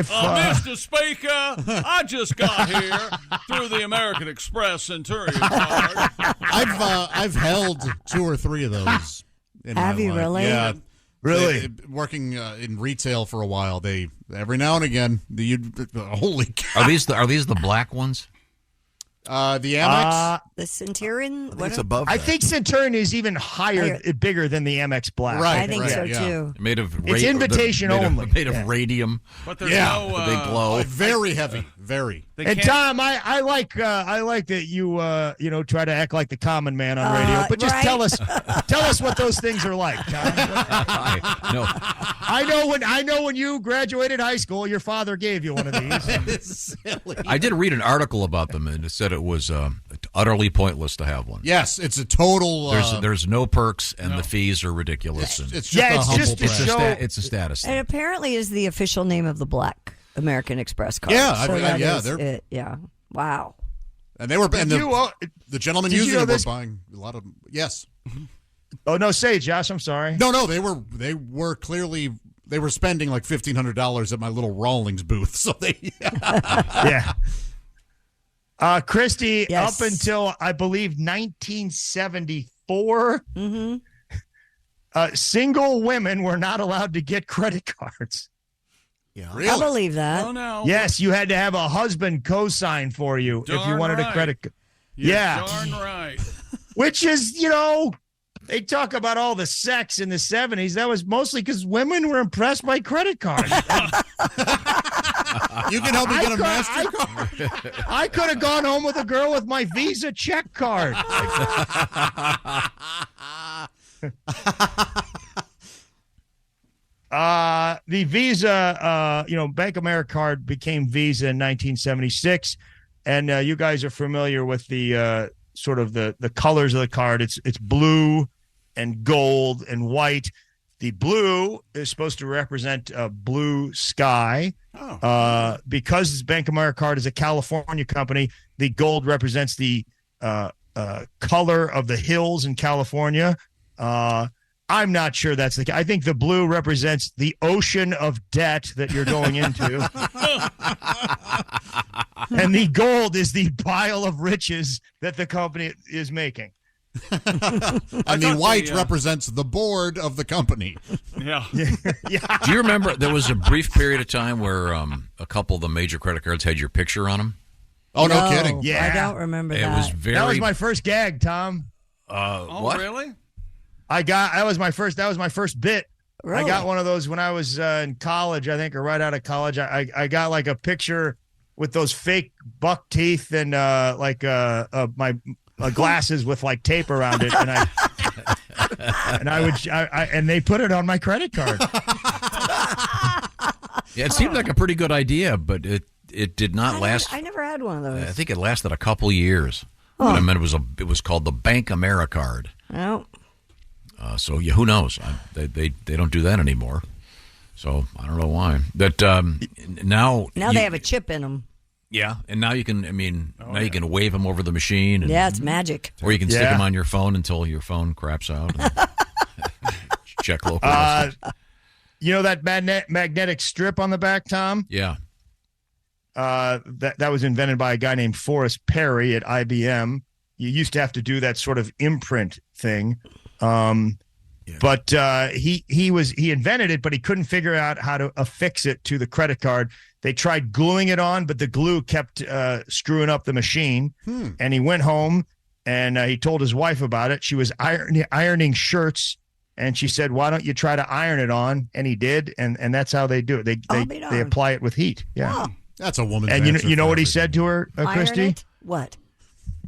Mr. Speaker, I just got here through the American Express Centurion card. I've held 2 or 3 of those. Have you really? Yeah. Really? Working in retail for a while, they every now and again, holy cow. Are these the black ones? The Amex? The Centurion? It's above I that. think Centurion is even bigger than the Amex Black. Right. I think so too. Made of It's invitation only. Made of radium. But there's The big blow. Very heavy. Very. And Tom, I like that you try to act like the common man on radio, but just right? tell us what those things are like, Tom. No. I know when you graduated high school, your father gave you one of these. Silly. I did read an article about them, and it said it was utterly pointless to have one. Yes, it's a total. There's no perks, and the fees are ridiculous. It's just to show. It's a status It thing. apparently is the official name of the Black American Express card. Yeah, yeah. Wow. And they were, and the gentleman using it were this? buying a lot of. Yes. Oh no, say it, Josh. I'm sorry. No, they were clearly They were spending like $1,500 at my little Rawlings booth, so they. Yeah. Christy, Yes. up until I believe 1974, single women were not allowed to get credit cards. Yeah, I believe that. Oh, no. Yes, you had to have a husband co-sign for you if you Darn wanted a right. credit card. You're Yeah. darn right. Which is, they talk about all the sex in the 70s. That was mostly because women were impressed by credit cards. You can help me get a MasterCard. I could have gone home with a girl with my Visa check card. The Visa, Bank of America card became Visa in 1976. And you guys are familiar with the sort of the colors of the card. It's blue and gold and white. The blue is supposed to represent a blue sky. Because Bank of America card is a California company, the gold represents the color of the hills in California. I'm not sure that's the case. I think the blue represents the ocean of debt that you're going into. And the gold is the pile of riches that the company is making. And the white represents the board of the company. Yeah. Yeah. Do you remember there was a brief period of time where a couple of the major credit cards had your picture on them? Oh, no kidding. Yeah. I don't remember that. It was very. That was my first gag, Tom. What? Really? That was my first bit. Really? I got one of those when I was in college, I think, or right out of college. I got like a picture with those fake buck teeth and my glasses with like tape around it, and they put it on my credit card. Yeah, it seemed like a pretty good idea, but it did not last. I never had one of those. I think it lasted a couple years. But I mean, it was called the Bank America card. Oh. So yeah, who knows? They don't do that anymore. So I don't know why. That now they have a chip in them. Yeah, and now you can. I mean, you can wave them over the machine. And, Yeah, it's magic. Or you can stick them on your phone until your phone craps out. And check local. That magnetic strip on the back, Tom? Yeah. That was invented by a guy named Forrest Perry at IBM. You used to have to do that sort of imprint thing. But he invented it, but he couldn't figure out how to affix it to the credit card. They tried gluing it on, but the glue kept screwing up the machine. And he went home and he told his wife about it. She was ironing shirts, and she said, "Why don't you try to iron it on?" And he did, and that's how they do it. They apply it with heat. Yeah, Oh. That's a woman's And answer you know for what he everything. said to her, Christy? Iron it? What?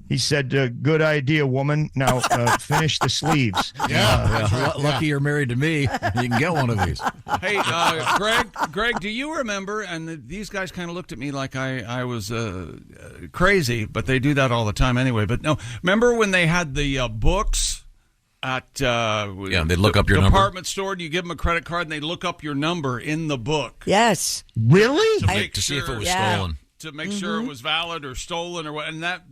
He said, "Good idea, woman. Now finish the sleeves." Lucky you're married to me. You can get one of these. Hey, Greg, do you remember? And these guys kind of looked at me like I was crazy, but they do that all the time anyway. But no, remember when they had the books at they'd look up your department store, and you give them a credit card, and they look up your number in the book. Yes. Really? To see if it was stolen. To make sure it was valid or stolen or what, and that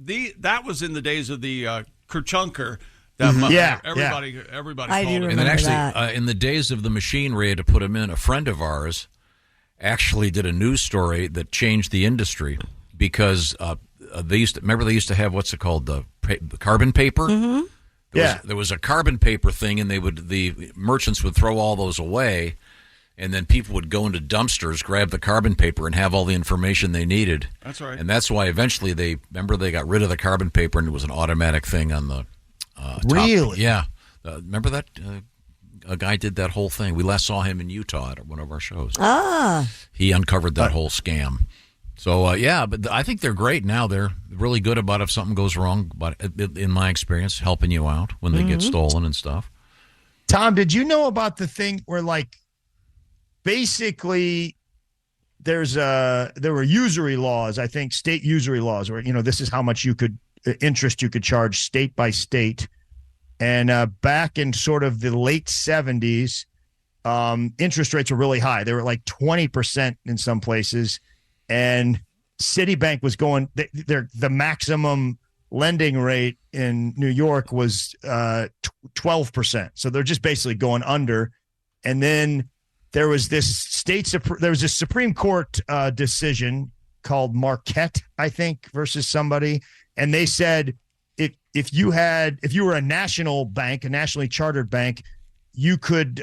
was in the days of the Kerchunker. Everybody I called do it. And then remember that. actually, in the days of the machinery to put them in, a friend of ours actually did a news story that changed the industry because they used to have what's it called, the carbon paper. Mm-hmm. There was a carbon paper thing, and the merchants would throw all those away. And then people would go into dumpsters, grab the carbon paper, and have all the information they needed. That's right. And that's why eventually they got rid of the carbon paper, and it was an automatic thing on the top. Really? Yeah. Remember that? A guy did that whole thing. We last saw him in Utah at one of our shows. He uncovered that whole scam. So, but I think they're great now. They're really good about if something goes wrong, but in my experience, helping you out when they get stolen and stuff. Tom, did you know about the thing where, like, basically there were usury laws, I think state usury laws, where, this is how much interest you could charge state by state. And back in sort of the late 70s, interest rates were really high. They were like 20% in some places. And Citibank was going, the maximum lending rate in New York was 12%. So they're just basically going under. And then there was this there was a Supreme Court decision called Marquette, I think, versus somebody, and they said if you were a national bank, a nationally chartered bank, you could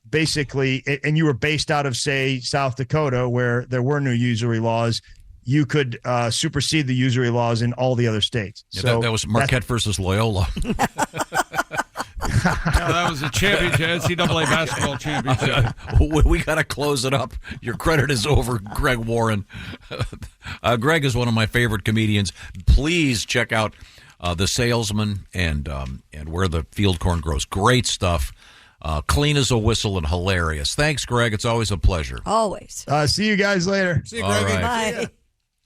basically, and you were based out of, say, South Dakota, where there were no usury laws, you could supersede the usury laws in all the other states. Yeah, so that was Marquette versus Loyola. Yeah, that was a championship, NCAA basketball championship. We got to close it up. Your credit is over, Greg Warren. Greg is one of my favorite comedians. Please check out The Salesman and Where the Field Corn Grows. Great stuff. Clean as a whistle and hilarious. Thanks, Greg. It's always a pleasure. Always. See you guys later. See you, Greg. Bye.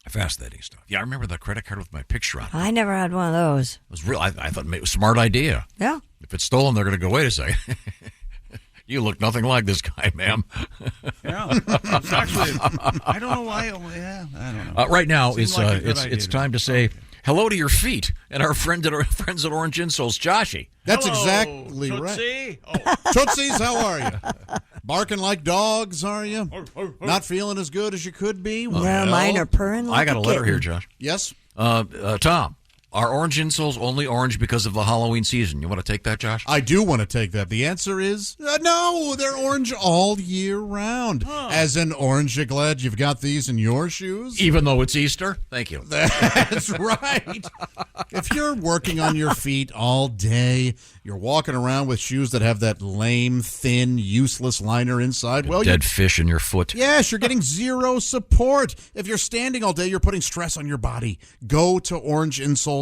Fascinating stuff. Yeah, I remember the credit card with my picture on it. I never had one of those. It was real. I thought it was a smart idea. Yeah. If it's stolen, they're going to go, wait a second. You look nothing like this guy, ma'am. Yeah. It's actually, I don't know why. Yeah, I don't know. Right now, it's time to say hello to your feet and our friends at Orange Insoles, Joshy. That's Hello, exactly Tootsie. right. Oh. Tootsies, how are you? Barking like dogs, are you? Not feeling as good as you could be? Well, mine are purring like I got a letter here, Josh. Yes? Tom, are orange insoles only orange because of the Halloween season? You want to take that, Josh? I do want to take that. The answer is no. They're orange all year round. As in orange, you're glad you've got these in your shoes? Even though it's Easter? Thank you. That's right. If you're working on your feet all day, you're walking around with shoes that have that lame, thin, useless liner inside. Well, dead fish in your foot. Yes, you're getting zero support. If you're standing all day, you're putting stress on your body. Go to orangeinsoles.com.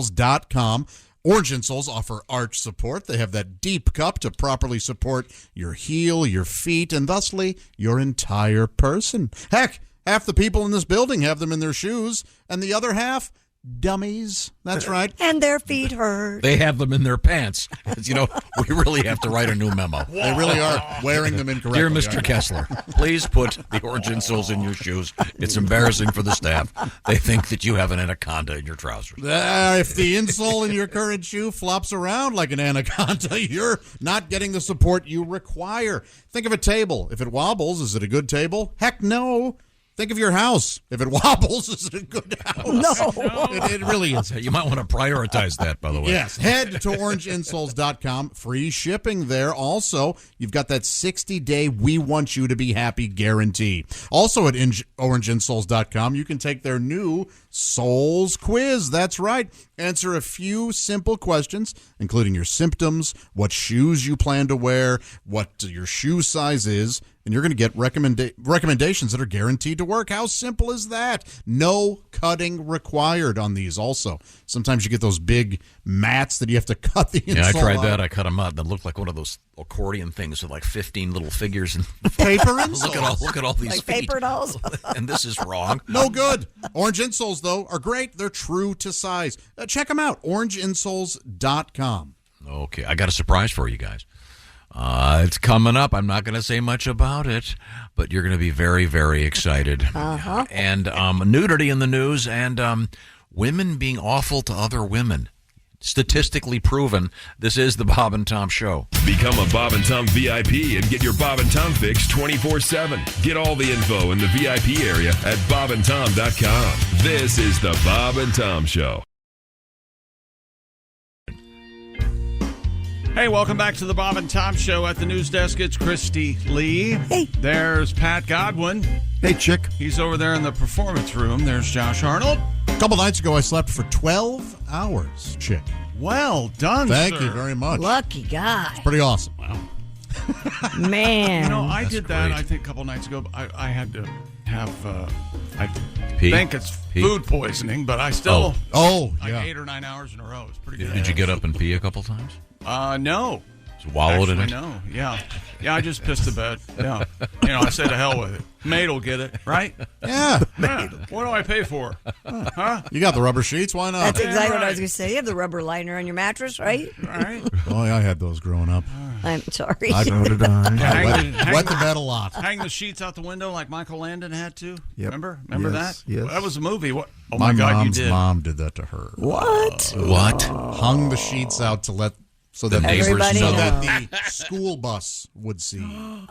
Orange Insoles offer arch support. They have that deep cup to properly support your heel, your feet, and thusly your entire person. Heck, half the people in this building have them in their shoes, and the other half, dummies. That's right. And their feet hurt. They have them in their pants. You know, we really have to write a new memo. They really are wearing them incorrectly. Dear Mr. Kessler, please put the orange insoles in your shoes. It's embarrassing for the staff. They think that you have an anaconda in your trousers. If the insole in your current shoe flops around like an anaconda, you're not getting the support you require. Think of a table. If it wobbles, is it a good table? Heck no. Think of your house. If it wobbles, is it a good house? No. It really is. You might want to prioritize that, by the way. Yes. Head to orangeinsoles.com. Free shipping there. Also, you've got that 60-day We Want You to Be Happy guarantee. Also at orangeinsoles.com, you can take their new Souls quiz. That's right. Answer a few simple questions, including your symptoms, what shoes you plan to wear, what your shoe size is, and you're going to get recommendations that are guaranteed to work. How simple is that? No cutting required on these also. Sometimes you get those big mats that you have to cut the insole Yeah, I tried out. that. I cut them out. That looked like one of those accordion things with like 15 little figures. And Paper insoles. Look at all these Like feet. paper dolls. And this is wrong. No good. Orange insoles, though, are great. They're true to size. Check them out. orangeinsoles.com. Okay, I got a surprise for you guys. It's coming up. I'm not going to say much about it, but you're going to be very, very excited. Uh-huh. And nudity in the news and women being awful to other women. Statistically proven. This is the Bob and Tom Show. Become a Bob and Tom VIP and get your Bob and Tom fix 24/7. Get all the info in the VIP area at bobandtom.com. This is the Bob and Tom Show. Hey, welcome back to the Bob and Tom Show. At the news desk, it's Christy Lee. Hey. There's Pat Godwin. Hey, chick. He's over there in the performance room. There's Josh Arnold. A couple nights ago, I slept for 12 hours, chick. Well done, Thank sir. you very much. Lucky guy. Pretty awesome. Wow. Man. You know, I That's did that, great. I think, a couple nights ago. I had to have, I Pee? think it's Pee? food poisoning, but I still, Oh, like yeah. 8 or 9 hours in a row. It's pretty good. Did you get up and pee a couple times? No. Swallowed in Actually, it? no. Yeah. Yeah, I just pissed the bed. Yeah. You know, I said to hell with it. Maid will get it, right? Yeah. Yeah. What do I pay for? Huh? You got the rubber sheets. Why not? That's exactly what I right. was going to say. You have the rubber liner on your mattress, right? All right. Oh, yeah, I had those growing up. I'm sorry. I wet Hang the bed a lot. Hang the sheets out the window like Michael Landon had to. Yep. Remember Yes, that? yes. That was a movie. What? Oh My my God, you mom's did. mom did that to her. What? What? Hung the sheets out to let so that The neighbors Everybody so know. that the school bus would see.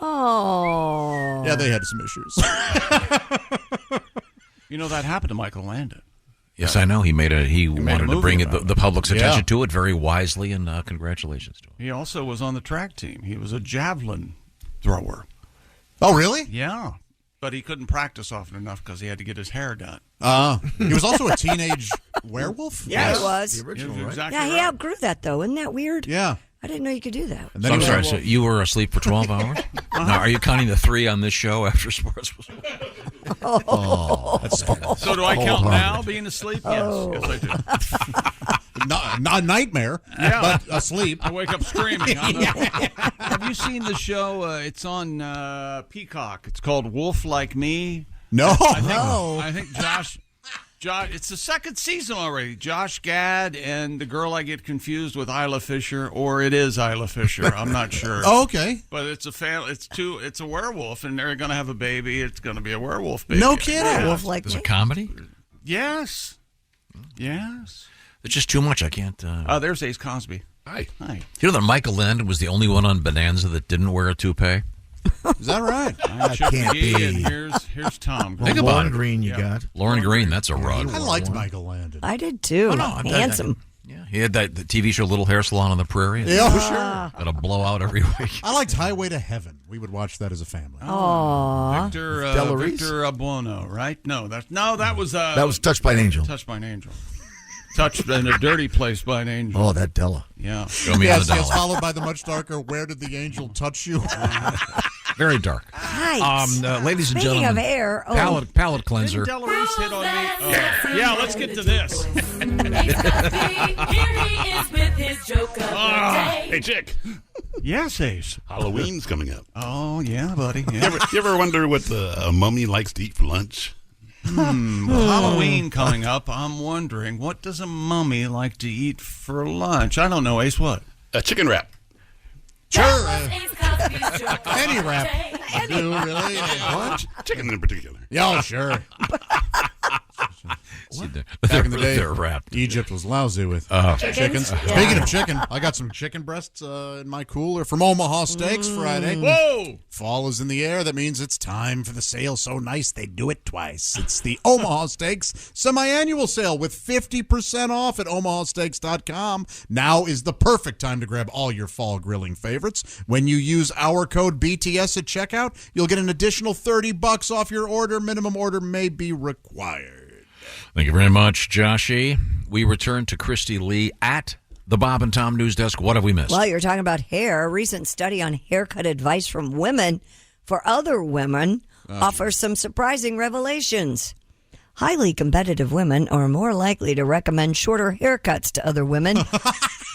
Oh. Yeah, they had some issues. You know, that happened to Michael Landon. Yes, I know. He wanted to bring the public's attention Yeah. to it very wisely, and congratulations to him. He also was on the track team. He was a javelin thrower. Oh, really? Yeah. But he couldn't practice often enough because he had to get his hair done. He was also a teenage werewolf? Yeah, he was. The original, right? Exactly Yeah, he right. outgrew that, though. Isn't that weird? Yeah. I didn't know you could do that. So I'm sorry, so you were asleep for 12 hours? Now, are you counting the 3 on this show after sports was Oh, that's So do I count now being asleep? Yes, I do. Not a nightmare, but asleep. I wake up screaming. Have you seen the show? It's on Peacock. It's called Wolf Like Me. No. I think Josh, it's the second season already. Josh Gad and the girl I get confused with Isla Fisher, or it is Isla Fisher. I'm not sure. Oh, okay. But it's it's a werewolf, and they're going to have a baby. It's going to be a werewolf baby. No kidding. Yeah. Wolf like It's me. a comedy? Yes. Yes. It's just too much. I can't. There's Ace Cosby. Hi. Hi. You know that Michael Landon was the only one on Bonanza that didn't wear a toupee? Is that right? I'm Chip can't McGee, be. And here's Tom. Think about Lauren it. Green, you got. Lauren Green, that's a rug. I liked Michael Landon. I did too. Handsome. Yeah, he had the TV show Little Hair Salon on the Prairie. Yeah, sure. Got a blowout every week. I liked Highway to Heaven. We would watch that as a family. Aww. Victor Abuono, right? No, that was Touched by an Angel. Touched by an Angel. Touched in a dirty place by an angel. Oh, that Della. Yeah. Show me Yes, the dollar. followed by the much darker, Where Did the Angel Touch You? Very dark. Nice. Ladies and Speaking gentlemen, of hair, palate cleanser. Didn't Della Reese hit on me? Yeah, let's get to this. Here he is with his joke of the day. Hey, Chick. Yes, Ace. Halloween's coming up. Oh, yeah, buddy. Yeah. You ever wonder what a mummy likes to eat for lunch? Well, Halloween coming up, I'm wondering, what does a mummy like to eat for lunch? I don't know, Ace, what? A chicken wrap. Sure. Ace Cosby's joke of Any the wrap. day. Do really? What? Chicken in particular. Yeah, sure. See, Back in the day, they're wrapped. Egypt was lousy with Chickens? Yeah. Speaking of chicken, I got some chicken breasts in my cooler from Omaha Steaks Friday. Whoa! Fall is in the air. That means it's time for the sale so nice they do it twice. It's the Omaha Steaks semi-annual sale with 50% off at omahasteaks.com. Now is the perfect time to grab all your fall grilling favorites. When you use our code BTS at checkout, you'll get an additional $30 off your order. Minimum order may be required. Thank you very much, Joshy. We return to Christy Lee at the Bob and Tom News Desk. What have we missed? Well, you're talking about hair. A recent study on haircut advice from women for other women offers some surprising revelations. Highly competitive women are more likely to recommend shorter haircuts to other women,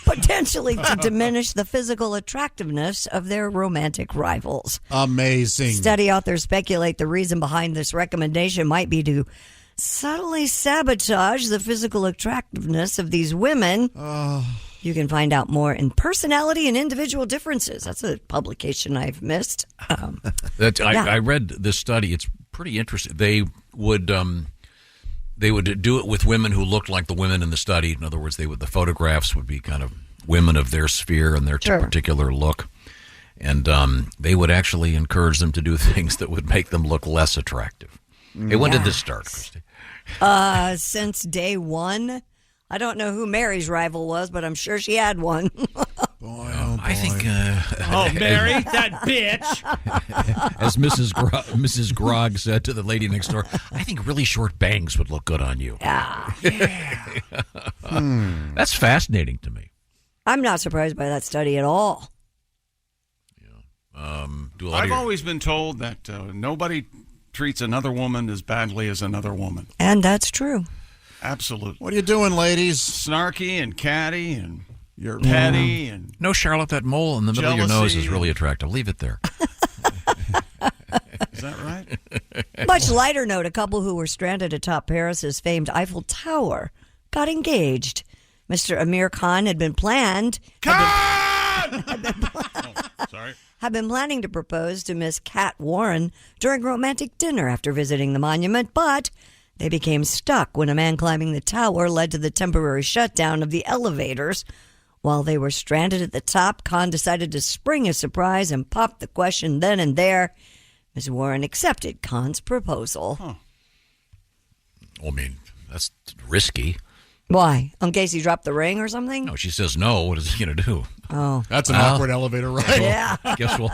potentially to diminish the physical attractiveness of their romantic rivals. Amazing. Study authors speculate the reason behind this recommendation might be to subtly sabotage the physical attractiveness of these women. You can find out more in Personality and Individual Differences. That's a publication I've missed. I read this study. It's pretty interesting. They would do it with women who looked like the women in the study. In other words, the photographs would be kind of women of their sphere and their particular look. And they would actually encourage them to do things that would make them look less attractive. Hey, when did this start, Christy? Since day one. I don't know who Mary's rival was, but I'm sure she had one. I think. Mary, that bitch. As Mrs. Grog said to the lady next door, I think really short bangs would look good on you. Yeah. That's fascinating to me. I'm not surprised by that study at all. I've always been told that nobody treats another woman as badly as another woman. And that's true. Absolutely. What are you doing, ladies? Snarky and catty and petty and no, Charlotte, that mole in the middle of your nose is really attractive. Leave it there. Is that right? Much lighter note, a couple who were stranded atop Paris's famed Eiffel Tower got engaged. Mr. Amir Khan had been planning to propose to Miss Kat Warren during romantic dinner after visiting the monument, but they became stuck when a man climbing the tower led to the temporary shutdown of the elevators. While they were stranded at the top, Khan decided to spring a surprise and pop the question then and there. Ms. Warren accepted Kahn's proposal. Well, I mean, that's risky. Why? In case he dropped the ring or something? No, she says no. What is he going to do? Oh. That's an awkward elevator ride. Yeah. Guess we'll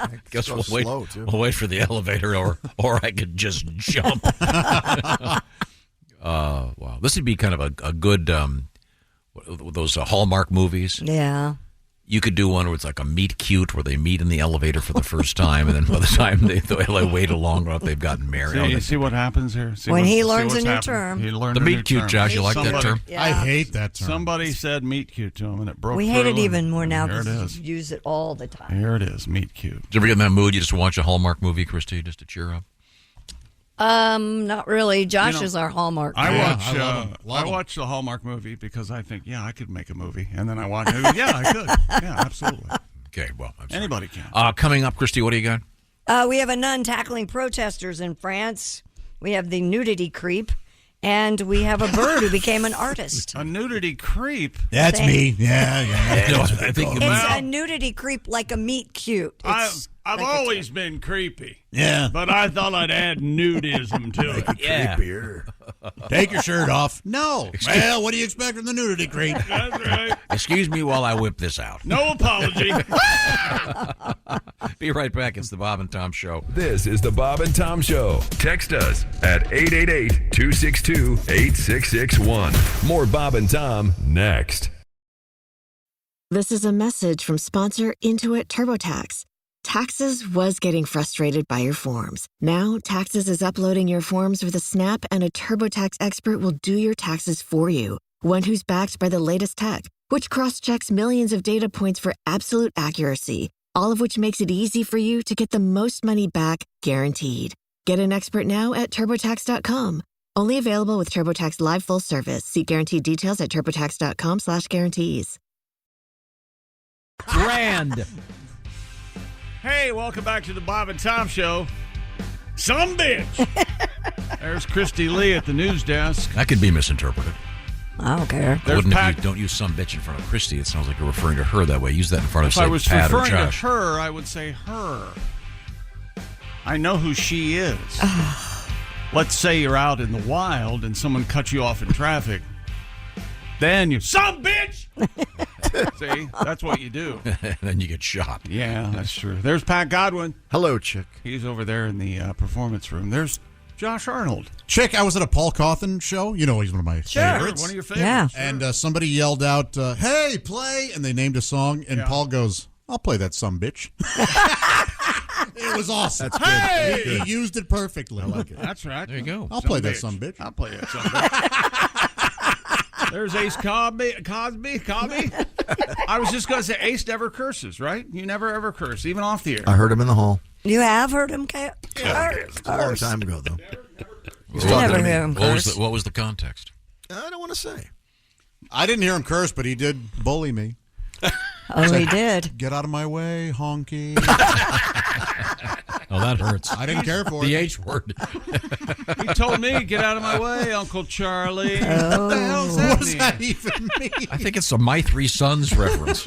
wait. We'll wait for the elevator, or I could just jump. Wow, this would be kind of a good those Hallmark movies. Yeah. You could do one where it's like a meet cute, where they meet in the elevator for the first time, and then by the time they wait long enough, they've gotten married. See what happens here? When he learns a new term. He learned the a meet new cute, term. Josh, you like that term? Yeah. I hate that term. Somebody said meet cute to him, and it broke We through. hate it even more now Here it because is. you use it all the time. Here it is, meet cute. Did you ever get in that mood? You just watch a Hallmark movie, Christy, just to cheer up? Not really. Josh is our Hallmark. I watch the Hallmark movie because I think, I could make a movie, and then I watch it. Yeah, I could. Yeah, absolutely. Okay, well, anybody can. Coming up, Christy, what do you got? We have a nun tackling protesters in France. We have the nudity creep. And we have a bird who became an artist. A nudity creep? That's me. Yeah. No, I think it's a nudity creep like a meat cute. I've always been creepy. Yeah. But I thought I'd add nudism to it. Creepier. Take your shirt off. No. Well, what do you expect from the nudity creep? That's right. Excuse me while I whip this out. No apology. Be right back. It's the Bob and Tom Show. This is the Bob and Tom Show. Text us at 888-262-8661. More Bob and Tom next. This is a message from sponsor Intuit TurboTax. Taxes was getting frustrated by your forms. Now, Taxes is uploading your forms with a snap, and a TurboTax expert will do your taxes for you. One who's backed by the latest tech, which cross-checks millions of data points for absolute accuracy, all of which makes it easy for you to get the most money back, guaranteed. Get an expert now at TurboTax.com. Only available with TurboTax Live Full Service. See guaranteed details at TurboTax.com/guarantees. Grand. Hey, welcome back to the Bob and Tom Show. Some bitch. There's Christy Lee at the news desk. That could be misinterpreted. I don't care. Don't use some bitch in front of Christy. It sounds like you're referring to her that way. Use that in front of, if say, I was Pat or referring to Josh. her, I would say her. I know who she is. Let's say you're out in the wild and someone cuts you off in traffic. Then you, some bitch! See, that's what you do. And then you get shot. Yeah, that's true. There's Pat Godwin. Hello, Chick. He's over there in the performance room. There's Josh Arnold. Chick, I was at a Paul Cawthon show. You know he's one of my favorites. One of your favorites. Yeah. Sure. And somebody yelled out, hey, play! And they named a song, and Paul goes, I'll play that some bitch. It was awesome. That's good. Hey! He used it perfectly. I like it. That's right. There you go. I'll play that some bitch. I'll play that some bitch. There's Ace Cosby. I was just going to say, Ace never curses, right? You never ever curse, even off the air. I heard him in the hall. You have heard him curse? It's a long time ago, though. I never hear him curse. What was the context? I don't want to say. I didn't hear him curse, but he did bully me. Oh, he did. Get out of my way, honky. Oh, that hurts. I didn't care for the it. H word. He told me, get out of my way, Uncle Charlie. Oh. What the hell does that What does mean? that even mean? I think it's a My Three Sons reference.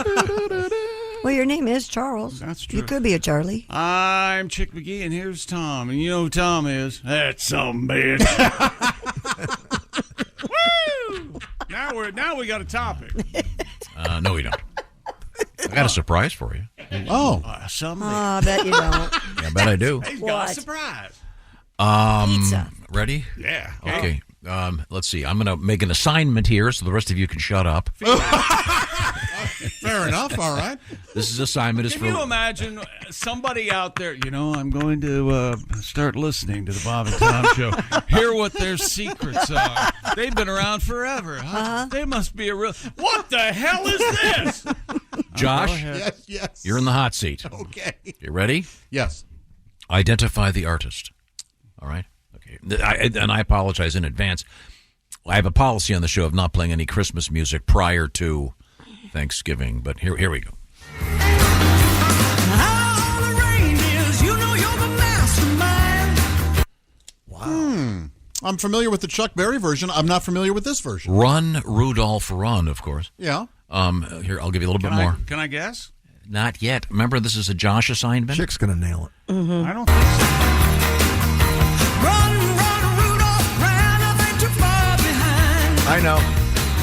Well, your name is Charles. That's true. You could be a Charlie. I'm Chick McGee, and here's Tom. And you know who Tom is? That some bitch. Woo! Now we got a topic. No, we don't. I got a surprise for you. Oh. Some I bet you don't. Yeah, I bet I do. He's got a surprise. Pizza. Ready? Yeah. Okay. Let's see. I'm going to make an assignment here so the rest of you can shut up. Fair enough. All right. This assignment is Can for... you imagine somebody out there, I'm going to start listening to the Bob and Tom Show, hear what their secrets are. They've been around forever. Huh? They must be a real... What the hell is this? Josh, Yes. you're in the hot seat. Okay. You ready? Yes. Identify the artist. All right? Okay. And I apologize in advance. I have a policy on the show of not playing any Christmas music prior to Thanksgiving, but here we go. Wow. I'm familiar with the Chuck Berry version. I'm not familiar with this version. Run, Rudolph, run, of course. Yeah. Here, I'll give you a little bit more. Can I guess? Not yet. Remember, this is a Josh assignment. Chick's going to nail it. I don't think so. I know.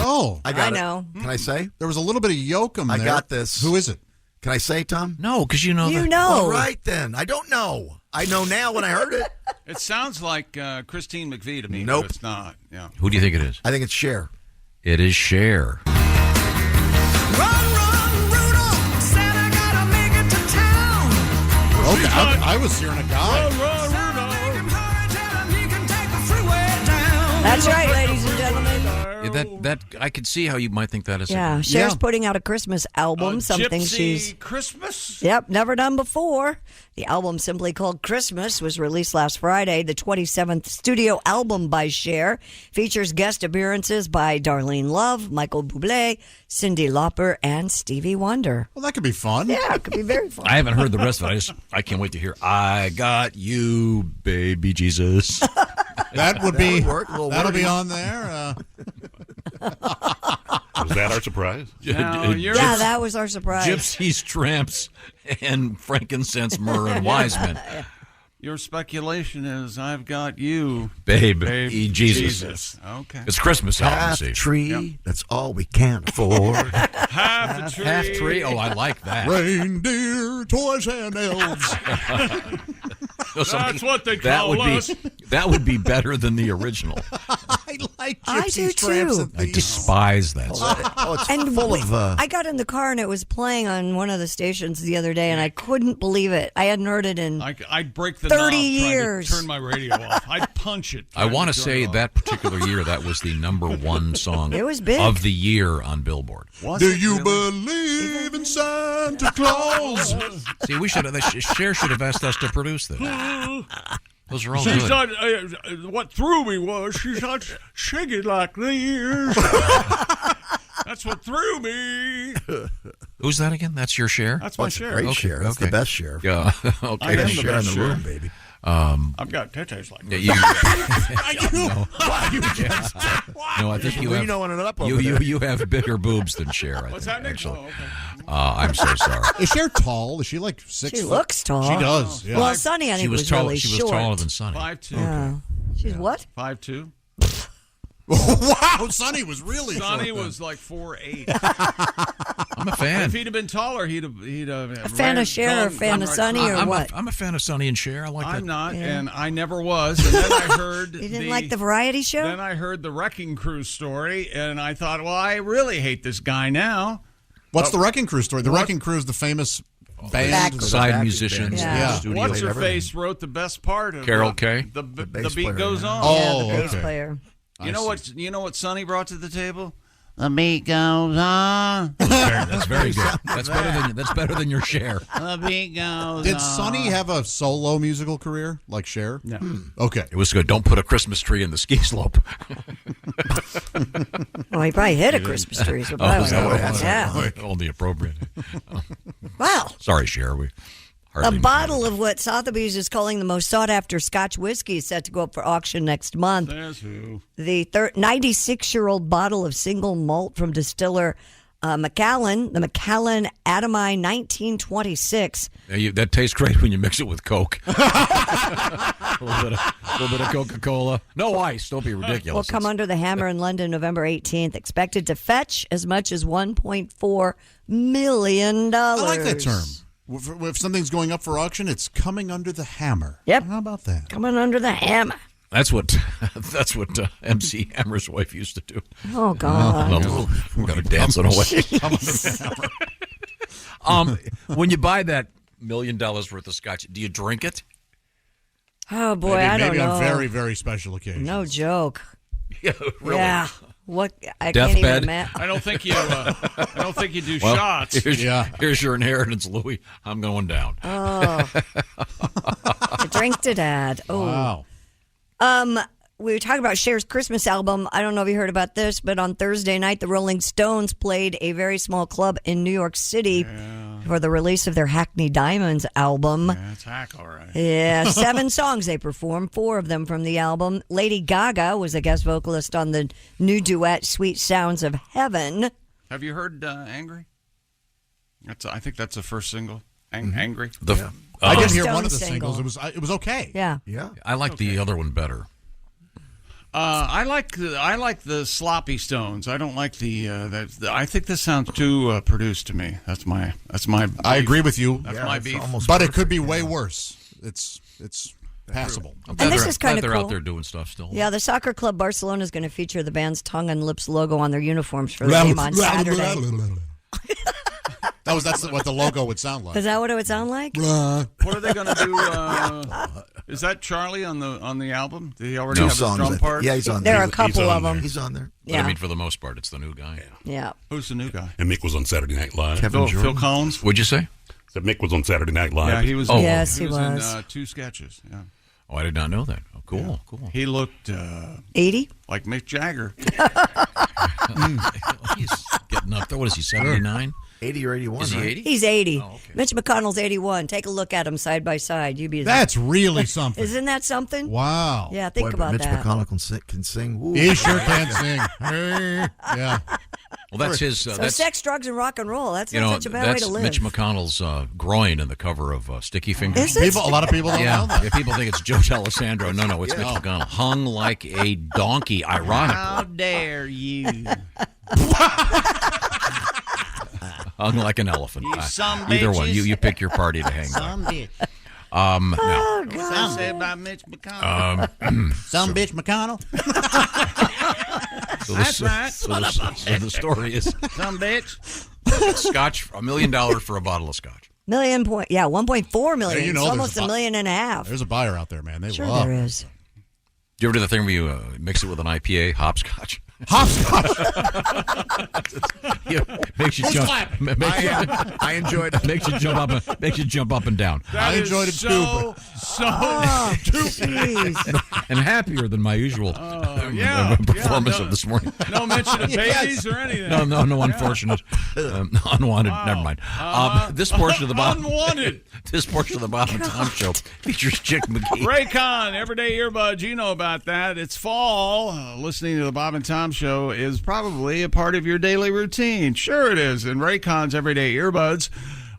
Oh. I got I know. it. Can I say? There was a little bit of yokum there. I got this. Who is it? Can I say, Tom? No, because you know You that. know. All right, then. I don't know. I know now when I heard it. It sounds like Christine McVie to me. Nope. But it's not. Yeah. Who do you think it is? I think it's Cher. It is Cher. Run, Rudolph, Santa gotta make it to town. Okay, I was hearing a guy. That's right, ladies and gentlemen. Yeah, that I could see how you might think that is. Yeah, Cher's putting out a Christmas album, something Gypsy she's Christmas. Yep, never done before. The album, simply called Christmas, was released last Friday. The 27th studio album by Cher features guest appearances by Darlene Love, Michael Bublé, Cyndi Lauper, and Stevie Wonder. Well, that could be fun. Yeah, it could be very fun. I haven't heard the rest of it. I can't wait to hear "I Got You, Baby Jesus." That would be. That'll be on there. Was that our surprise? Yeah, that was our surprise. Gypsies, tramps, and frankincense, myrrh, and wise men. Your speculation is, I've got you, Babe, Jesus. Okay. It's Christmas album. Half See. tree, that's all we can afford. Half a tree. Half tree. Oh, I like that. Reindeer, toys, and elves. That's what they call us. That would be better than the original. I like I do Gypsies, Tramps, too. and I Thieves. despise that. It's And full of... I got in the car and it was playing on one of the stations the other day, and I couldn't believe it. I hadn't heard it in I'd break the 30 knob trying years. to turn my radio off. I'd punch it. I want to say that particular year that was the #1 song It was big. of the year on Billboard. Do you believe in Santa Claus? See, we should have. Cher should have asked us to produce this. Those are all She's good. not, what threw me was she's not shaking like these. That's what threw me. Who's that again? That's your Cher? That's my Cher. Great Cher. That's the best Cher. Yeah. Okay. I am the Cher in best the Cher. room, baby. I've got titties like this. No, I think you have. You have bigger boobs than Cher. I What's think, happening? actually. Oh, okay. I'm so sorry. Is Cher tall? Is she like 6 She foot? looks tall. She does. Yeah. Well, Sonny, I think, She was really She was short. taller than Sonny. 5'2". Yeah. She's what? 5'2". Wow, Sonny was really Sonny short. was like 4'8". I'm a fan. If he'd have been taller, he'd have A fan of Cher or a fan of Sonny or what? I'm a fan of Sonny and Cher. I like that. I'm not, Yeah. and I never was. And then I heard You didn't like the variety show? Then I heard the Wrecking Crew story, and I thought, well, I really hate this guy now. What's the Wrecking Crew story? The Wrecking Crew is the famous band. Side musicians. Yeah. Studio. What's her face wrote the best part of Carol Kay? The bass beat player, goes yeah. on. Oh, Yeah, the bass okay. player. You know what Sonny brought to the table? The beat goes on. That's very good. That's better than your Cher. The beat goes Did on. Sonny have a solo musical career like Cher? No. Okay. It was good. Don't put a Christmas tree in the ski slope. Well, he probably hit a Christmas tree. So Is probably that what it was? yeah. Only appropriate. Wow. Sorry, Cher. We A hardly bottle of what Sotheby's is calling the most sought-after Scotch whiskey is set to go up for auction next month. Says who? The 96-year-old bottle of single malt from distiller Macallan, the Macallan Adami 1926. That tastes great when you mix it with Coke. a little bit of Coca-Cola. No ice. Don't be ridiculous. Will come under the hammer in London November 18th. Expected to fetch as much as $1.4 million. I like that term. If something's going up for auction, it's coming under the hammer. Yep. How about that? Coming under the hammer. That's what MC Hammer's wife used to do. Oh, God. I'm going to dance it away. When you buy that $1 million worth of scotch, do you drink it? Oh, boy, maybe, I don't maybe know. on very, very special occasions. No joke. Yeah, really. Yeah. What? I Deathbed? can't even imagine. I don't think you do Well, shots. Here's your inheritance, Louis. I'm going down. Oh. To drink to dad. Oh. Wow. We were talking about Cher's Christmas album. I don't know if you heard about this, but on Thursday night, the Rolling Stones played a very small club in New York City for the release of their Hackney Diamonds album. Yeah, it's hack, all right. Yeah, 7 songs they performed, 4 of them from the album. Lady Gaga was a guest vocalist on the new duet, Sweet Sounds of Heaven. Have you heard Angry? I think that's the first single. Angry. I did hear Stone one of the single. singles. It was okay. Yeah. Yeah. I like the other one better. I like the sloppy stones. I don't like I think this sounds too produced to me. That's my. I agree with you. That's my beef. But it could be way worse. It's passable. And this is kind of cool. They're out there doing stuff still. Yeah, the soccer club Barcelona is going to feature the band's tongue and lips logo on their uniforms for the game on Saturday. That's what the logo would sound like. Is that what it would sound like? What are they going to do? Is that Charlie on the album? Did he already have his drum part? Yeah, he's on there. There are a couple of them. He's on there. Yeah. But I mean, for the most part, it's the new guy. Yeah. Who's the new guy? And Mick was on Saturday Night Live. Phil Collins? What'd you say? So Mick was on Saturday Night Live. Yeah, he was. Yes, he was in 2 sketches. Yeah. Oh, I did not know that. Oh, cool, cool. He looked 80, like Mick Jagger. He's getting up there. What is he? 79? 80 or 81. Is he 80? He's 80. Oh, okay. Mitch McConnell's 81. Take a look at them side by side. That's really something. Isn't that something? Wow. Yeah, think about Mitch that. McConnell can sing. Ooh. He sure can sing. Yeah. Well, that's his. So that's sex, drugs, and rock and roll. That's not such a bad way to live. Mitch McConnell's groin in the cover of Sticky Fingers. Is it? A lot of people don't know that. Yeah, people think it's Joe D'Alessandro. No, it's Mitch McConnell. Hung like a donkey, ironically. How dare you? Hung like an elephant. You some Either one. bitches. You pick your party to hang. Some bitch. Now, What's that say about Mitch McConnell? Some bitch McConnell. That's right. So the story is Some bitch. Scotch, $1 million for a bottle of Scotch. 1.4 million. You know, it's there's almost $1.5 million. There's a buyer out there, man. They Sure love. there is. Do you ever do the thing where you mix it with an IPA, hopscotch? Hopscotch. Makes you jump. I enjoyed it. Makes you jump up. Makes you jump up and down. That I enjoyed it is too. stupid. And happier than my usual performance of this morning. No mention of babies or anything. No, unfortunate, unwanted. Wow. Never mind. This portion of the Bob. Unwanted. This portion of the Bob and Tom Show features Chick McGee. Raycon, everyday earbuds. You know about that. It's fall. Listening to the Bob and Tom Show is probably a part of your daily routine. Sure it is. And Raycon's everyday earbuds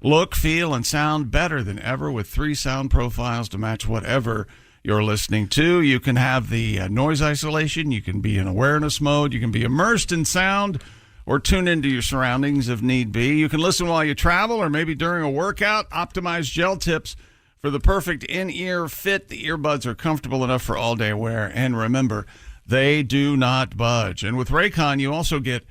look, feel, and sound better than ever with 3 sound profiles to match whatever you're listening to. You can have the noise isolation. You can be in awareness mode. You can be immersed in sound or tune into your surroundings if need be. You can listen while you travel or maybe during a workout. Optimized gel tips for the perfect in-ear fit. The earbuds are comfortable enough for all-day wear. And remember, they do not budge. And with Raycon, you also get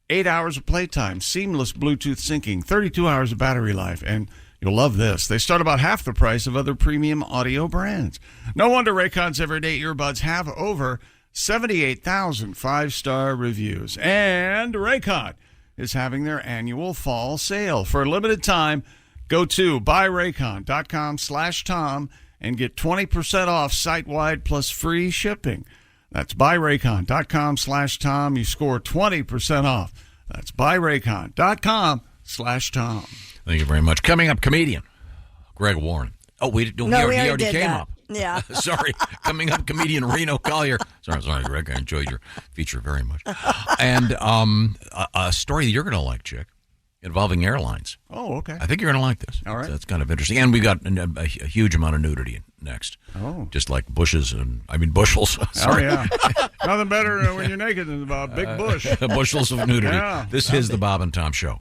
8 hours of playtime, seamless Bluetooth syncing, 32 hours of battery life, and you'll love this. They start about half the price of other premium audio brands. No wonder Raycon's everyday earbuds have over 78,000 5-star reviews. And Raycon is having their annual fall sale. For a limited time, go to buyraycon.com/Tom and get 20% off site-wide plus free shipping. That's buyraycon.com/Tom. You score 20% off. That's buyraycon.com/Tom. Thank you very much. Coming up, comedian Greg Warren. Oh, he already came that. up. Yeah. Sorry. Coming up, comedian Reno Collier. Sorry, Greg. I enjoyed your feature very much. And a story that you're going to like, Chick, involving airlines. Oh, okay. I think you're going to like this. All right. That's kind of interesting. And we got a huge amount of nudity next. Oh. Just like bushels. Sorry. Oh, yeah. Nothing better when you're naked than about a big bush. Bushels of nudity. Yeah. This is the Bob and Tom Show.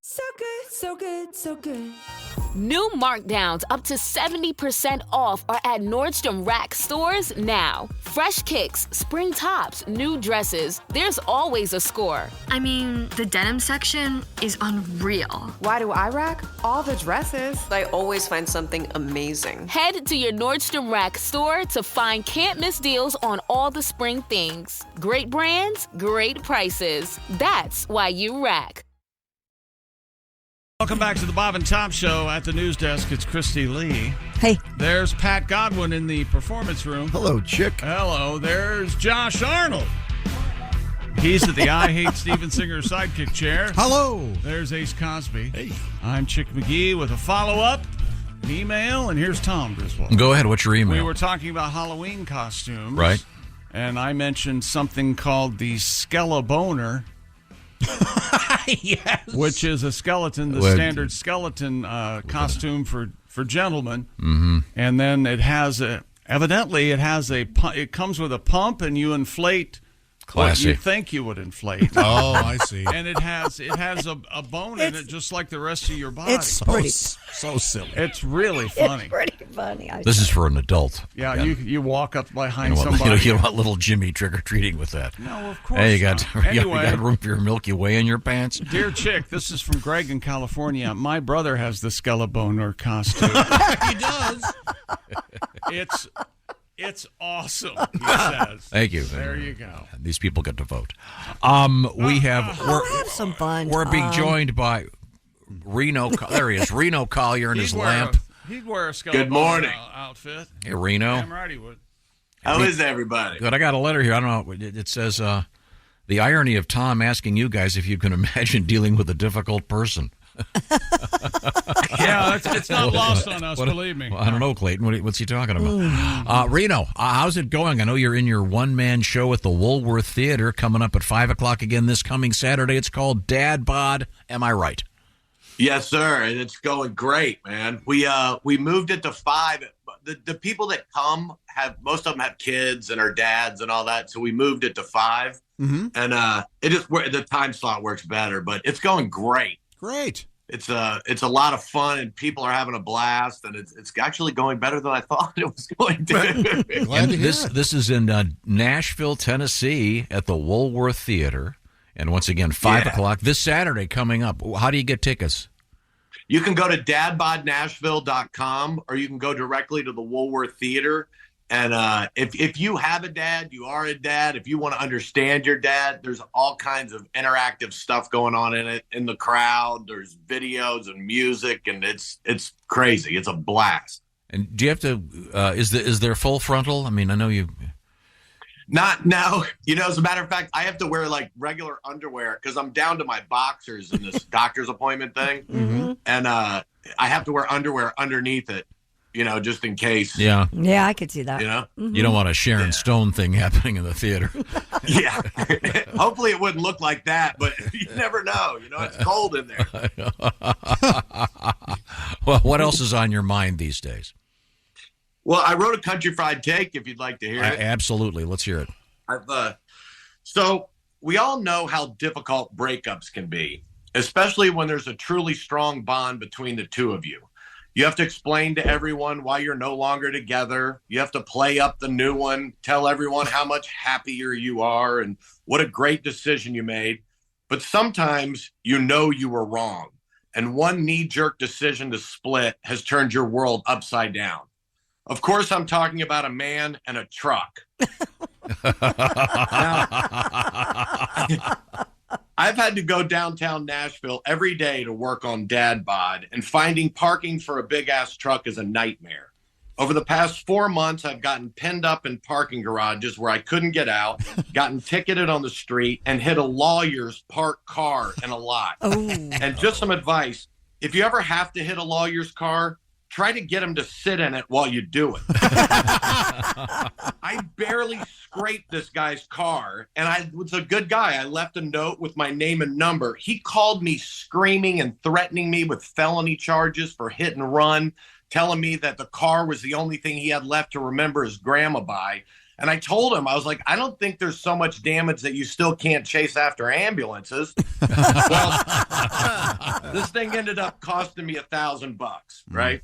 So good, so good, so good. New markdowns up to 70% off are at Nordstrom Rack stores now. Fresh kicks, spring tops, new dresses. There's always a score. I mean, the denim section is unreal. Why do I rack? All the dresses. I always find something amazing. Head to your Nordstrom Rack store to find can't-miss deals on all the spring things. Great brands, great prices. That's why you rack. Welcome back to the Bob and Tom Show. At the news desk, it's Christy Lee. Hey. There's Pat Godwin in the performance room. Hello, Chick. Hello. There's Josh Arnold. He's at the I Hate Steven Singer sidekick chair. Hello. There's Ace Cosby. Hey. I'm Chick McGee with a follow-up, an email, and here's Tom Griswold. Go ahead. What's your email? We were talking about Halloween costumes. Right. And I mentioned something called the Skelebaner. Yes. Which is a skeleton, the standard skeleton costume for gentlemen. Mm-hmm. And then it has Evidently, it comes with a pump, and you inflate Classy. what you think you would inflate. Oh, I see. And it has a bone in it, just like the rest of your body. It's pretty. So silly. It's really funny. It's pretty funny. This is for an adult. Yeah, Again. you walk up behind You somebody. don't want little Jimmy trick-or-treating with that. No, of course Hey, you got Anyway, room for your Milky Way in your pants? Dear Chick, this is from Greg in California. My brother has the Skeleboner costume. He does. It's awesome, he says. Thank you. There you go. We'll get to vote. We'll have some fun. We're being joined by Reno. There he is, Reno Collier and his lamp. He'd wear a Skeleboner Good morning. outfit. Hey, Reno. Damn right he would. How is everybody? Good. I got a letter here. I don't know. It says the irony of Tom asking you guys if you can imagine dealing with a difficult person. Yeah, it's not lost on us, believe me. Well, I don't know, Clayton. What's he talking about? Reno, how's it going? I know you're in your one-man show at the Woolworth Theater coming up at 5 o'clock again this coming Saturday. It's called Dad Bod. Am I right? Yes, sir, and it's going great, man. We moved it to 5. The people that come most of them have kids and are dads and all that, so we moved it to 5. Mm-hmm. And the time slot works better, but it's going great. Great. It's a lot of fun, and people are having a blast, and it's actually going better than I thought it was going to. Glad to hear it. This is in Nashville, Tennessee, at the Woolworth Theater, and once again 5 o'clock this Saturday coming up. How do you get tickets? You can go to dadbodnashville.com, or you can go directly to the Woolworth Theater. And if you have a dad, you are a dad. If you want to understand your dad, there's all kinds of interactive stuff going on in the crowd. There's videos and music, and it's crazy. It's a blast. And do you have to? Is there full frontal? I mean, I know you. Not now. As a matter of fact, I have to wear like regular underwear because I'm down to my boxers in this doctor's appointment thing, and I have to wear underwear underneath it. Just in case. Yeah. Yeah, I could see that. You don't want a Sharon Stone thing happening in the theater. Yeah. Hopefully it wouldn't look like that, but you never know. It's cold in there. Well, what else is on your mind these days? Well, I wrote a country fried take if you'd like to hear it. Absolutely. Let's hear it. So we all know how difficult breakups can be, especially when there's a truly strong bond between the two of you. You have to explain to everyone why you're no longer together. You have to play up the new one, tell everyone how much happier you are and what a great decision you made. But sometimes you were wrong, and one knee-jerk decision to split has turned your world upside down. Of course, I'm talking about a man and a truck. Now, I've had to go downtown Nashville every day to work on Dad Bod, and finding parking for a big-ass truck is a nightmare. Over the past 4 months, I've gotten pinned up in parking garages where I couldn't get out, gotten ticketed on the street, and hit a lawyer's parked car in a lot. And just some advice, if you ever have to hit a lawyer's car, try to get him to sit in it while you do it. I barely scraped this guy's car, and I was a good guy. I left a note with my name and number. He called me screaming and threatening me with felony charges for hit and run, telling me that the car was the only thing he had left to remember his grandma by. And I told him, I was like, I don't think there's so much damage that you still can't chase after ambulances. Well, this thing ended up costing me $1,000, right?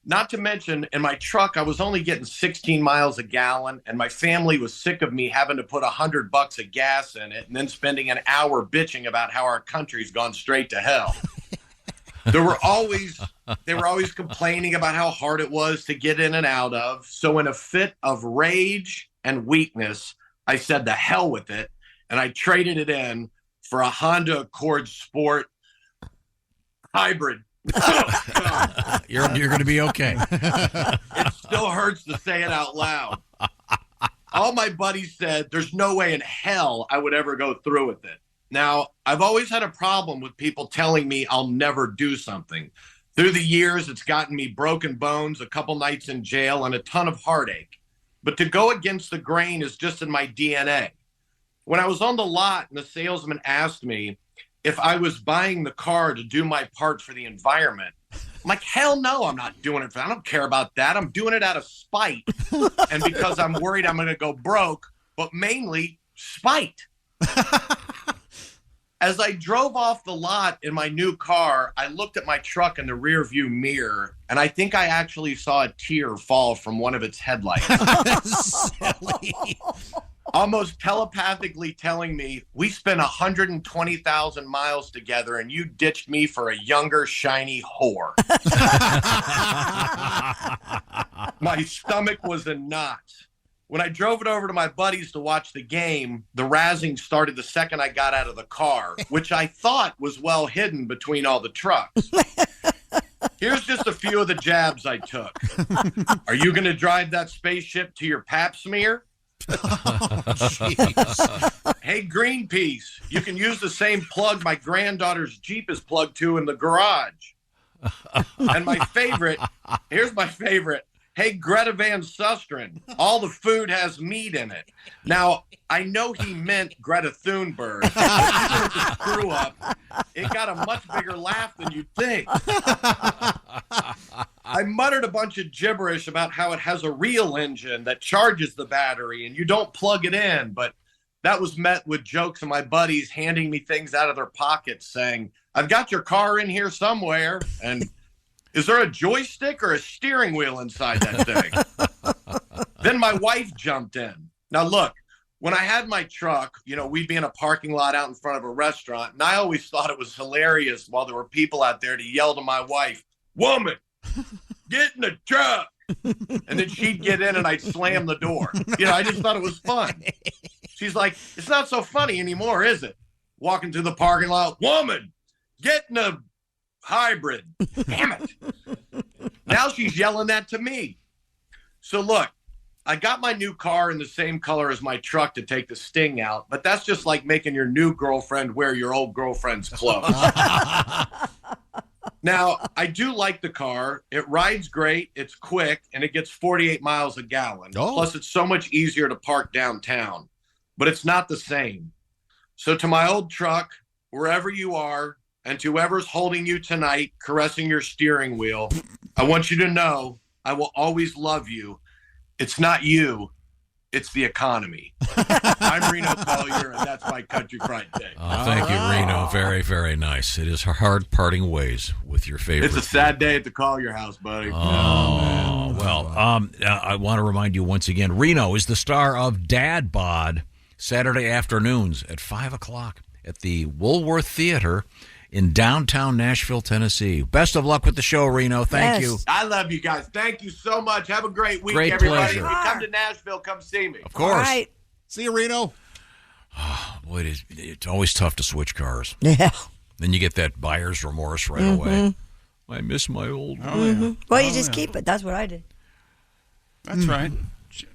Not to mention, in my truck, I was only getting 16 miles a gallon, and my family was sick of me having to put $100 of gas in it and then spending an hour bitching about how our country's gone straight to hell. They were always complaining about how hard it was to get in and out of. So in a fit of rage and weakness, I said the hell with it, and I traded it in for a Honda Accord Sport hybrid. You're going to be okay. It still hurts to say it out loud. All my buddies said there's no way in hell I would ever go through with it. Now, I've always had a problem with people telling me I'll never do something. Through the years, it's gotten me broken bones, a couple nights in jail, and a ton of heartache. But to go against the grain is just in my DNA. When I was on the lot and the salesman asked me if I was buying the car to do my part for the environment, I'm like, hell no, I'm not doing it. I don't care about that. I'm doing it out of spite. And because I'm worried I'm going to go broke, but mainly spite. As I drove off the lot in my new car, I looked at my truck in the rearview mirror, and I think I actually saw a tear fall from one of its headlights. Silly. Almost telepathically telling me, we spent 120,000 miles together, and you ditched me for a younger, shiny whore. My stomach was in knots. When I drove it over to my buddies to watch the game, the razzing started the second I got out of the car, which I thought was well hidden between all the trucks. Here's just a few of the jabs I took. Are you going to drive that spaceship to your pap smear? Hey, Greenpeace, you can use the same plug my granddaughter's Jeep is plugged to in the garage. And my favorite, here's my favorite. Hey, Greta Van Susteren, all the food has meat in it. Now, I know he meant Greta Thunberg. Screw up. It got a much bigger laugh than you'd think. I muttered a bunch of gibberish about how it has a real engine that charges the battery and you don't plug it in. But that was met with jokes of my buddies handing me things out of their pockets saying, I've got your car in here somewhere. And is there a joystick or a steering wheel inside that thing? Then my wife jumped in. Now, look, when I had my truck, we'd be in a parking lot out in front of a restaurant, and I always thought it was hilarious while there were people out there to yell to my wife, woman, get in the truck. And then she'd get in and I'd slam the door. I just thought it was fun. She's like, it's not so funny anymore, is it? Walking to the parking lot, woman, get in the hybrid. Damn it. Now she's yelling that to me. So look, I got my new car in the same color as my truck to take the sting out, but that's just like making your new girlfriend wear your old girlfriend's clothes. Now, I do like the car. It rides great, it's quick, and it gets 48 miles a gallon. Oh. Plus, it's so much easier to park downtown. But it's not the same. So to my old truck, wherever you are, and to whoever's holding you tonight, caressing your steering wheel, I want you to know I will always love you. It's not you, it's the economy. I'm Reno Collier, and that's my country fried day. Thank you, Reno. Very, very nice. It is hard parting ways with your favorite. It's a sad day at the Collier house, buddy. Oh, well, I want to remind you once again, Reno is the star of Dad Bod, Saturday afternoons at 5 o'clock at the Woolworth Theater in downtown Nashville, Tennessee. Best of luck with the show, Reno. Thank you. I love you guys. Thank you so much. Have a great week, great everybody. Pleasure. If you come to Nashville, come see me. Of course. All right. See you, Reno. Oh, boy, it's always tough to switch cars. Yeah. Then you get that buyer's remorse right away. I miss my old one. Mm-hmm. Well, you just keep it. That's what I did. That's right.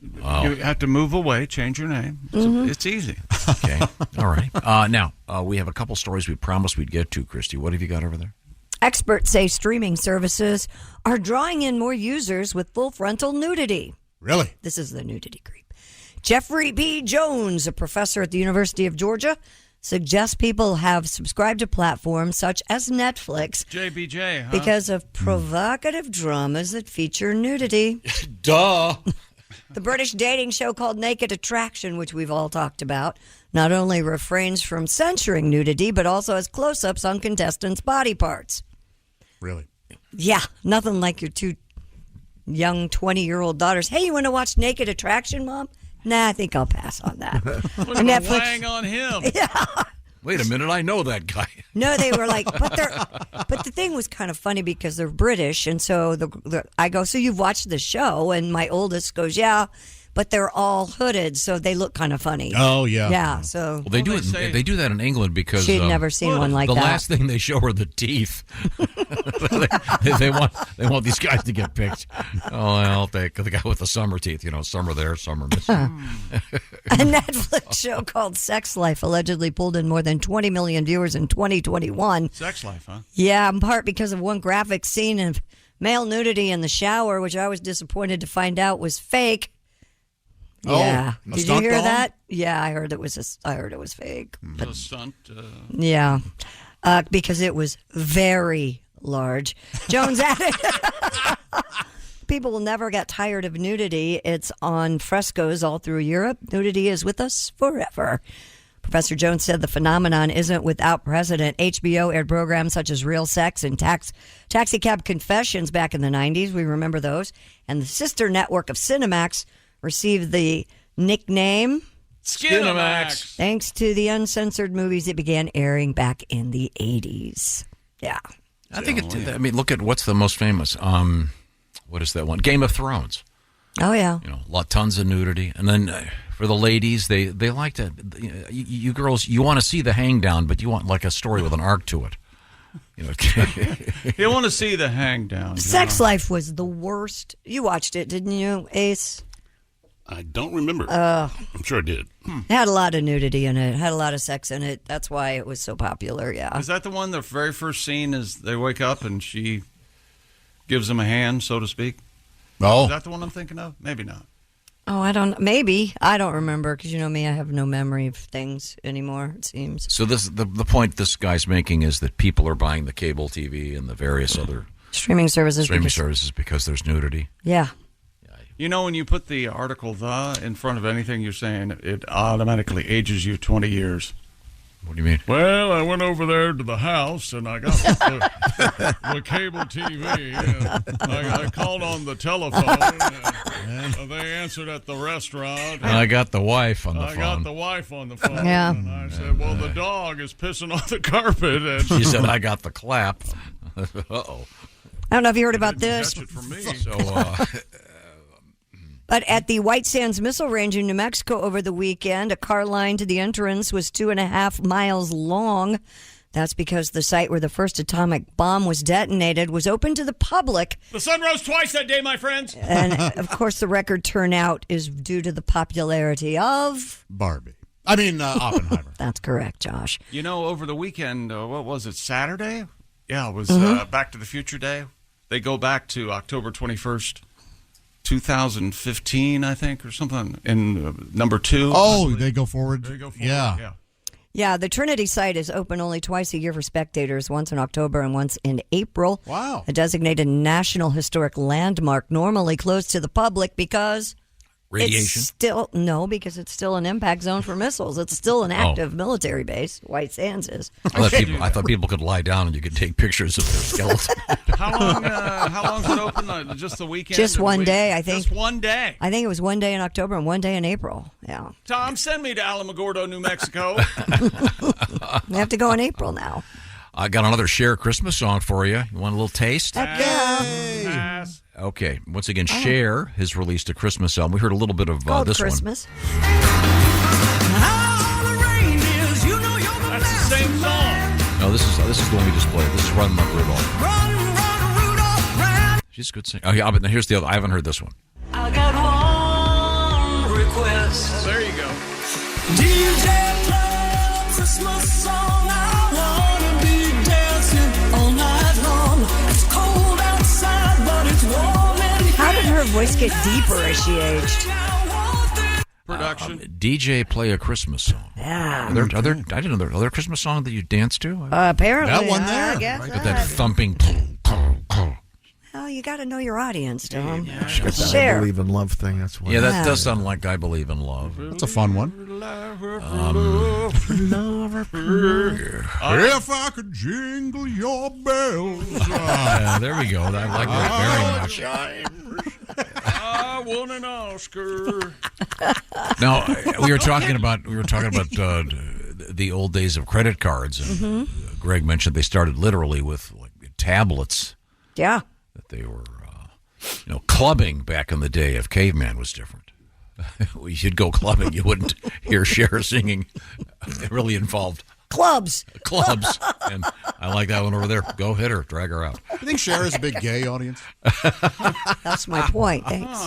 You have to move away, change your name. It's easy. Okay. All right. Now, we have a couple stories we promised we'd get to, Christy. What have you got over there? Experts say streaming services are drawing in more users with full frontal nudity. Really? This is the nudity creep. Jeffrey B. Jones, a professor at the University of Georgia, suggests people have subscribed to platforms such as Netflix JBJ, huh? because of provocative dramas that feature nudity. Duh. The British dating show called Naked Attraction, which we've all talked about, not only refrains from censoring nudity, but also has close-ups on contestants' body parts. Really? Yeah, nothing like your two young 20-year-old daughters. Hey, you want to watch Naked Attraction, Mom? Nah, I think I'll pass on that. Look at Netflix hang on him. Yeah. Wait a minute, I know that guy. No, they were like, but the thing was kind of funny because they're British, and so I go, so you've watched the show, and my oldest goes, yeah, but they're all hooded, so they look kind of funny. Oh yeah, yeah. So well, they do that in England because she'd never seen one like that. The last thing they show are the teeth. they want these guys to get picked. Oh, I'll take the guy with the summer teeth. Some are there, some are missing. A Netflix show called Sex Life allegedly pulled in more than 20 million viewers in 2021. Sex Life, huh? Yeah, in part because of one graphic scene of male nudity in the shower, which I was disappointed to find out was fake. Yeah, did you hear that? Yeah, I heard it was fake. A stunt. Yeah, because it was very large. Jones added, people will never get tired of nudity. It's on frescoes all through Europe. Nudity is with us forever. Professor Jones said the phenomenon isn't without precedent. HBO aired programs such as Real Sex and Taxi Cab Confessions back in the 90s. We remember those. And the sister network of Cinemax received the nickname Skinemax, thanks to the uncensored movies it began airing back in the 80s. Yeah. I think look at what's the most famous. What is that one? Game of Thrones. Oh, yeah. Tons of nudity. And then for the ladies, they like to, you girls, you want to see the hang down, but you want like a story with an arc to it. You want to see the hang down. Sex Life was the worst. You watched it, didn't you, Ace? I don't remember. I'm sure I did. It had a lot of nudity in it. It had a lot of sex in it. That's why it was so popular, yeah. Is that the one, the very first scene is they wake up and she gives him a hand, so to speak? Oh. Is that the one I'm thinking of? Maybe not. Oh, maybe. I don't remember, because you know me, I have no memory of things anymore, it seems. So the point this guy's making is that people are buying the cable TV and the various other streaming services because there's nudity. Yeah. You know, when you put the article "the" in front of anything you're saying, it automatically ages you 20 years. What do you mean? Well, I went over there to the house and I got the cable TV. I called on the telephone and they answered at the restaurant. And I got the wife on the phone. I got the wife on the phone. Yeah. And I said, well, the dog is pissing on the carpet. And she said, I got the clap. Uh-oh. I don't know if you heard about this. Catch it from me. So, but at the White Sands Missile Range in New Mexico over the weekend, a car line to the entrance was 2.5 miles long. That's because the site where the first atomic bomb was detonated was open to the public. The sun rose twice that day, my friends. And, of course, the record turnout is due to the popularity of... Oppenheimer. That's correct, Josh. You know, over the weekend, what was it, Saturday? Yeah, it was Back to the Future Day. They go back to October 21st. 2015, I think, or something, in number 2. Oh, they go forward? They go forward, yeah. Yeah, the Trinity site is open only twice a year for spectators, once in October and once in April. Wow. A designated National Historic Landmark, normally closed to the public because... Radiation? Because it's still an impact zone for missiles. It's still an active military base. White Sands is. I thought people could lie down and you could take pictures of their skeleton. How long is it open? Just the weekend? Just one day, I think. Just one day? I think it was one day in October and one day in April. Yeah. Tom, send me to Alamogordo, New Mexico. We have to go in April now. I got another Cher Christmas song for you. You want a little taste? Heck yeah. Pass. Okay. Once again, Cher has released a Christmas album. We heard a little bit of this Christmas. one. That's the same song. No, this is the one we just played. This is Run Rudolph. She's a good singer. Oh, yeah, but here's the other. I haven't heard this one. I got one request. There you go. DJ, play a Christmas song. I wanna be dancing all night long. It's cold outside, but it's warm in here. How did her voice get deeper as she aged? Production. DJ, play a Christmas song. Yeah. I didn't know there are Christmas songs that you dance to. Apparently. That one there. I guess Got that thumping. Well, you got to know your audience, Tom. I believe in love thing. That's why. Yeah, that does sound like I Believe in Love. That's a fun one. If I could jingle your bells. There we go. I like that very much. I won an Oscar. Now we were talking about the old days of credit cards, and Greg mentioned they started literally with like tablets. Yeah. That they were, clubbing back in the day. If Caveman was different, we should go clubbing. You wouldn't hear Cher singing. It really involved clubs, and I like that one over there. Go hit her, drag her out. You think Cher is a big gay audience? That's my point. Thanks.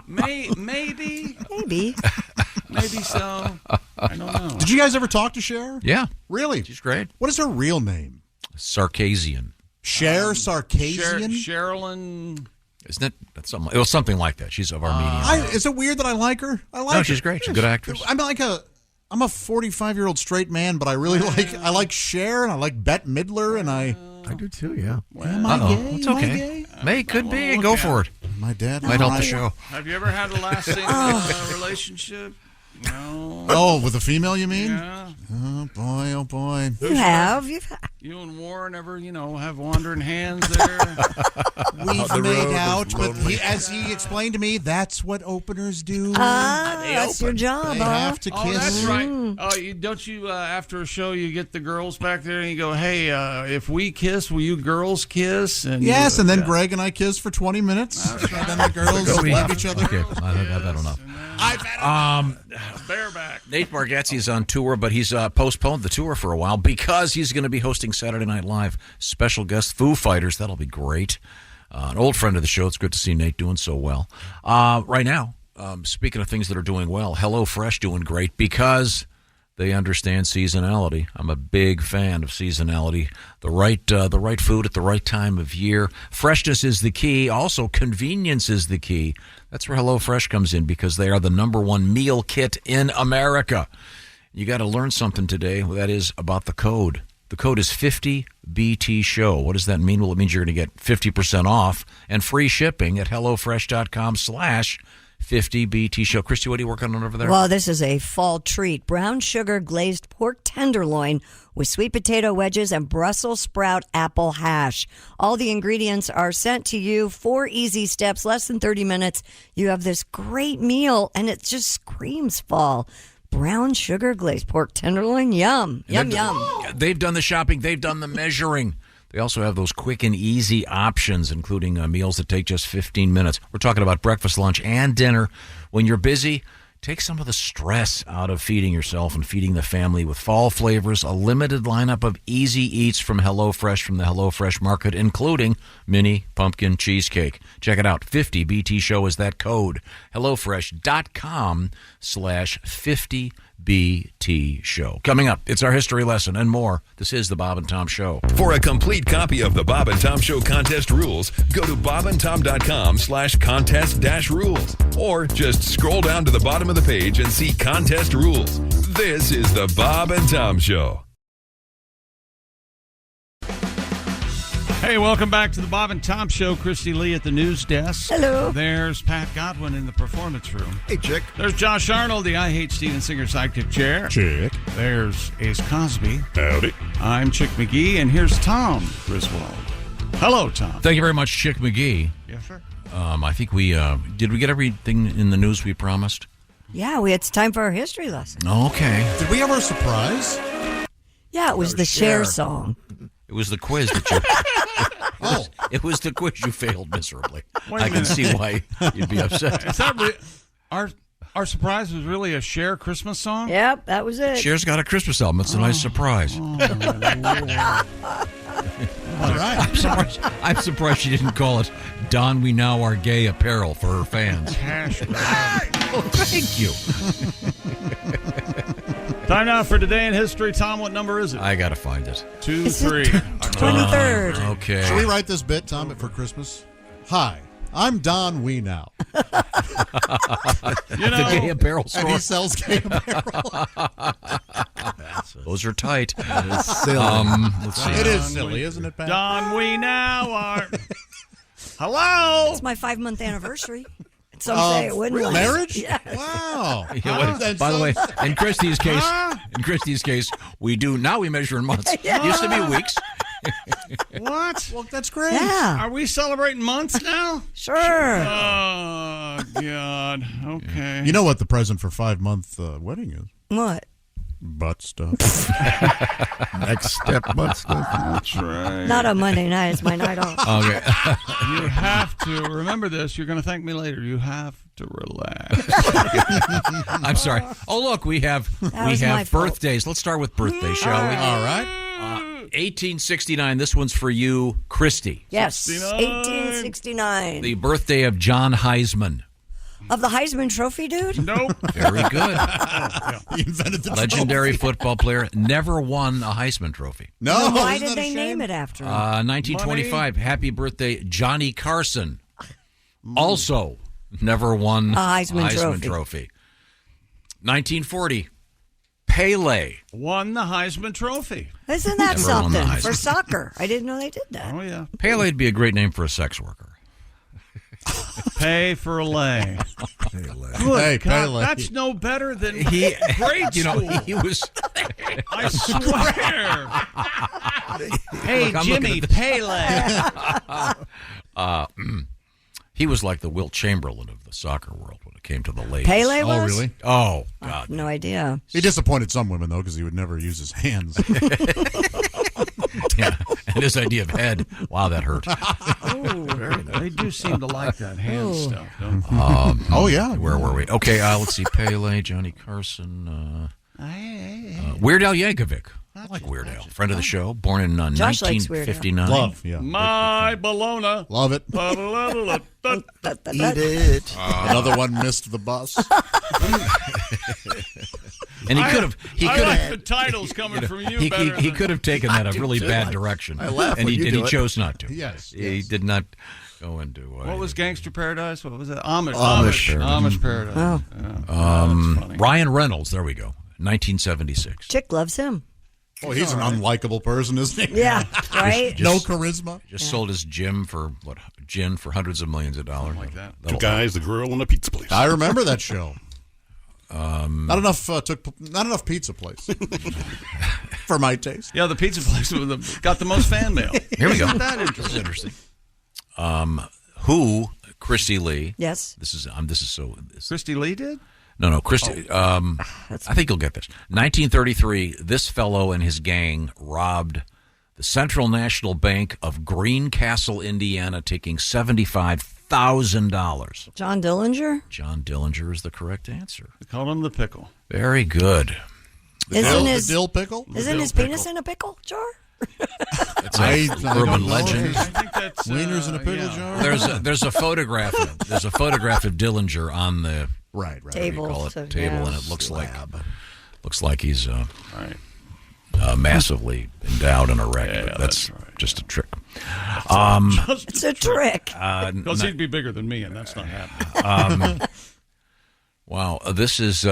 Maybe so. I don't know. Did you guys ever talk to Cher? Yeah, really? She's great. What is her real name? Sarkazian. Cher Sarkazian? Sherilyn. Isn't it? That's something. It was something like that. She's of Armenian. Is it weird that I like her? I like her. No, she's great. She's a good actress. I'm a 45-year-old straight man, but I really like Cher and I like Bette Midler and I I do too, yeah. Am I gay? It's Am I okay. gay? May could be. Go for it. My dad might help the show. Have you ever had a last scene relationship? No. Oh, with a female, you mean? Yeah. Oh boy, oh boy. You've had. You and Warren ever, have wandering hands there? We've made out, but as he explained to me, that's what openers do. That's your job. They have to kiss. Oh, that's right. Oh, don't you after a show you get the girls back there and you go, "Hey, if we kiss, will you girls kiss?" And yes, and then Greg and I kiss for 20 minutes. That's right. And then the girls love each other. Okay, I've had enough. Bareback. Nate Bargatze is on tour, but he's postponed the tour for a while because he's going to be hosting Saturday Night Live. Special guest Foo Fighters. That'll be great. An old friend of the show. It's good to see Nate doing so well. Right now, speaking of things that are doing well, HelloFresh doing great because they understand seasonality. I'm a big fan of seasonality. The right food at the right time of year. Freshness is the key. Also, convenience is the key. That's where HelloFresh comes in because they are the #1 meal kit in America. You got to learn something today. That is about the code. The code is 50BT Show. What does that mean? Well, it means you're going to get 50% off and free shipping at HelloFresh.com/50BT Show. Christy, what are you working on over there? Well, this is a fall treat. Brown sugar glazed pork tenderloin with sweet potato wedges and Brussels sprout apple hash. All the ingredients are sent to you. 4 easy steps, less than 30 minutes. You have this great meal, and it just screams fall. Brown sugar glazed pork tenderloin. Yum. Yum, yum. They've done the shopping. They've done the measuring. They also have those quick and easy options, including meals that take just 15 minutes. We're talking about breakfast, lunch, and dinner. When you're busy, take some of the stress out of feeding yourself and feeding the family with fall flavors, a limited lineup of easy eats from HelloFresh from the HelloFresh market, including mini pumpkin cheesecake. Check it out. 50BT Show is that code. HelloFresh.com/50BT Show. Coming up, it's our history lesson and more. This is the Bob and Tom Show. For a complete copy of the Bob and Tom Show contest rules, go to bobandtom.com/contest-rules or just scroll down to the bottom of the page and see contest rules. This is the Bob and Tom Show. Hey, welcome back to the Bob and Tom Show. Christy Lee at the news desk. Hello. There's Pat Godwin in the performance room. Hey, Chick. There's Josh Arnold, the I Hate Steven Singer sidekick chair. Chick. There's Ace Cosby. Howdy. I'm Chick McGee, and here's Tom Griswold. Hello, Tom. Thank you very much, Chick McGee. Yes, sir. I think we did we get everything in the news we promised? Yeah, it's time for our history lesson. Okay. Did we have our surprise? Yeah, it was the Cher song. It was the quiz that you... It was the quiz you failed miserably. I can see why you'd be upset. Is that our surprise was really a Cher Christmas song? Yep, that was it. Cher's got a Christmas album. It's a nice surprise. All right. I'm surprised she didn't call it Don We Now Are Gay Apparel for her fans. Oh, thank you. Time now for Today in History. Tom, what number is it? I got to find it. 2, 3. 23rd. Okay. Should we write this bit, Tom, for Christmas? Hi, I'm Don We Now. The gay apparel store. And he sells gay apparel. Those are tight. It's silly. Let's see. It is silly, isn't it, Pat? Don We Now Are... Hello? It's my 5-month anniversary. Some say it wouldn't. Real marriage? Yes. Wow. By the way, in Christy's case, we measure in months. Yeah. Used to be weeks. What? Well, that's great. Yeah. Are we celebrating months now? Sure. Oh, God. Okay. You know what the present for 5-month wedding is? What? Butt stuff. Next step, butt stuff. That's right. Not on Monday night. It's my night off. Okay. You have to remember this. You're going to thank me later. You have to relax. I'm sorry. Oh, look, we have birthdays. Let's start with birthdays, shall we? All right. 1869. This one's for you, Christy. Yes. 69. 1869. The birthday of John Heisman. Of the Heisman Trophy, dude? Nope. Very good. He invented the Legendary trophy. football player, never won a Heisman Trophy. No. Why isn't did that a they shame? name it after him? 1925. Happy birthday, Johnny Carson. Also, never won a Heisman Trophy. 1940. Pele won the Heisman Trophy. Isn't that Never won the something Heisman. for soccer? I didn't know they did that. Oh, yeah. Pele would be a great name for a sex worker. Pay for a lay. Hey, God, Pele. that's no better than He, grade you know, school. he was. I swear. Hey, Look, I'm Jimmy, looking Pele. He was like the Wilt Chamberlain of the soccer world when it came to the ladies. Pele Oh, was? really? Oh, God. No idea. He disappointed some women, though, because he would never use his hands. Yeah. And his idea of head, wow, that hurt. They do seem to like that hand stuff, don't they? Oh, yeah. Where were we? Okay, let's see. Pele, Johnny Carson, Weird Al Yankovic. I like Weird Al. Friend of the show. Born in Josh likes Weird Al. 1959. Love, yeah. My Bologna. Love it. Eat it. Another one missed the bus. And he could have. I like the titles coming from you better. He could have taken that a really bad direction. I laugh and when he you did. do He it. chose not to. Yes, He yes. did not go into. What was Gangster Paradise? What was that? Amish Amish Paradise. Oh. That's funny. Ryan Reynolds. There we go. 1976. Chick loves him. Oh, he's an unlikable person, isn't he? Yeah, right? No charisma. Just sold his gin for hundreds of millions of dollars. Like that. Two guys, the girl, and a pizza place. I remember that show. Not enough pizza place for my taste. Yeah, the pizza place got the most fan mail. Here we go. Isn't that This is interesting. Who? Christy Lee. Yes. This is so. Christy Lee did? No, Christy. I think you'll get this. 1933. This fellow and his gang robbed the Central National Bank of Greencastle, Indiana, taking $75,000. John Dillinger? John Dillinger is the correct answer. They call him the pickle. Very good. The dill pickle? Isn't his penis in a pickle jar? It's an urban legend. I think that's Wieners in a pickle jar. There's a photograph. There's a photograph of Dillinger on the Table, call it so, table, yeah. and it looks like he's massively endowed and erect. Yeah, but that's just a trick. It's a trick. Because he'd be bigger than me, and that's not happening. Wow, this is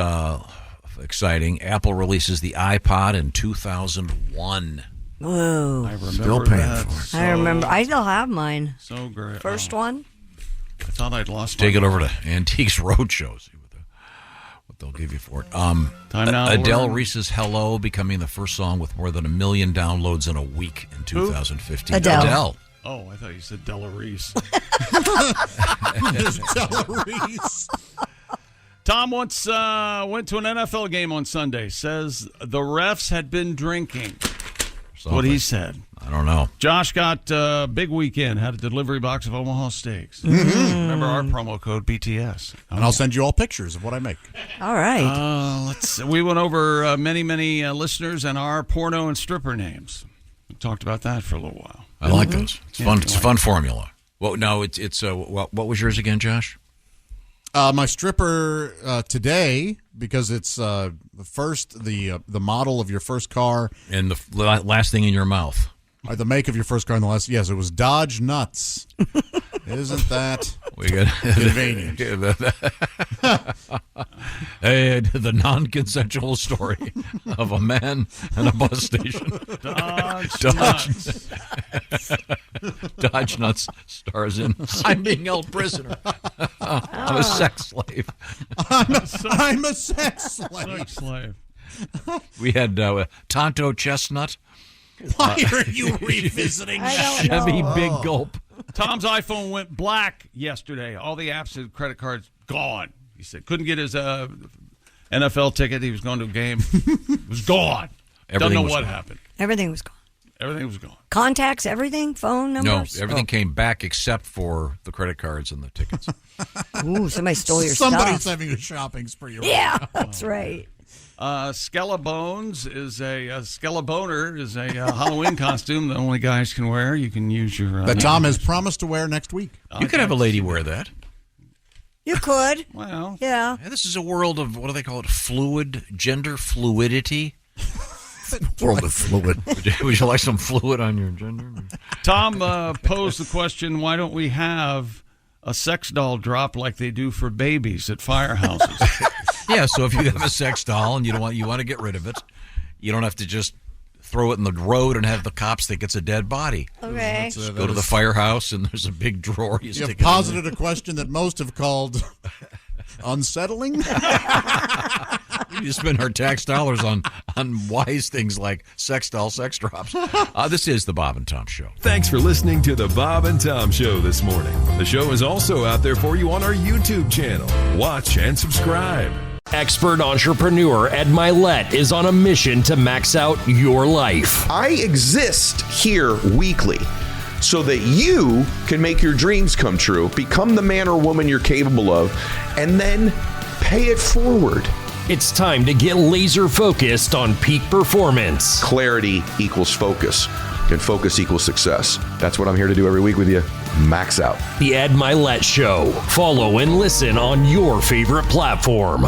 exciting. Apple releases the iPod in 2001. Whoa. I remember Still paying that. for it. I remember. I still have mine. So great. First one? I thought I'd lost Take my it over to Antiques Roadshow. See what they'll give you for it. Time now. Adele Reese's "Hello" becoming the first song with more than 1 million downloads in a week in 2015. Adele. Oh, I thought you said Della Reese. Della Reese. Tom once went to an NFL game on Sunday. Says the refs had been drinking. What he said. I don't know. Josh got a big weekend. Had a delivery box of Omaha steaks. Mm-hmm. Remember our promo code BTS. And I'll send you all pictures of what I make. All right. We went over many listeners and our porno and stripper names. We talked about that for a little while. I like those. It's fun. It's a fun formula. Well, no, it's what was yours again, Josh? My stripper today, because it's the model of your first car and the last thing in your mouth. The make of your first car and the last. Yes, it was Dodge Nuts. Isn't that convenient? The non-consensual story of a man and a bus station. Dodge Nuts stars in I'm being held prisoner. I'm a sex slave. I'm a sex slave. We had Tonto Chestnut. Why are you revisiting Chevy Big Gulp? Tom's iPhone went black yesterday. All the apps and credit cards gone. He said couldn't get his NFL ticket. He was going to a game. It was gone. Don't know what happened. Everything was gone. Everything was gone. Contacts, everything, phone numbers? No, everything came back except for the credit cards and the tickets. Ooh, somebody stole your Somebody's stuff. having a shopping spree. Yeah, that's right. Skelebaner is a Halloween costume that only guys can wear. You can use your that Tom has promised to wear next week. You could have a lady wear that. You could. Well, yeah. This is a world of, what do they call it? Gender fluidity. World of fluid. Would you like some fluid on your gender? Tom posed the question, why don't we have a sex doll drop like they do for babies at firehouses? Yeah, so if you have a sex doll and you want to get rid of it, you don't have to just throw it in the road and have the cops think it's a dead body. Okay. Go to the firehouse and there's a big drawer. You have posited a question that most have called unsettling. We need to spend our tax dollars on wise things like sex doll, sex drops. This is the Bob and Tom Show. Thanks for listening to the Bob and Tom Show this morning. The show is also out there for you on our YouTube channel. Watch and subscribe. Expert entrepreneur Ed Milet is on a mission to max out your life. I exist here weekly so that you can make your dreams come true, become the man or woman you're capable of, and then pay it forward. It's time to get laser focused on peak performance. Clarity equals focus, and focus equals success. That's what I'm here to do every week with you. Max out. The Ed Milet Show. Follow and listen on your favorite platform.